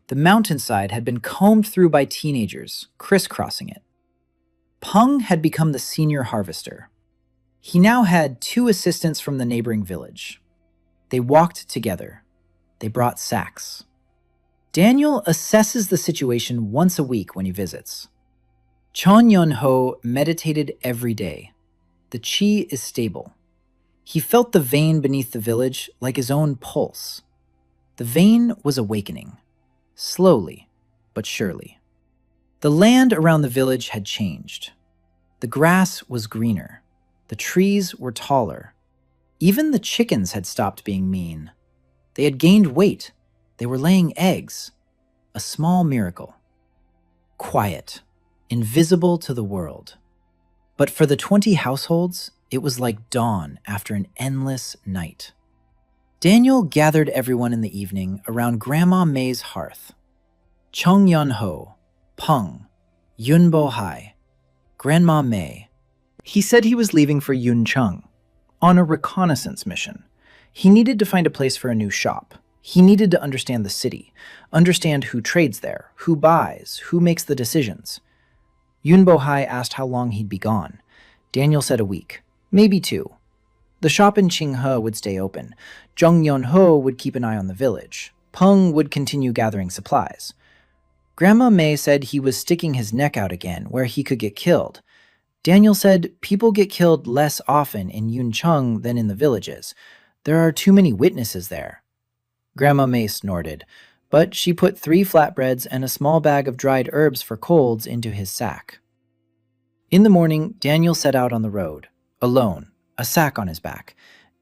The mountainside had been combed through by teenagers, crisscrossing it. Peng had become the senior harvester. He now had 2 assistants from the neighboring village. They walked together. They brought sacks. Daniel assesses the situation once a week when he visits. Chon Yun-ho meditated every day. The chi is stable. He felt the vein beneath the village like his own pulse. The vein was awakening, slowly but surely. The land around the village had changed. The grass was greener. The trees were taller. Even the chickens had stopped being mean. They had gained weight. They were laying eggs. A small miracle. Quiet. Invisible to the world. But for the 20 households, it was like dawn after an endless night. Daniel gathered everyone in the evening around Grandma May's hearth. Chung Yun-ho, Peng, Yun Bo-hai, Grandma May. He said he was leaving for Yun Chung on a reconnaissance mission. He needed to find a place for a new shop. He needed to understand the city, understand who trades there, who buys, who makes the decisions. Yun Bo-hai asked how long he'd be gone. Daniel said a week, maybe 2. The shop in Qinghe would stay open. Zheng Yunho would keep an eye on the village. Peng would continue gathering supplies. Grandma May said he was sticking his neck out again where he could get killed. Daniel said people get killed less often in Yuncheng than in the villages. There are too many witnesses there. Grandma May snorted, but she put 3 flatbreads and a small bag of dried herbs for colds into his sack. In the morning, Daniel set out on the road, alone, a sack on his back.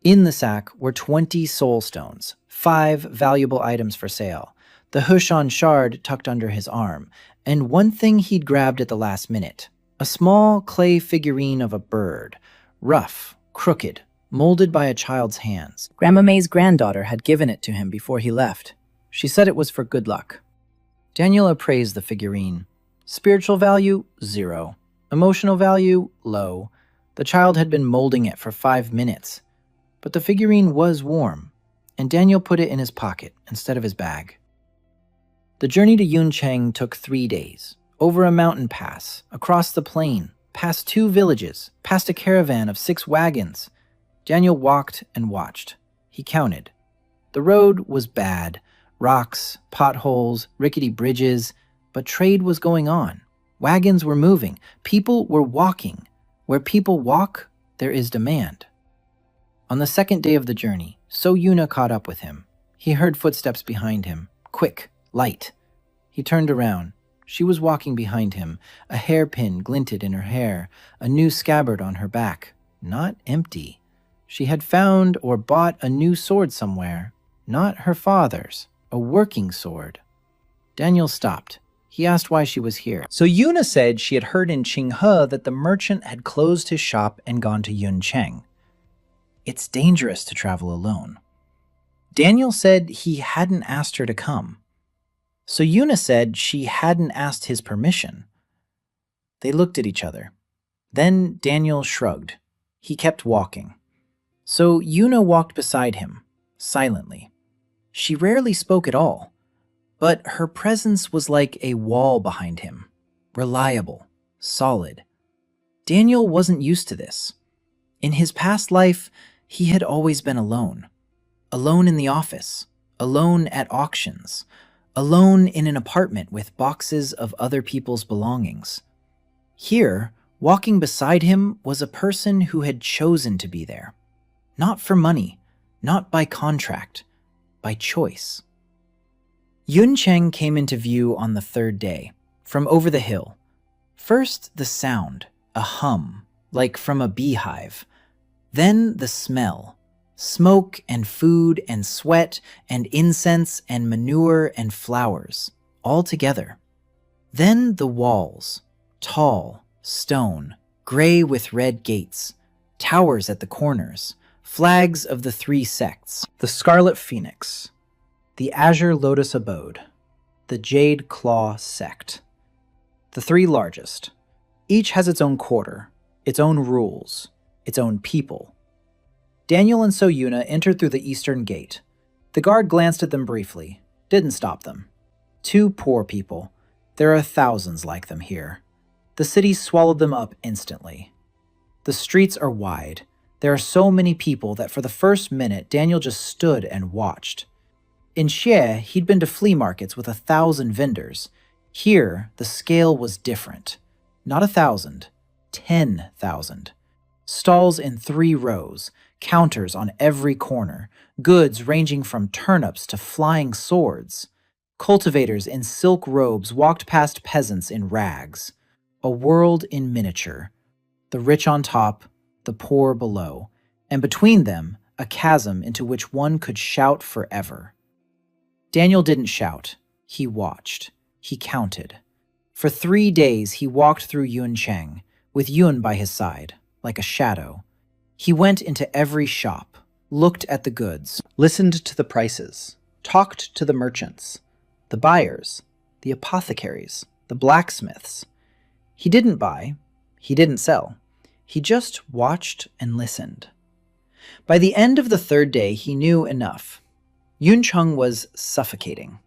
In the sack were 20 soul stones, 5 valuable items for sale, the Hushan shard tucked under his arm, and one thing he'd grabbed at the last minute, a small clay figurine of a bird, rough, crooked, molded by a child's hands. Grandma May's granddaughter had given it to him before he left. She said it was for good luck. Daniel appraised the figurine. Spiritual value, 0. Emotional value, low. The child had been molding it for 5 minutes. But the figurine was warm, and Daniel put it in his pocket instead of his bag. The journey to Yuncheng took 3 days, over a mountain pass, across the plain, past 2 villages, past a caravan of 6 wagons. Daniel walked and watched. He counted. The road was bad. Rocks, potholes, rickety bridges, but trade was going on. Wagons were moving. People were walking. Where people walk, there is demand. On the 2nd day of the journey, So Yuna caught up with him. He heard footsteps behind him, quick, light. He turned around. She was walking behind him. A hairpin glinted in her hair, a new scabbard on her back. Not empty. She had found or bought a new sword somewhere. Not her father's. A working sword. Daniel stopped. He asked why she was here. So Yuna said she had heard in Qinghe that the merchant had closed his shop and gone to Yuncheng. It's dangerous to travel alone. Daniel said he hadn't asked her to come. So Yuna said she hadn't asked his permission. They looked at each other. Then Daniel shrugged. He kept walking. So Yuna walked beside him, silently. She rarely spoke at all, but her presence was like a wall behind him, reliable, solid. Daniel wasn't used to this. In his past life, he had always been alone. Alone in the office, alone at auctions, alone in an apartment with boxes of other people's belongings. Here, walking beside him was a person who had chosen to be there. Not for money, not by contract, by choice. Yuncheng came into view on the 3rd day, from over the hill. First, the sound, a hum, like from a beehive. Then the smell, smoke and food and sweat and incense and manure and flowers, all together. Then the walls, tall, stone, gray with red gates, towers at the corners, flags of the 3 sects, the Scarlet Phoenix, the Azure Lotus Abode, the Jade Claw Sect. The 3 largest. Each has its own quarter, its own rules, its own people. Daniel and So Yuna entered through the eastern gate. The guard glanced at them briefly, didn't stop them. 2 poor people. There are thousands like them here. The city swallowed them up instantly. The streets are wide. There are so many people that for the first minute, Daniel just stood and watched. In Xie, he'd been to flea markets with 1,000 vendors. Here, the scale was different. Not 1,000, 10,000. Stalls in 3 rows, counters on every corner, goods ranging from turnips to flying swords. Cultivators in silk robes walked past peasants in rags. A world in miniature. The rich on top, the poor below, and between them, a chasm into which one could shout forever. Daniel didn't shout. He watched. He counted. For 3 days, he walked through Yuncheng, with Yun by his side, like a shadow. He went into every shop, looked at the goods, listened to the prices, talked to the merchants, the buyers, the apothecaries, the blacksmiths. He didn't buy. He didn't sell. He just watched and listened. By the end of the 3rd day, he knew enough. Yuncheng was suffocating.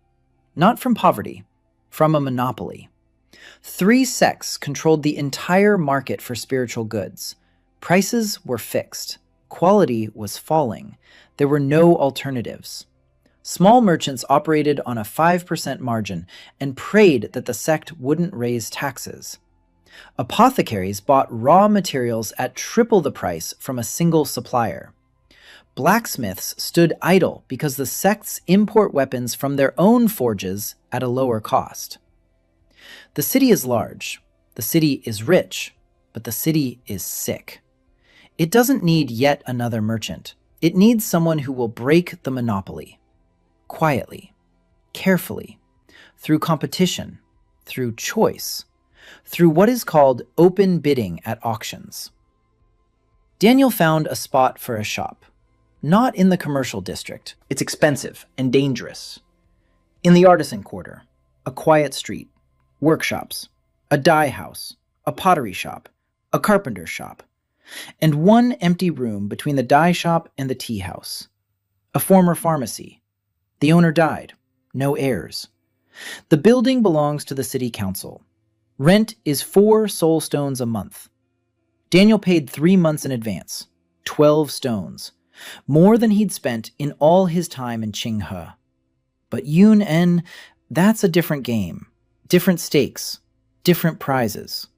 Not from poverty, from a monopoly. 3 sects controlled the entire market for spiritual goods. Prices were fixed. Quality was falling. There were no alternatives. Small merchants operated on a 5% margin and prayed that the sect wouldn't raise taxes. Apothecaries bought raw materials at triple the price from a single supplier. Blacksmiths stood idle because the sects import weapons from their own forges at a lower cost. The city is large, the city is rich, but the city is sick. It doesn't need yet another merchant. It needs someone who will break the monopoly. Quietly, carefully, through competition, through choice, through what is called open bidding at auctions. Daniel found a spot for a shop. Not in the commercial district. It's expensive and dangerous. In the artisan quarter, a quiet street, workshops, a dye house, a pottery shop, a carpenter shop, and one empty room between the dye shop and the tea house. A former pharmacy. The owner died. No heirs. The building belongs to the city council. Rent is 4 soul stones a month. Daniel paid 3 months in advance. 12 stones. More than he'd spent in all his time in Qinghe. But Yun En, that's a different game. Different stakes. Different prizes.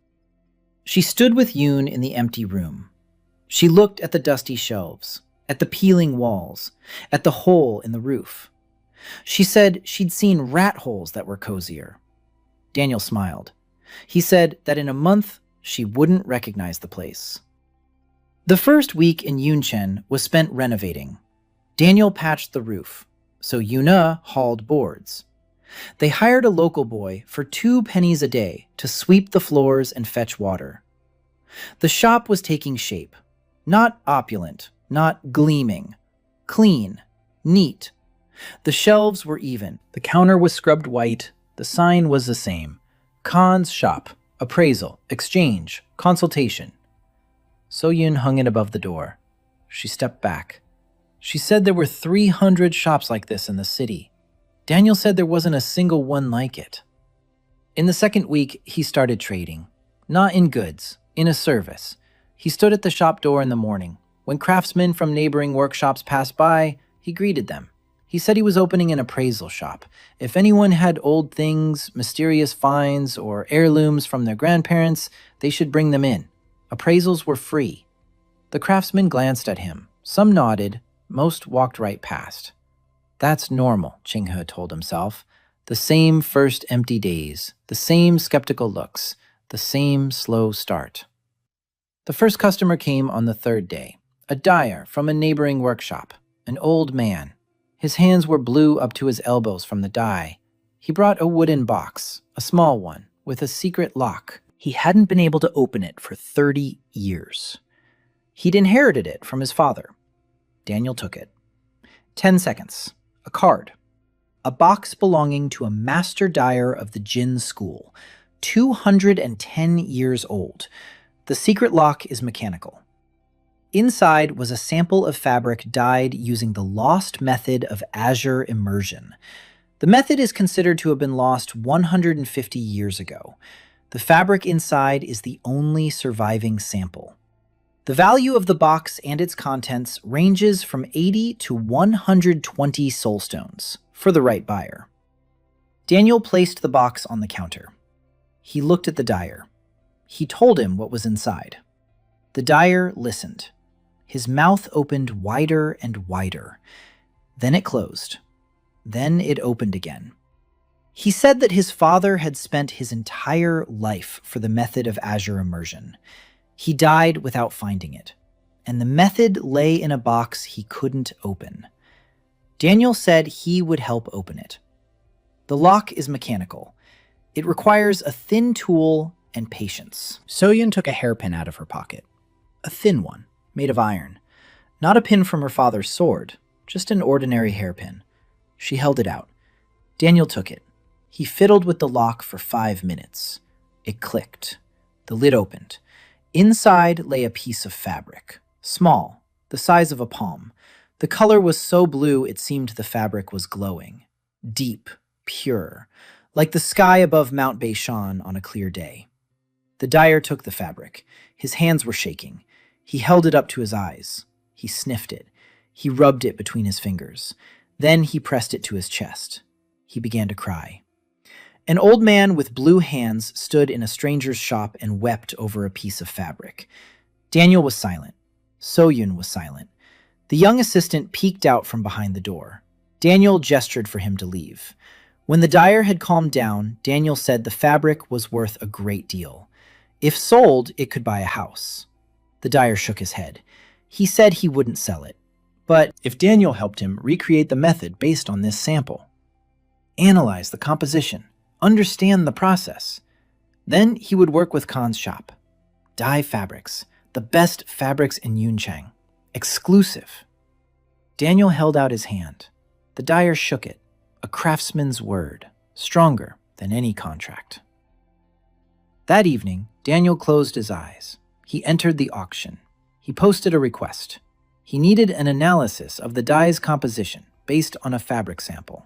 She stood with Yun in the empty room. She looked at the dusty shelves, at the peeling walls, at the hole in the roof. She said she'd seen rat holes that were cozier. Daniel smiled. He said that in a month, she wouldn't recognize the place. The first week in Yunchen was spent renovating. Daniel patched the roof, so Yuna hauled boards. They hired a local boy for 2 pennies a day to sweep the floors and fetch water. The shop was taking shape. Not opulent, not gleaming. Clean, neat. The shelves were even. The counter was scrubbed white. The sign was the same. Khan's shop, appraisal, exchange, consultation. So-Yun hung it above the door. She stepped back. She said there were 300 shops like this in the city. Daniel said there wasn't a single one like it. In the second week, he started trading. Not in goods, in a service. He stood at the shop door in the morning. When craftsmen from neighboring workshops passed by, he greeted them. He said he was opening an appraisal shop. If anyone had old things, mysterious finds, or heirlooms from their grandparents, they should bring them in. Appraisals were free. The craftsmen glanced at him. Some nodded. Most walked right past. That's normal, Qinghe told himself. The same first empty days, the same skeptical looks, the same slow start. The first customer came on the 3rd day. A dyer from a neighboring workshop. An old man. His hands were blue up to his elbows from the dye. He brought a wooden box, a small one, with a secret lock. He hadn't been able to open it for 30 years. He'd inherited it from his father. Daniel took it. 10 seconds. A card. A box belonging to a master dyer of the Jin school. 210 years old. The secret lock is mechanical. Inside was a sample of fabric dyed using the lost method of azure immersion. The method is considered to have been lost 150 years ago. The fabric inside is the only surviving sample. The value of the box and its contents ranges from 80 to 120 soulstones for the right buyer. Daniel placed the box on the counter. He looked at the dyer. He told him what was inside. The dyer listened. His mouth opened wider and wider. Then it closed. Then it opened again. He said that his father had spent his entire life for the method of azure immersion. He died without finding it, and the method lay in a box he couldn't open. Daniel said he would help open it. The lock is mechanical. It requires a thin tool and patience. Soyun took a hairpin out of her pocket. A thin one, made of iron. Not a pin from her father's sword, just an ordinary hairpin. She held it out. Daniel took it. He fiddled with the lock for 5 minutes. It clicked. The lid opened. Inside lay a piece of fabric. Small, the size of a palm. The color was so blue it seemed the fabric was glowing. Deep, pure, like the sky above Mount Beishan on a clear day. The dyer took the fabric. His hands were shaking. He held it up to his eyes. He sniffed it. He rubbed it between his fingers. Then he pressed it to his chest. He began to cry. An old man with blue hands stood in a stranger's shop and wept over a piece of fabric. Daniel was silent. Soyun was silent. The young assistant peeked out from behind the door. Daniel gestured for him to leave. When the dyer had calmed down, Daniel said the fabric was worth a great deal. If sold, it could buy a house. The dyer shook his head. He said he wouldn't sell it. But if Daniel helped him recreate the method based on this sample, analyze the composition, understand the process, then he would work with Khan's shop. Dye fabrics, the best fabrics in Yunchang. Exclusive. Daniel held out his hand. The dyer shook it. A craftsman's word, stronger than any contract. That evening, Daniel closed his eyes. He entered the auction. He posted a request. He needed an analysis of the dye's composition based on a fabric sample.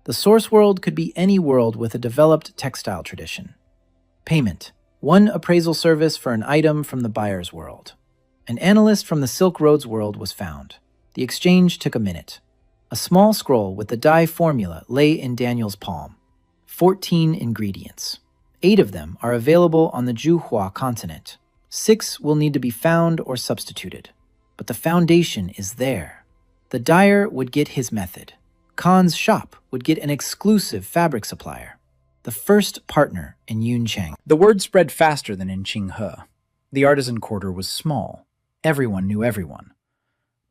The source world could be any world with a developed textile tradition. Payment: 1 appraisal service for an item from the buyer's world. An analyst from the Silk Road's world was found. The exchange took a minute. A small scroll with the dye formula lay in Daniel's palm. 14 ingredients. 8 of them are available on the Juhua continent. 6 will need to be found or substituted. But the foundation is there. The dyer would get his method. Khan's shop would get an exclusive fabric supplier. The first partner in Yunchang. The word spread faster than in Qinghe. The artisan quarter was small. Everyone knew everyone.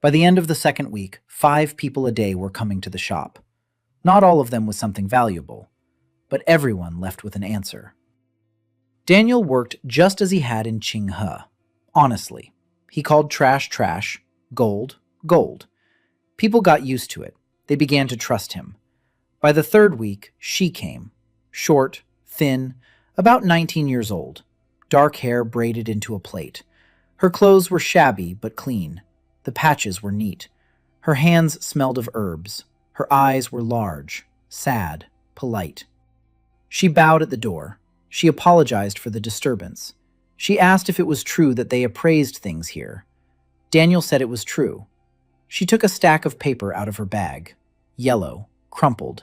By the end of the second week, 5 people a day were coming to the shop. Not all of them with something valuable, but everyone left with an answer. Daniel worked just as he had in Qinghe. Honestly, he called trash trash, gold gold. People got used to it. They began to trust him. By the 3rd week, she came. Short, thin, about 19 years old. Dark hair braided into a plait. Her clothes were shabby but clean. The patches were neat. Her hands smelled of herbs. Her eyes were large, sad, polite. She bowed at the door. She apologized for the disturbance. She asked if it was true that they appraised things here. Daniel said it was true. She took a stack of paper out of her bag. Yellow, crumpled,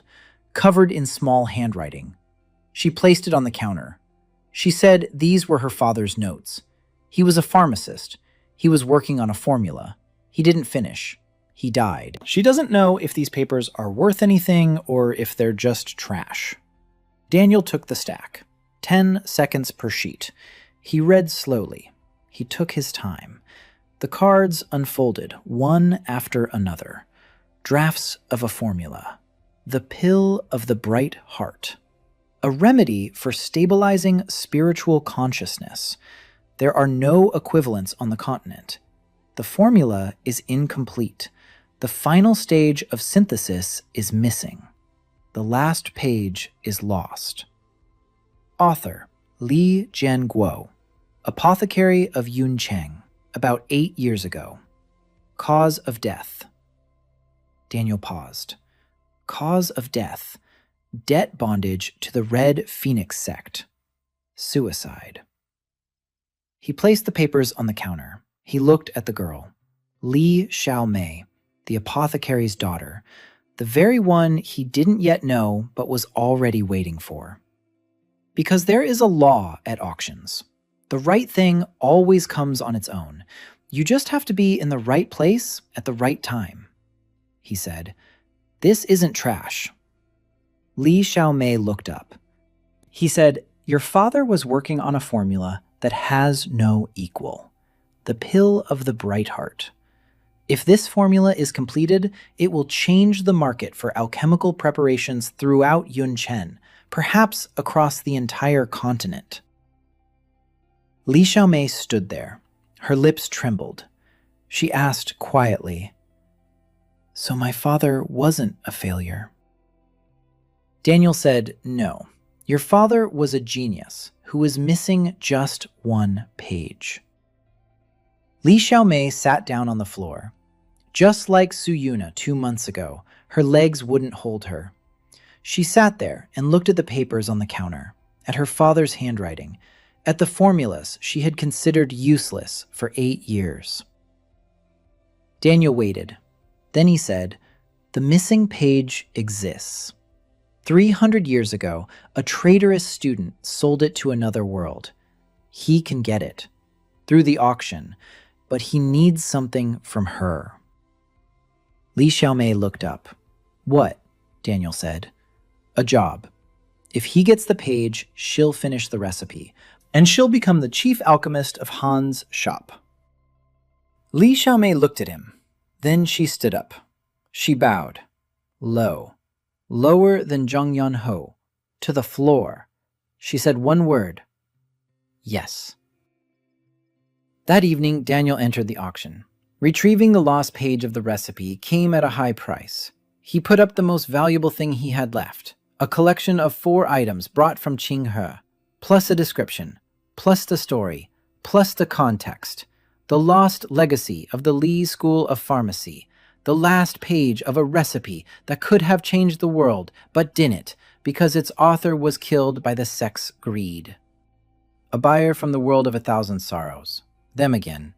covered in small handwriting. She placed it on the counter. She said these were her father's notes. He was a pharmacist. He was working on a formula. He didn't finish. He died. She doesn't know if these papers are worth anything or if they're just trash. Daniel took the stack. 10 seconds per sheet. He read slowly. He took his time. The cards unfolded, one after another. Drafts of a formula. The pill of the bright heart. A remedy for stabilizing spiritual consciousness. There are no equivalents on the continent. The formula is incomplete. The final stage of synthesis is missing. The last page is lost. Author: Li Jianguo. Apothecary of Yuncheng, about 8 years ago. Cause of death. Daniel paused. Cause of death. Debt bondage to the Red Phoenix sect. Suicide. He placed the papers on the counter. He looked at the girl. Li Xiaomei, the apothecary's daughter, the very one he didn't yet know but was already waiting for. Because there is a law at auctions. The right thing always comes on its own. You just have to be in the right place at the right time. He said, "This isn't trash." Li Xiaomei looked up. He said, "Your father was working on a formula that has no equal. The pill of the bright heart. If this formula is completed, it will change the market for alchemical preparations throughout Yunchen, perhaps across the entire continent. Li Xiaomei stood there. Her lips trembled. She asked quietly, "So my father wasn't a failure?" Daniel said, "No. Your father was a genius who was missing just one page." Li Xiaomei sat down on the floor. Just like Su Yuna 2 months ago, her legs wouldn't hold her. She sat there and looked at the papers on the counter, at her father's handwriting, at the formulas she had considered useless for 8 years. Daniel waited. Then he said, "The missing page exists. 300 years ago, a traitorous student sold it to another world. He can get it through the auction, but he needs something from her." Li Xiaomei looked up. "What?" Daniel said. "A job. If he gets the page, she'll finish the recipe, and she'll become the chief alchemist of Han's shop." Li Xiaomei looked at him. Then she stood up. She bowed, low, lower than Zhang Yanho, to the floor. She said one word, "Yes." That evening, Daniel entered the auction. Retrieving the lost page of the recipe came at a high price. He put up the most valuable thing he had left, a collection of 4 items brought from Qinghe, plus a description, plus the story, plus the context, the lost legacy of the Li School of Pharmacy, the last page of a recipe that could have changed the world, but didn't, because its author was killed by the sex greed. A buyer from the world of 1,000 sorrows. Them again.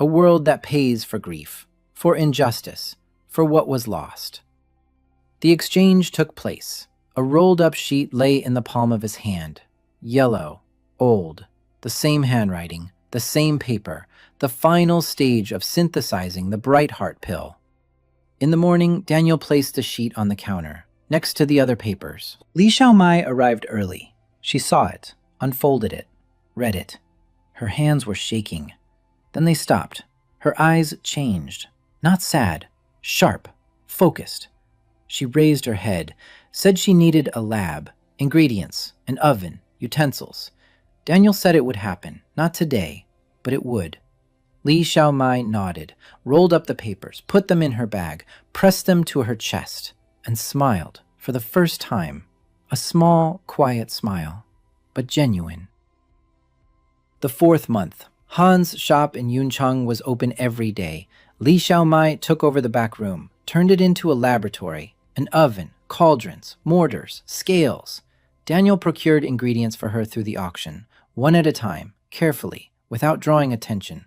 A world that pays for grief, for injustice, for what was lost. The exchange took place. A rolled-up sheet lay in the palm of his hand. Yellow, old, the same handwriting, the same paper, the final stage of synthesizing the Bright Heart pill. In the morning, Daniel placed the sheet on the counter, next to the other papers. Li Xiaomei arrived early. She saw it, unfolded it, read it. Her hands were shaking. Then they stopped. Her eyes changed. Not sad, sharp, focused. She raised her head, said she needed a lab, ingredients, an oven, utensils. Daniel said it would happen, not today, but it would. Li Xiaomei nodded, rolled up the papers, put them in her bag, pressed them to her chest, and smiled for the first time. A small, quiet smile, but genuine. The 4th month. Han's shop in Yuncheng was open every day. Li Xiaomei took over the back room, turned it into a laboratory, an oven, cauldrons, mortars, scales. Daniel procured ingredients for her through the auction, one at a time, carefully, without drawing attention.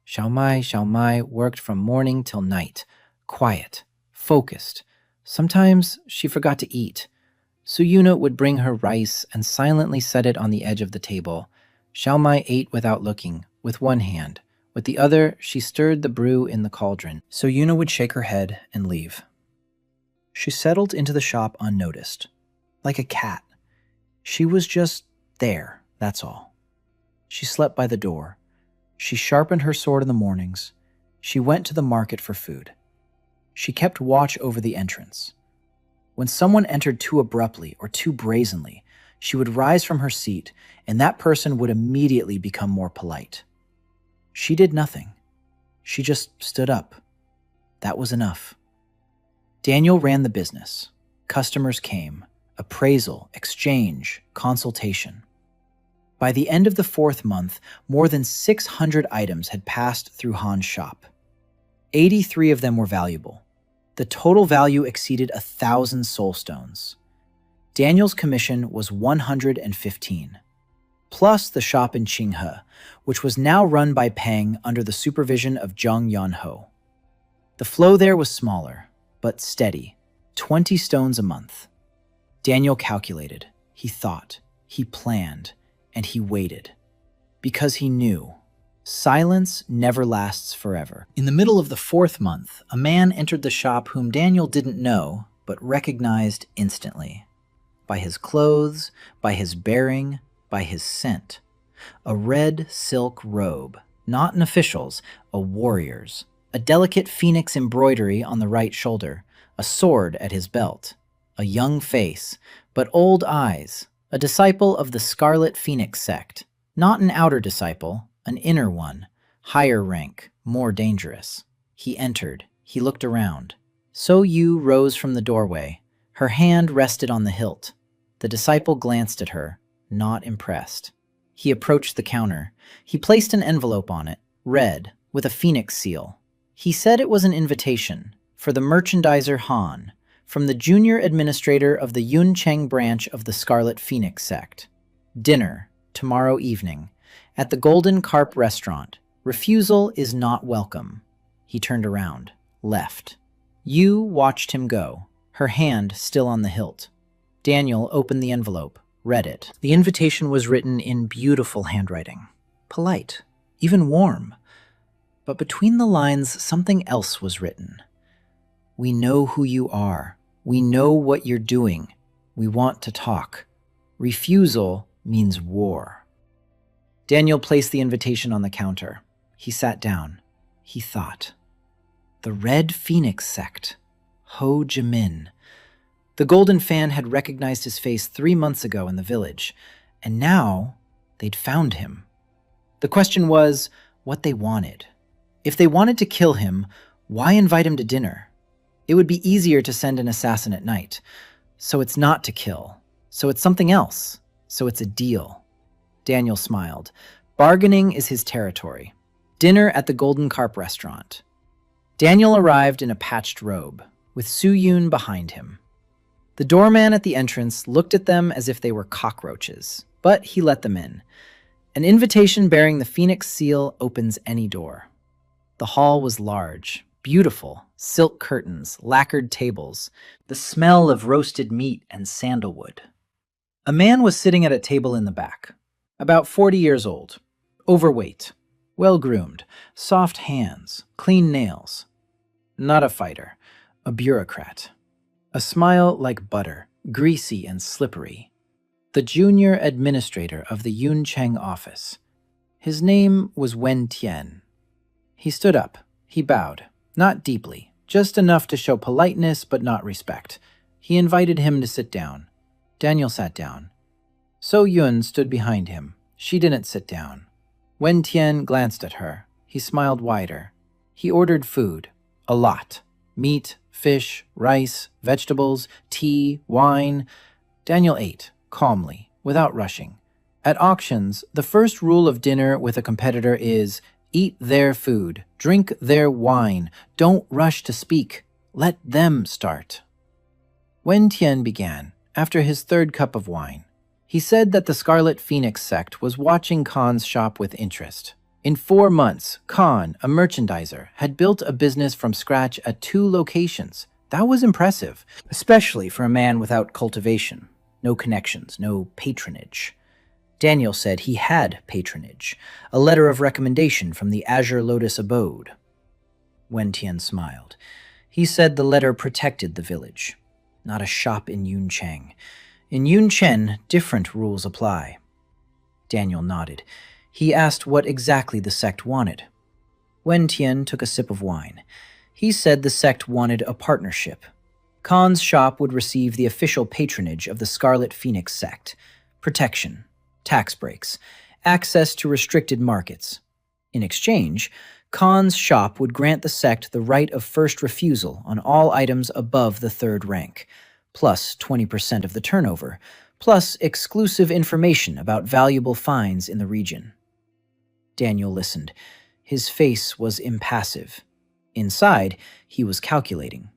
Xiaomei worked from morning till night, quiet, focused. Sometimes she forgot to eat. Su Yuna would bring her rice and silently set it on the edge of the table. Xiaomei ate without looking, with one hand. With the other, she stirred the brew in the cauldron. So Yuna would shake her head and leave. She settled into the shop unnoticed, like a cat. She was just there, that's all. She slept by the door. She sharpened her sword in the mornings. She went to the market for food. She kept watch over the entrance. When someone entered too abruptly or too brazenly, she would rise from her seat, and that person would immediately become more polite. She did nothing. She just stood up. That was enough. Daniel ran the business. Customers came. Appraisal, exchange, consultation. By the end of the 4th month, more than 600 items had passed through Han's shop. 83 of them were valuable. The total value exceeded 1,000 soulstones. Daniel's commission was 115. Plus the shop in Qinghe, which was now run by Peng under the supervision of Zhang Yanho. The flow there was smaller, but steady, 20 stones a month. Daniel calculated, he thought, he planned, and he waited. Because he knew, silence never lasts forever. In the middle of the 4th month, a man entered the shop whom Daniel didn't know, but recognized instantly. By his clothes, by his bearing, by his scent. A red silk robe, not an official's, a warrior's. a delicate phoenix embroidery on the right shoulder, a sword at his belt, a young face, but old eyes, a disciple of the Scarlet Phoenix sect, not an outer disciple, an inner one, higher rank, more dangerous. He entered. He looked around. So Yu rose from the doorway. Her hand rested on the hilt. The disciple glanced at her, not impressed. He approached the counter. He placed an envelope on it, red, with a phoenix seal. He said it was an invitation for the merchandiser Han, from the junior administrator of the Yuncheng branch of the Scarlet Phoenix sect. Dinner, tomorrow evening, at the Golden Carp restaurant. Refusal is not welcome. He turned around, left. Yu watched him go, her hand still on the hilt. Daniel opened the envelope, read it. The invitation was written in beautiful handwriting. Polite, even warm. But between the lines, something else was written. We know who you are. We know what you're doing. We want to talk. Refusal means war. Daniel placed the invitation on the counter. He sat down. He thought. The Red Phoenix sect. Ho Jimin. The Golden Fan had recognized his face 3 months ago in the village, and now they'd found him. The question was what they wanted. If they wanted to kill him, why invite him to dinner? It would be easier to send an assassin at night. So it's not to kill. So it's something else. So it's a deal. Daniel smiled. Bargaining is his territory. Dinner at the Golden Carp restaurant. Daniel arrived in a patched robe, with Su Yun behind him. The doorman at the entrance looked at them as if they were cockroaches, but he let them in. An invitation bearing the Phoenix seal opens any door. The hall was large, beautiful, silk curtains, lacquered tables, the smell of roasted meat and sandalwood. A man was sitting at a table in the back, about 40 years old, overweight, well-groomed, soft hands, clean nails. Not a fighter, a bureaucrat. A smile like butter, greasy and slippery. The junior administrator of the Yuncheng office. His name was Wen Tian. He stood up. He bowed, not deeply, just enough to show politeness but not respect. He invited him to sit down. Daniel sat down. So Yun stood behind him. She didn't sit down. Wen Tian glanced at her. He smiled wider. He ordered food. A lot. Meat, fish, rice, vegetables, tea, wine. Daniel ate, calmly, without rushing. At auctions, the first rule of dinner with a competitor is eat their food, drink their wine, don't rush to speak, let them start. Wen Tian began, after his 3rd cup of wine. He said that the Scarlet Phoenix sect was watching Khan's shop with interest. In 4 months, Khan, a merchandiser, had built a business from scratch at 2 locations. That was impressive, especially for a man without cultivation. No connections, no patronage. Daniel said he had patronage, a letter of recommendation from the Azure Lotus Abode. Wen Tian smiled. He said the letter protected the village, not a shop in Yuncheng. In Yunchen, different rules apply. Daniel nodded. He asked what exactly the sect wanted. Wen Tian took a sip of wine. He said the sect wanted a partnership. Khan's shop would receive the official patronage of the Scarlet Phoenix sect, protection, tax breaks, access to restricted markets. In exchange, Khan's shop would grant the sect the right of first refusal on all items above the 3rd rank, plus 20% of the turnover, plus exclusive information about valuable finds in the region. Daniel listened. His face was impassive. Inside, he was calculating.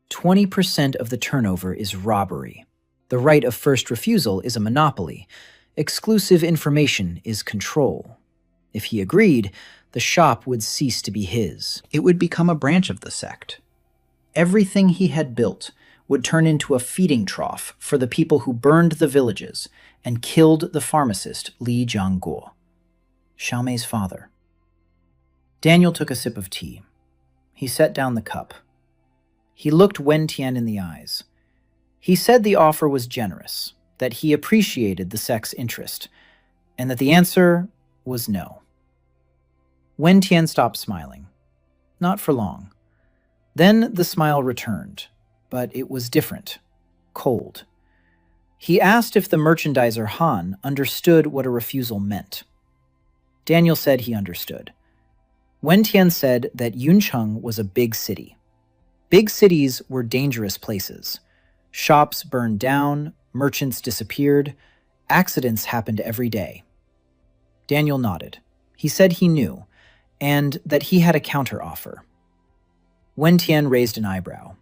20% of the turnover is robbery. The right of first refusal is a monopoly. Exclusive information is control. If he agreed, the shop would cease to be his. It would become a branch of the sect. Everything he had built would turn into a feeding trough for the people who burned the villages and killed the pharmacist Li Jiangguo, Xiaomei's father. Daniel took a sip of tea. He set down the cup. He looked Wen Tian in the eyes. He said the offer was generous, that he appreciated the sect's interest, and that the answer was no. Wen Tian stopped smiling. Not for long. Then the smile returned, but it was different, cold. He asked if the merchandiser Han understood what a refusal meant. Daniel said he understood. Wen Tian said that Yuncheng was a big city. Big cities were dangerous places. Shops burned down, merchants disappeared, accidents happened every day. Daniel nodded. He said he knew, and that he had a counteroffer. Wen Tian raised an eyebrow.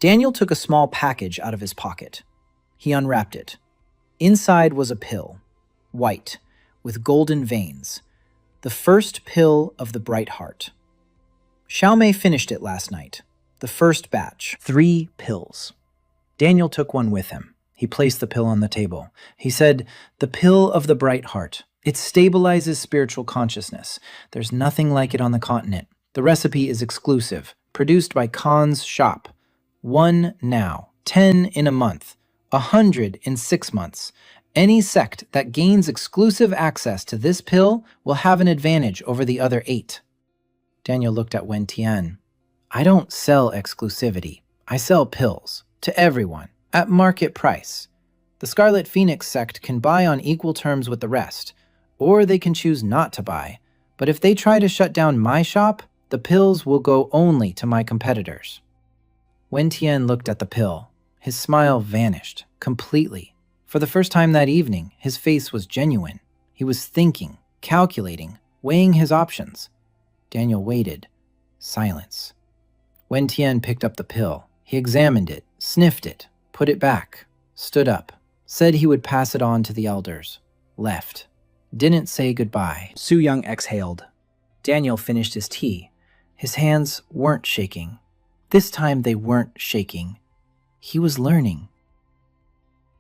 Daniel took a small package out of his pocket. He unwrapped it. Inside was a pill, white, with golden veins, the first pill of the bright heart. Xiaomei finished it last night, the first batch. 3 pills. Daniel took one with him. He placed the pill on the table. He said, "The pill of the bright heart. It stabilizes spiritual consciousness. There's nothing like it on the continent. The recipe is exclusive, produced by Khan's shop. 1 now, 10 in a month, 100 in 6 months. Any sect that gains exclusive access to this pill will have an advantage over the other 8. Daniel looked at Wen Tian. "I don't sell exclusivity. I sell pills, to everyone, at market price. The Scarlet Phoenix sect can buy on equal terms with the rest, or they can choose not to buy. But if they try to shut down my shop, the pills will go only to my competitors." Wen Tian looked at the pill. His smile vanished, completely. For the first time that evening, his face was genuine. He was thinking, calculating, weighing his options. Daniel waited. Silence. Wen Tian picked up the pill. He examined it, sniffed it, put it back, stood up, said he would pass it on to the elders, left. Didn't say goodbye. Su Young exhaled. Daniel finished his tea. His hands weren't shaking. This time they weren't shaking. He was learning.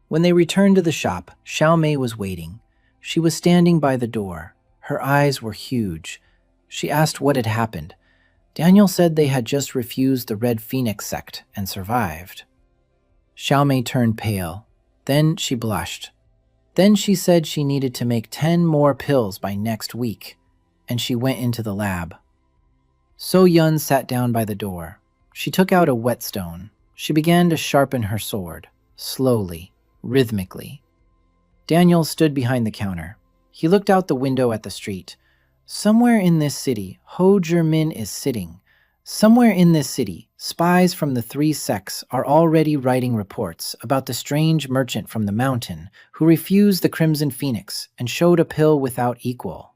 When they returned to the shop, Xiaomei was waiting. She was standing by the door. Her eyes were huge. She asked what had happened. Daniel said they had just refused the Red Phoenix sect and survived. Xiaomei turned pale. Then she blushed. Then she said she needed to make 10 more pills by next week, and she went into the lab. So Yun sat down by the door. She took out a whetstone. She began to sharpen her sword, slowly, rhythmically. Daniel stood behind the counter. He looked out the window at the street. Somewhere in this city, Ho Zhimin is sitting. Somewhere in this city, spies from the 3 sects are already writing reports about the strange merchant from the mountain who refused the Crimson Phoenix and showed a pill without equal.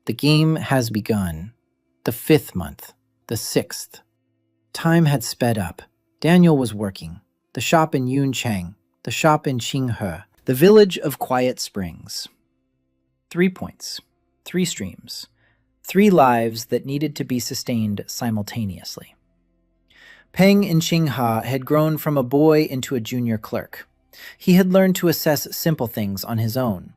The game has begun. The 5th month. The 6th. Time had sped up. Daniel was working. The shop in Yuncheng. The shop in Qinghe. The village of Quiet Springs. 3 points. 3 streams. 3 lives that needed to be sustained simultaneously. Peng in Qinghe had grown from a boy into a junior clerk. He had learned to assess simple things on his own.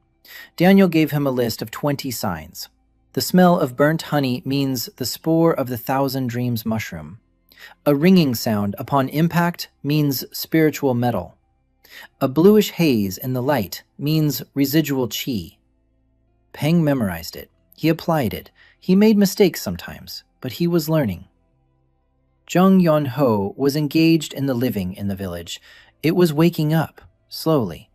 Daniel gave him a list of 20 signs. The smell of burnt honey means the spore of the 1,000 dreams mushroom. A ringing sound upon impact means spiritual metal. A bluish haze in the light means residual qi. Peng memorized it. He applied it. He made mistakes sometimes, but he was learning. Zheng Yonho was engaged in the living in the village. It was waking up, slowly.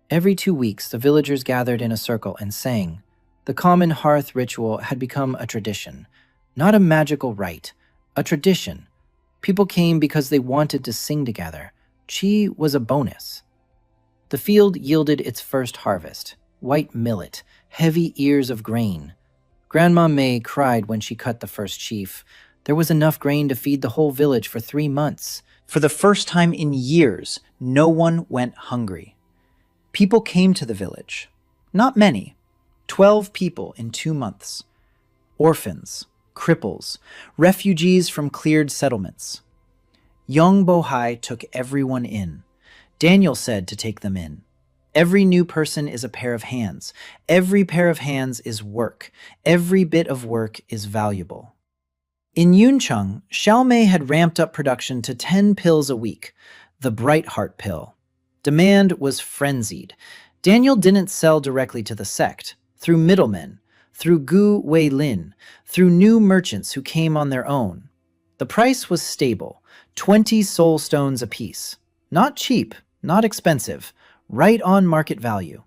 Every 2 weeks, the villagers gathered in a circle and sang. The common hearth ritual had become a tradition. Not a magical rite, a tradition. People came because they wanted to sing together. Qi was a bonus. The field yielded its first harvest. White millet, heavy ears of grain. Grandma May cried when she cut the first sheaf. There was enough grain to feed the whole village for 3 months. For the first time in years, no one went hungry. People came to the village. Not many. 12 people in 2 months. Orphans, cripples, refugees from cleared settlements. Young Bohai took everyone in. Daniel said to take them in. Every new person is a pair of hands. Every pair of hands is work. Every bit of work is valuable. In Yuncheng, Xiaomei had ramped up production to 10 pills a week, the Bright Heart pill. Demand was frenzied. Daniel didn't sell directly to the sect, through middlemen, through Gu Wei Lin, through new merchants who came on their own. The price was stable, 20 soul stones apiece. Not cheap, not expensive, right on market value.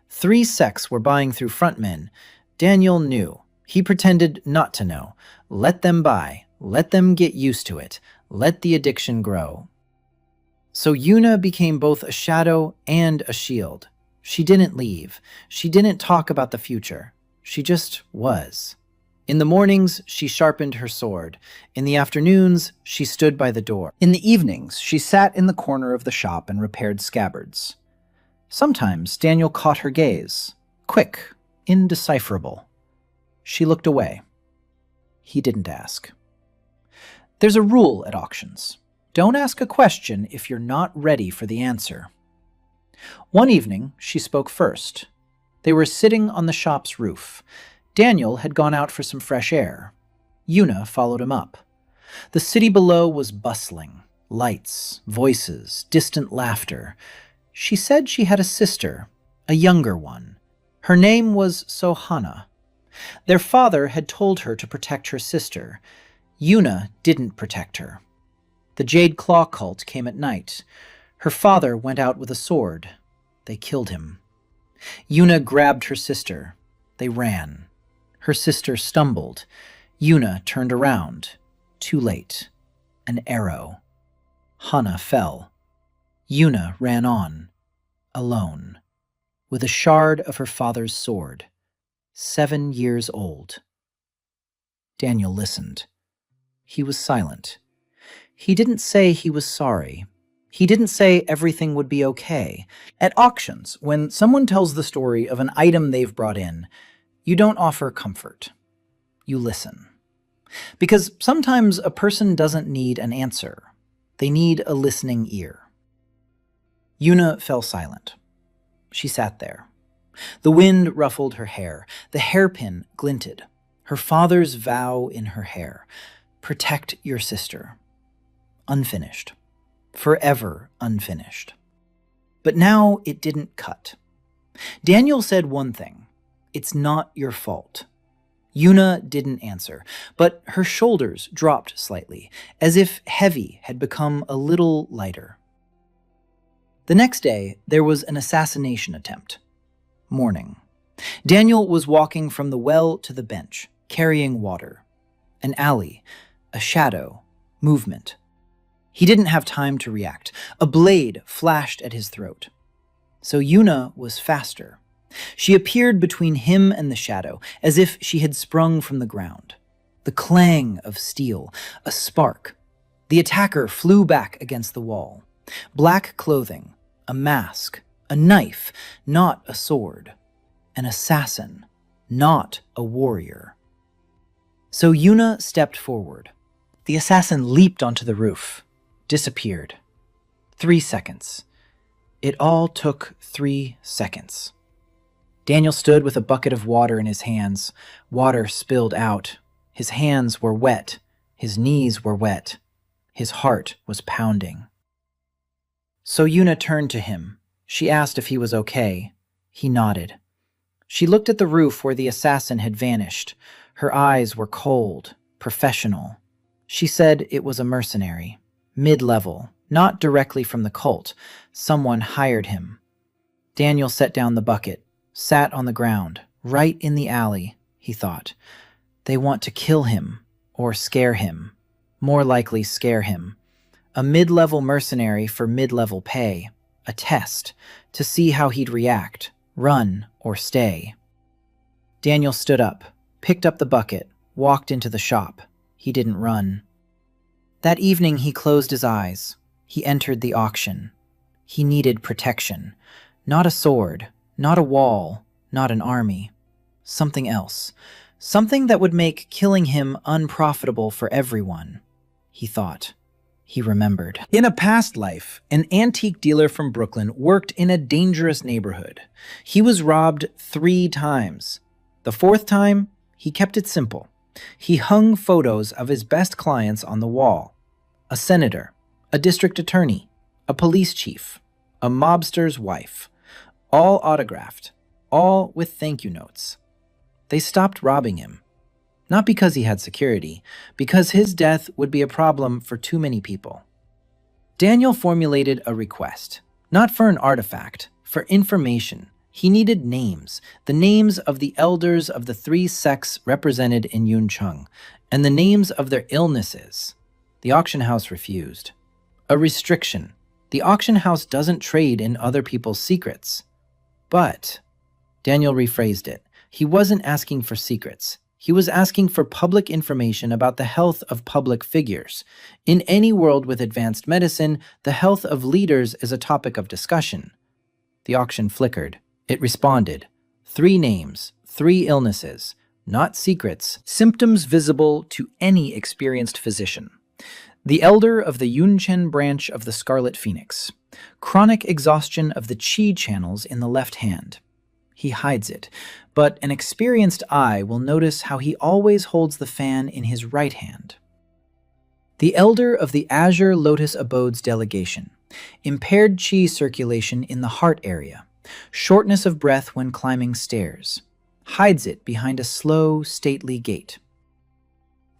3 sects were buying through frontmen. Daniel knew. He pretended not to know. Let them buy. Let them get used to it. Let the addiction grow. So Yuna became both a shadow and a shield. She didn't leave. She didn't talk about the future. She just was. In the mornings, she sharpened her sword. In the afternoons, she stood by the door. In the evenings, she sat in the corner of the shop and repaired scabbards. Sometimes Daniel caught her gaze. Quick, indecipherable. She looked away. He didn't ask. There's a rule at auctions. Don't ask a question if you're not ready for the answer. One evening, she spoke first. They were sitting on the shop's roof. Daniel had gone out for some fresh air. Yuna followed him up. The city below was bustling. Lights, voices, distant laughter. She said she had a sister, a younger one. Her name was Sohana. Their father had told her to protect her sister. Yuna didn't protect her. The Jade Claw cult came at night. Her father went out with a sword. They killed him. Yuna grabbed her sister. They ran. Her sister stumbled. Yuna turned around. Too late. An arrow. Hana fell. Yuna ran on. Alone. With a shard of her father's sword. 7 years old. Daniel listened. He was silent. He didn't say he was sorry. He didn't say everything would be okay. At auctions, when someone tells the story of an item they've brought in, you don't offer comfort. You listen. Because sometimes a person doesn't need an answer. They need a listening ear. Yuna fell silent. She sat there. The wind ruffled her hair. The hairpin glinted. Her father's vow in her hair. Protect your sister. Unfinished. Forever unfinished. But now it didn't cut. Daniel said one thing. It's not your fault. Yuna didn't answer, but her shoulders dropped slightly, as if heavy had become a little lighter. The next day, there was an assassination attempt. Morning. Daniel was walking from the well to the bench, carrying water. An alley, a shadow, movement. He didn't have time to react. A blade flashed at his throat. So Yuna was faster. She appeared between him and the shadow, as if she had sprung from the ground. The clang of steel, a spark. The attacker flew back against the wall. Black clothing, a mask, a knife, not a sword. An assassin, not a warrior. So Yuna stepped forward. The assassin leaped onto the roof, disappeared. 3 seconds. It all took 3 seconds. Daniel stood with a bucket of water in his hands. Water spilled out. His hands were wet. His knees were wet. His heart was pounding. So Yuna turned to him. She asked if he was okay. He nodded. She looked at the roof where the assassin had vanished. Her eyes were cold, professional. She said it was a mercenary, mid-level, not directly from the cult. Someone hired him. Daniel set down the bucket. Sat on the ground, right in the alley, he thought. They want to kill him, or scare him. More likely scare him. A mid-level mercenary for mid-level pay. A test, to see how he'd react, run or stay. Daniel stood up, picked up the bucket, walked into the shop. He didn't run. That evening he closed his eyes. He entered the auction. He needed protection. Not a sword. Not a wall, not an army. Something else. Something that would make killing him unprofitable for everyone, he thought. He remembered. In a past life, an antique dealer from Brooklyn worked in a dangerous neighborhood. He was robbed 3 times. The 4th time, he kept it simple. He hung photos of his best clients on the wall. A senator, a district attorney, a police chief, a mobster's wife. All autographed, all with thank you notes. They stopped robbing him. Not because he had security, because his death would be a problem for too many people. Daniel formulated a request, not for an artifact, for information. He needed names, the names of the elders of the three sects represented in Yuncheng, and the names of their illnesses. The auction house refused. A restriction. The auction house doesn't trade in other people's secrets. But, Daniel rephrased it, he wasn't asking for secrets. He was asking for public information about the health of public figures. In any world with advanced medicine, the health of leaders is a topic of discussion. The auction flickered. It responded. 3 names, 3 illnesses, not secrets, symptoms visible to any experienced physician. The elder of the Yunchen branch of the Scarlet Phoenix. Chronic exhaustion of the qi channels in the left hand. He hides it, but an experienced eye will notice how he always holds the fan in his right hand. The elder of the Azure Lotus Abodes delegation. Impaired qi circulation in the heart area. Shortness of breath when climbing stairs. Hides it behind a slow, stately gait.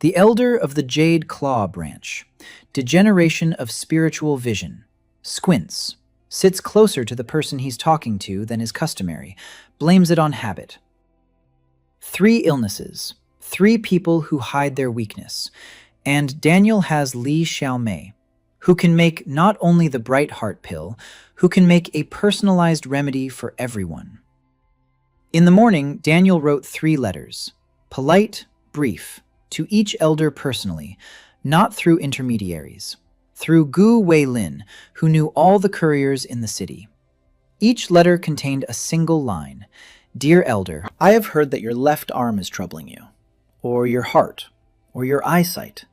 The elder of the Jade Claw branch. Degeneration of spiritual vision. Squints. Sits closer to the person he's talking to than is customary. Blames it on habit. 3 illnesses. 3 people who hide their weakness. And Daniel has Li Xiaomei, who can make not only the Bright Heart pill, who can make a personalized remedy for everyone. In the morning, Daniel wrote 3 letters. Polite, brief, to each elder personally, not through intermediaries. Through Gu Weilin, who knew all the couriers in the city. Each letter contained a single line. Dear Elder, I have heard that your left arm is troubling you, or your heart, or your eyesight.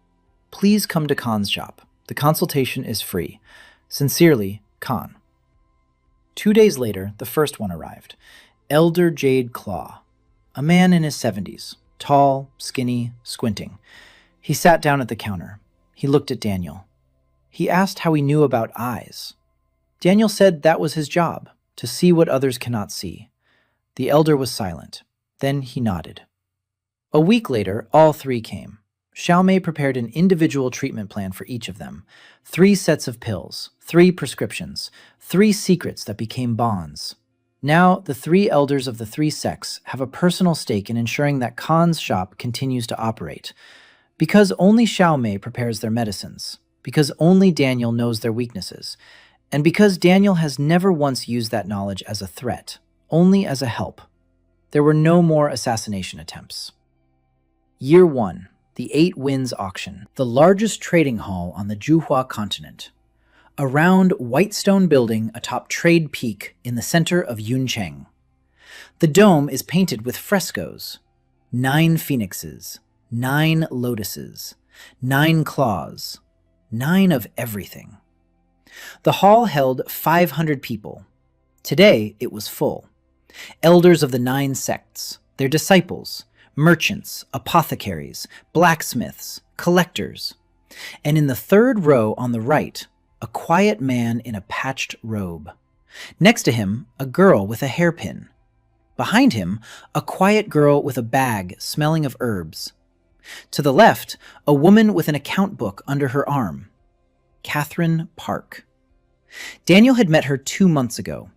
Please come to Khan's shop. The consultation is free. Sincerely, Khan. 2 days later, the first one arrived. Elder Jade Claw. A man in his 70s, tall, skinny, squinting. He sat down at the counter. He looked at Daniel. He asked how he knew about eyes. Daniel said that was his job, to see what others cannot see. The elder was silent. Then he nodded. A week later, all 3 came. Xiaomei prepared an individual treatment plan for each of them. 3 sets of pills, 3 prescriptions, 3 secrets that became bonds. Now, the 3 elders of the 3 sects have a personal stake in ensuring that Khan's shop continues to operate. Because only Xiaomei prepares their medicines. Because only Daniel knows their weaknesses, and because Daniel has never once used that knowledge as a threat, only as a help. There were no more assassination attempts. Year 1, the 8 Winds Auction, the largest trading hall on the Zhuhua continent. A round white stone building atop Trade Peak in the center of Yuncheng. The dome is painted with frescoes. 9 phoenixes, 9 lotuses, 9 claws, 9 of everything. The hall held 500 people. Today, it was full. Elders of the 9 sects, their disciples, merchants, apothecaries, blacksmiths, collectors. And in the 3rd row on the right, a quiet man in a patched robe. Next to him, a girl with a hairpin. Behind him, a quiet girl with a bag smelling of herbs. To the left, a woman with an account book under her arm. Catherine Park. Daniel had met her 2 months ago.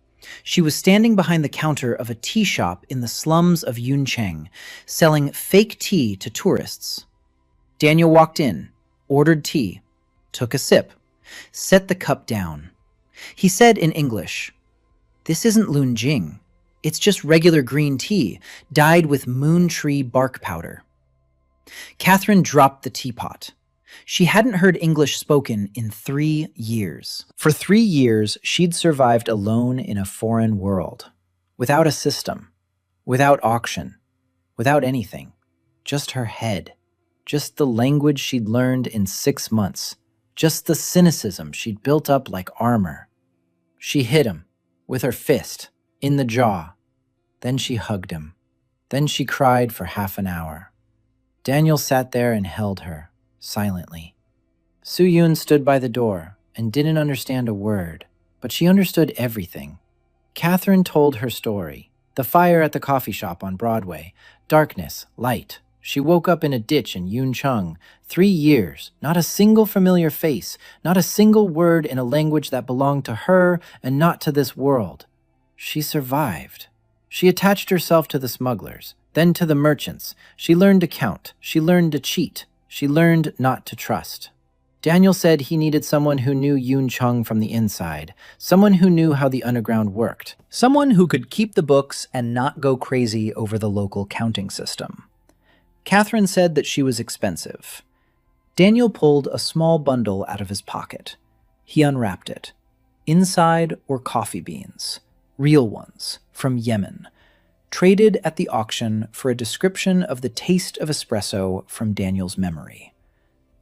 She was standing behind the counter of a tea shop in the slums of Yuncheng, selling fake tea to tourists. Daniel walked in, ordered tea, took a sip, set the cup down. He said in English, "This isn't Lunjing. It's just regular green tea, dyed with moon tree bark powder." Catherine dropped the teapot. She hadn't heard English spoken in 3 years. For 3 years, she'd survived alone in a foreign world. Without a system. Without auction. Without anything. Just her head. Just the language she'd learned in 6 months. Just the cynicism she'd built up like armor. She hit him, with her fist, in the jaw. Then she hugged him. Then she cried for half an hour. Daniel sat there and held her, silently. Su Yun stood by the door and didn't understand a word, but she understood everything. Catherine told her story, The fire at the coffee shop on Broadway. Darkness, light. She woke up in a ditch in Yuncheng. 3 years, not a single familiar face, not a single word in a language that belonged to her and not to this world. She survived. She attached herself to the smugglers, then to the merchants. She learned to count. She learned to cheat. She learned not to trust. Daniel said he needed someone who knew Yuncheng from the inside, someone who knew how the underground worked, someone who could keep the books and not go crazy over the local counting system. Catherine said that she was expensive. Daniel pulled a small bundle out of his pocket. He unwrapped it. Inside were coffee beans, real ones, from Yemen, traded at the auction for a description of the taste of espresso from Daniel's memory.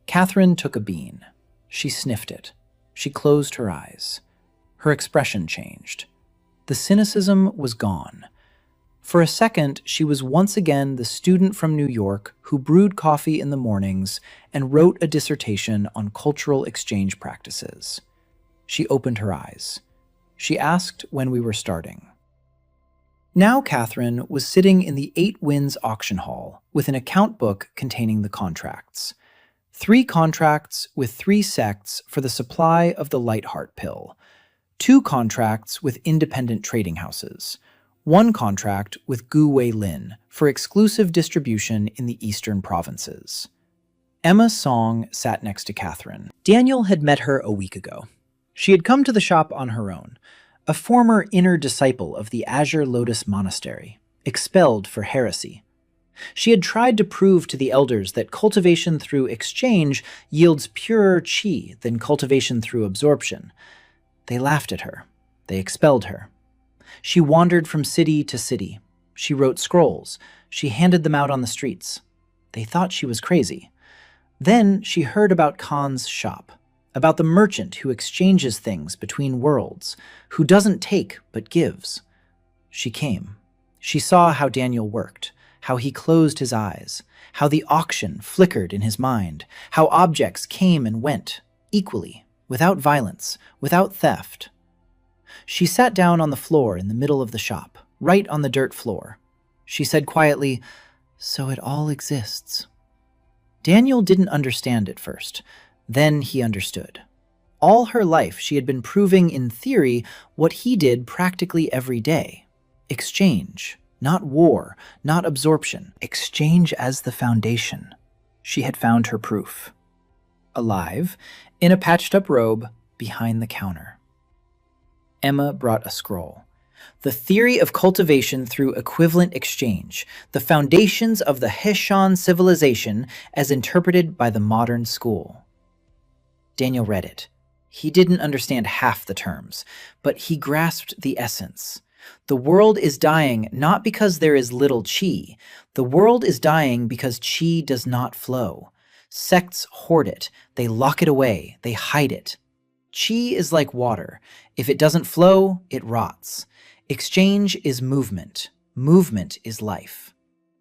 Catherine took a bean. She sniffed it. She closed her eyes. Her expression changed. The cynicism was gone. For a second, she was once again the student from New York who brewed coffee in the mornings and wrote a dissertation on cultural exchange practices. She opened her eyes. She asked when we were starting. Now Catherine was sitting in the 8 Winds auction hall with an account book containing the contracts. 3 contracts with 3 sects for the supply of the Lightheart pill, 2 contracts with independent trading houses, 1 contract with Gu Wei Lin for exclusive distribution in the eastern provinces. Emma Song sat next to Catherine. Daniel had met her a week ago. She had come to the shop on her own, a former inner disciple of the Azure Lotus Monastery, expelled for heresy. She had tried to prove to the elders that cultivation through exchange yields purer qi than cultivation through absorption. They laughed at her. They expelled her. She wandered from city to city. She wrote scrolls. She handed them out on the streets. They thought she was crazy. Then she heard about Khan's shop, about the merchant who exchanges things between worlds, who doesn't take but gives. She came. She saw how Daniel worked, how he closed his eyes, how the auction flickered in his mind, how objects came and went, equally, without violence, without theft. She sat down on the floor in the middle of the shop, right on the dirt floor. She said quietly, "So it all exists." Daniel didn't understand at first. Then he understood. All her life she had been proving in theory what he did practically every day. Exchange. Not war, not absorption. Exchange as the foundation. She had found her proof. Alive, in a patched-up robe, behind the counter. Emma brought a scroll. The theory of cultivation through equivalent exchange, the foundations of the Heshan civilization as interpreted by the modern school. Daniel read it. He didn't understand half the terms, but he grasped the essence. The world is dying not because there is little qi. The world is dying because qi does not flow. Sects hoard it. They lock it away. They hide it. Qi is like water. If it doesn't flow, it rots. Exchange is movement. Movement is life.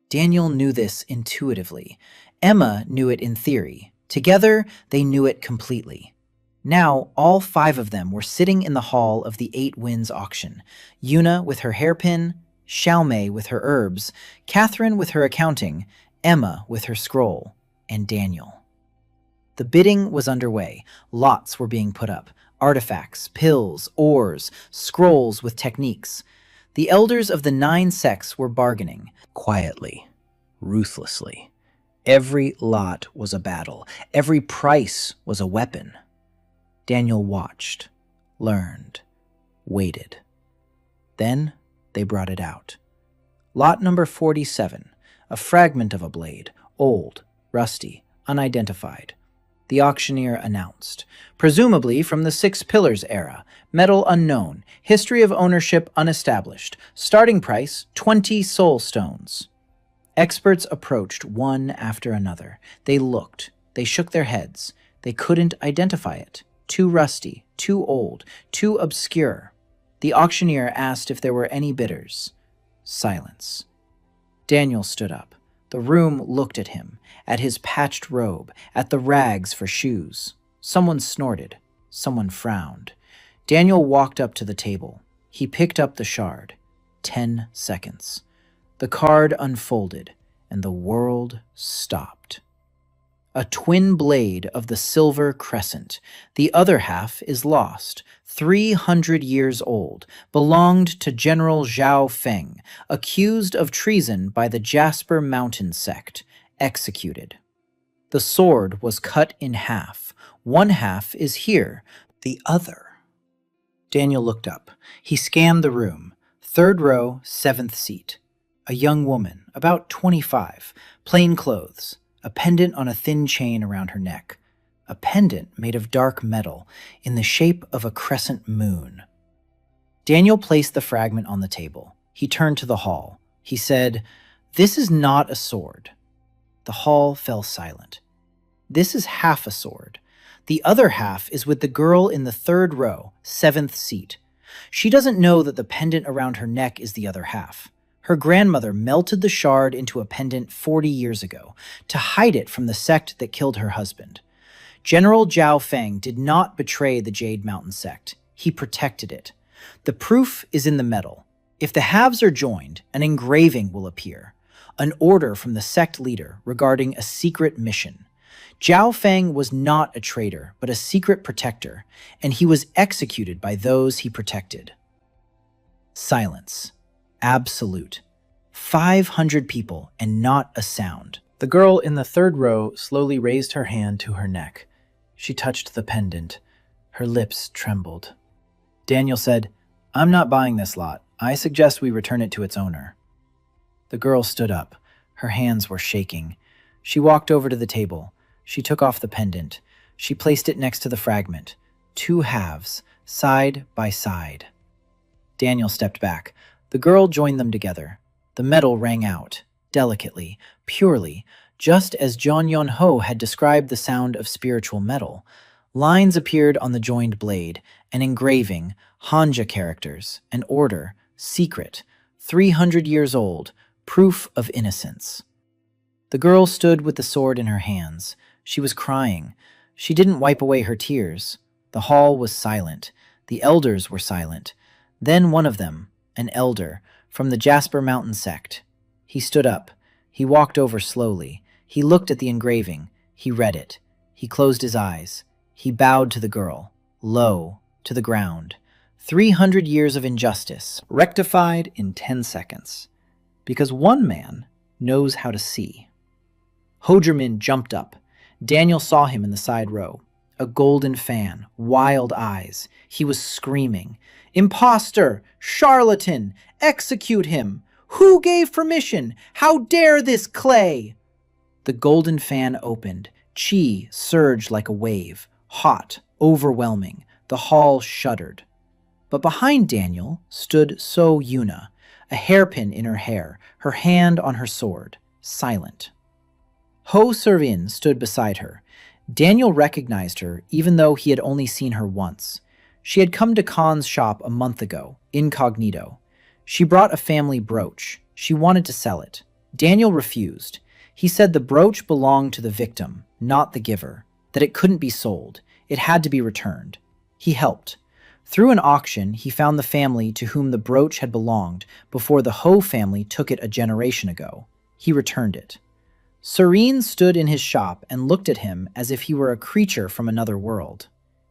Daniel knew this intuitively. Emma knew it in theory. Together, they knew it completely. Now, all 5 of them were sitting in the hall of the 8 Winds auction. Yuna with her hairpin, Xiaomei with her herbs, Catherine with her accounting, Emma with her scroll, and Daniel. The bidding was underway. Lots were being put up. Artifacts, pills, ores, scrolls with techniques. The elders of the 9 sects were bargaining, quietly, ruthlessly. Every lot was a battle. Every price was a weapon. Daniel watched, learned, waited. Then they brought it out. Lot number 47, a fragment of a blade, old, rusty, unidentified. The auctioneer announced, presumably from the 6 Pillars era, metal unknown, history of ownership unestablished, starting price 20 soul stones. Experts approached one after another. They looked, they shook their heads. They couldn't identify it. Too rusty, too old, too obscure. The auctioneer asked if there were any bidders. Silence. Daniel stood up. The room looked at him, at his patched robe, at the rags for shoes. Someone snorted. Someone frowned. Daniel walked up to the table. He picked up the shard. 10 seconds. The card unfolded, and the world stopped. A twin blade of the silver crescent. The other half is lost, 300 years old, belonged to General Zhao Feng, accused of treason by the Jasper Mountain sect, executed. The sword was cut in half. One half is here, the other. Daniel looked up. He scanned the room. 3rd row, 7th seat. A young woman, about 25, plain clothes, a pendant on a thin chain around her neck. A pendant made of dark metal in the shape of a crescent moon. Daniel placed the fragment on the table. He turned to the hall. He said, "This is not a sword." The hall fell silent. "This is half a sword. The other half is with the girl in the 3rd row, 7th seat. She doesn't know that the pendant around her neck is the other half. Her grandmother melted the shard into a pendant 40 years ago to hide it from the sect that killed her husband. General Zhao Feng did not betray the Jade Mountain sect. He protected it. The proof is in the metal. If the halves are joined, an engraving will appear, an order from the sect leader regarding a secret mission. Zhao Feng was not a traitor, but a secret protector, and he was executed by those he protected." Silence. Absolute. 500 people and not a sound. The girl in the 3rd row slowly raised her hand to her neck. She touched the pendant. Her lips trembled. Daniel said, "I'm not buying this lot. I suggest we return it to its owner." The girl stood up. Her hands were shaking. She walked over to the table. She took off the pendant. She placed it next to the fragment. 2 halves, side by side. Daniel stepped back. The girl joined them together. The metal rang out, delicately, purely, just as John Yon-ho had described the sound of spiritual metal. Lines appeared on the joined blade, an engraving, Hanja characters, an order, secret, 300 years old, proof of innocence. The girl stood with the sword in her hands. She was crying. She didn't wipe away her tears. The hall was silent. The elders were silent. Then one of them, an elder, from the Jasper Mountain sect. He stood up. He walked over slowly. He looked at the engraving. He read it. He closed his eyes. He bowed to the girl, low, to the ground. 300 years of injustice, rectified in 10 seconds. Because one man knows how to see. Ho Jimin jumped up. Daniel saw him in the side row. A golden fan, wild eyes. He was screaming, "Imposter! Charlatan! Execute him! Who gave permission? How dare this clay?" The golden fan opened. Chi surged like a wave, hot, overwhelming. The hall shuddered. But behind Daniel stood So Yuna, a hairpin in her hair, her hand on her sword, silent. Ho Serin stood beside her. Daniel recognized her, even though he had only seen her once. She had come to Khan's shop a month ago, incognito. She brought a family brooch. She wanted to sell it. Daniel refused. He said the brooch belonged to the victim, not the giver, that it couldn't be sold. It had to be returned. He helped. Through an auction, he found the family to whom the brooch had belonged before the Ho family took it a generation ago. He returned it. Serene stood in his shop and looked at him as if he were a creature from another world.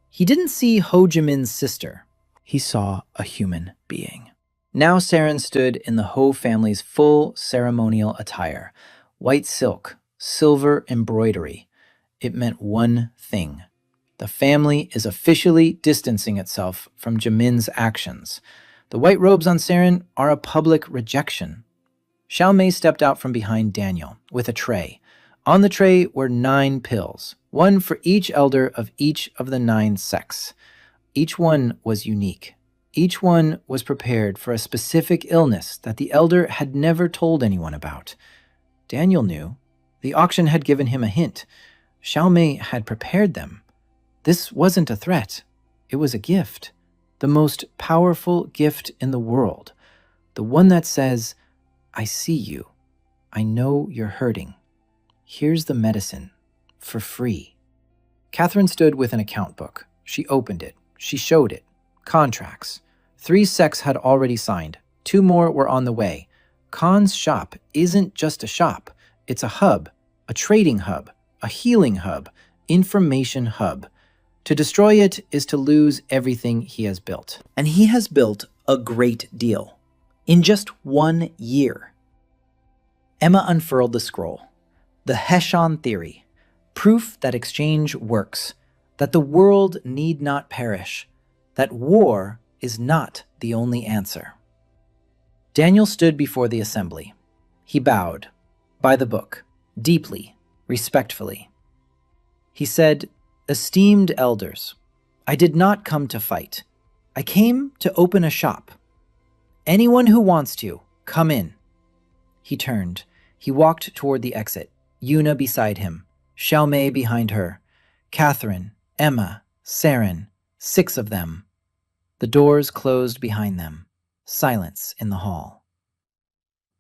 He didn't see Ho Jimin's sister. He saw a human being. Now Saren stood in the Ho family's full ceremonial attire. White silk, silver embroidery. It meant one thing. The family is officially distancing itself from Jimin's actions. The white robes on Saren are a public rejection. Xiao Mei stepped out from behind Daniel with a tray. On the tray were 9 pills, one for each elder of each of the 9 sects. Each one was unique. Each one was prepared for a specific illness that the elder had never told anyone about. Daniel knew. The auction had given him a hint. Xiao Mei had prepared them. This wasn't a threat. It was a gift. The most powerful gift in the world. The one that says, "I see you. I know you're hurting. Here's the medicine. For free." Catherine stood with an account book. She opened it. She showed it. Contracts. 3 sects had already signed. 2 more were on the way. Khan's shop isn't just a shop. It's a hub, a trading hub, a healing hub, information hub. To destroy it is to lose everything he has built. And he has built a great deal. In just 1 year. Emma unfurled the scroll. The Heshon Theory. Proof that exchange works. That the world need not perish. That war is not the only answer. Daniel stood before the assembly. He bowed, by the book, deeply, respectfully. He said, "Esteemed elders, I did not come to fight. I came to open a shop. Anyone who wants to, come in." He turned. He walked toward the exit, Yuna beside him, Xiaomei behind her, Catherine, Emma, Saren, 6 of them. The doors closed behind them. Silence in the hall.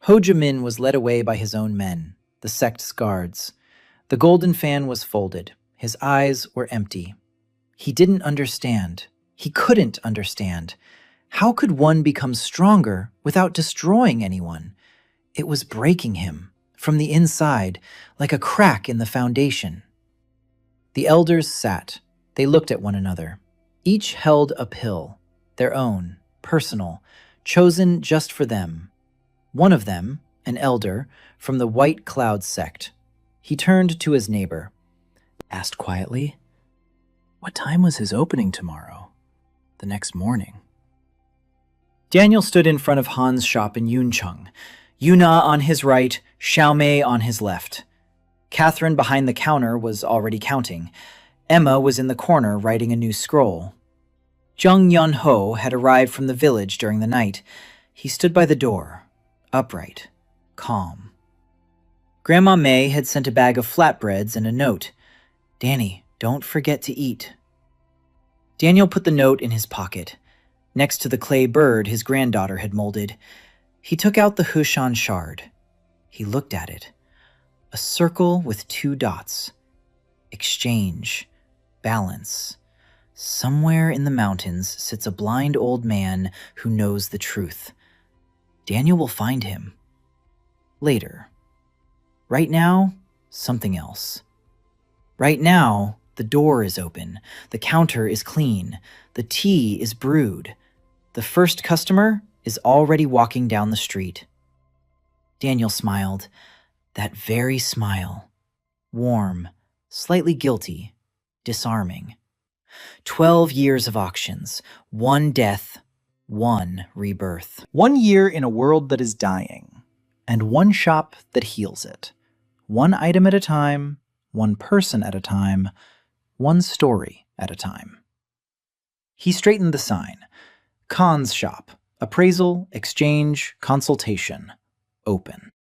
Ho Jimin was led away by his own men, the sect's guards. The golden fan was folded. His eyes were empty. He didn't understand. He couldn't understand. How could one become stronger without destroying anyone? It was breaking him, from the inside, like a crack in the foundation. The elders sat. They looked at one another. Each held a pill, their own, personal, chosen just for them. One of them, an elder, from the White Cloud sect. He turned to his neighbor, asked quietly, what time was his opening tomorrow? The next morning. Daniel stood in front of Han's shop in Yuncheng, Yuna on his right, Xiaomei on his left. Catherine behind the counter was already counting. Emma was in the corner writing a new scroll. Zheng Yunho had arrived from the village during the night. He stood by the door, upright, calm. Grandma May had sent a bag of flatbreads and a note. "Danny, don't forget to eat." Daniel put the note in his pocket, next to the clay bird his granddaughter had molded. He took out the Hushan shard. He looked at it. A circle with 2 dots. Exchange. Balance. Somewhere in the mountains sits a blind old man who knows the truth. Daniel will find him. Later. Right now, something else. Right now, the door is open. The counter is clean. The tea is brewed. The first customer is already walking down the street. Daniel smiled. That very smile. Warm, slightly guilty, disarming. 12 years of auctions, 1 death, 1 rebirth. 1 year in a world that is dying, and 1 shop that heals it. 1 item at a time, 1 person at a time, 1 story at a time. He straightened the sign. Khan's shop. Appraisal, exchange, consultation. Open.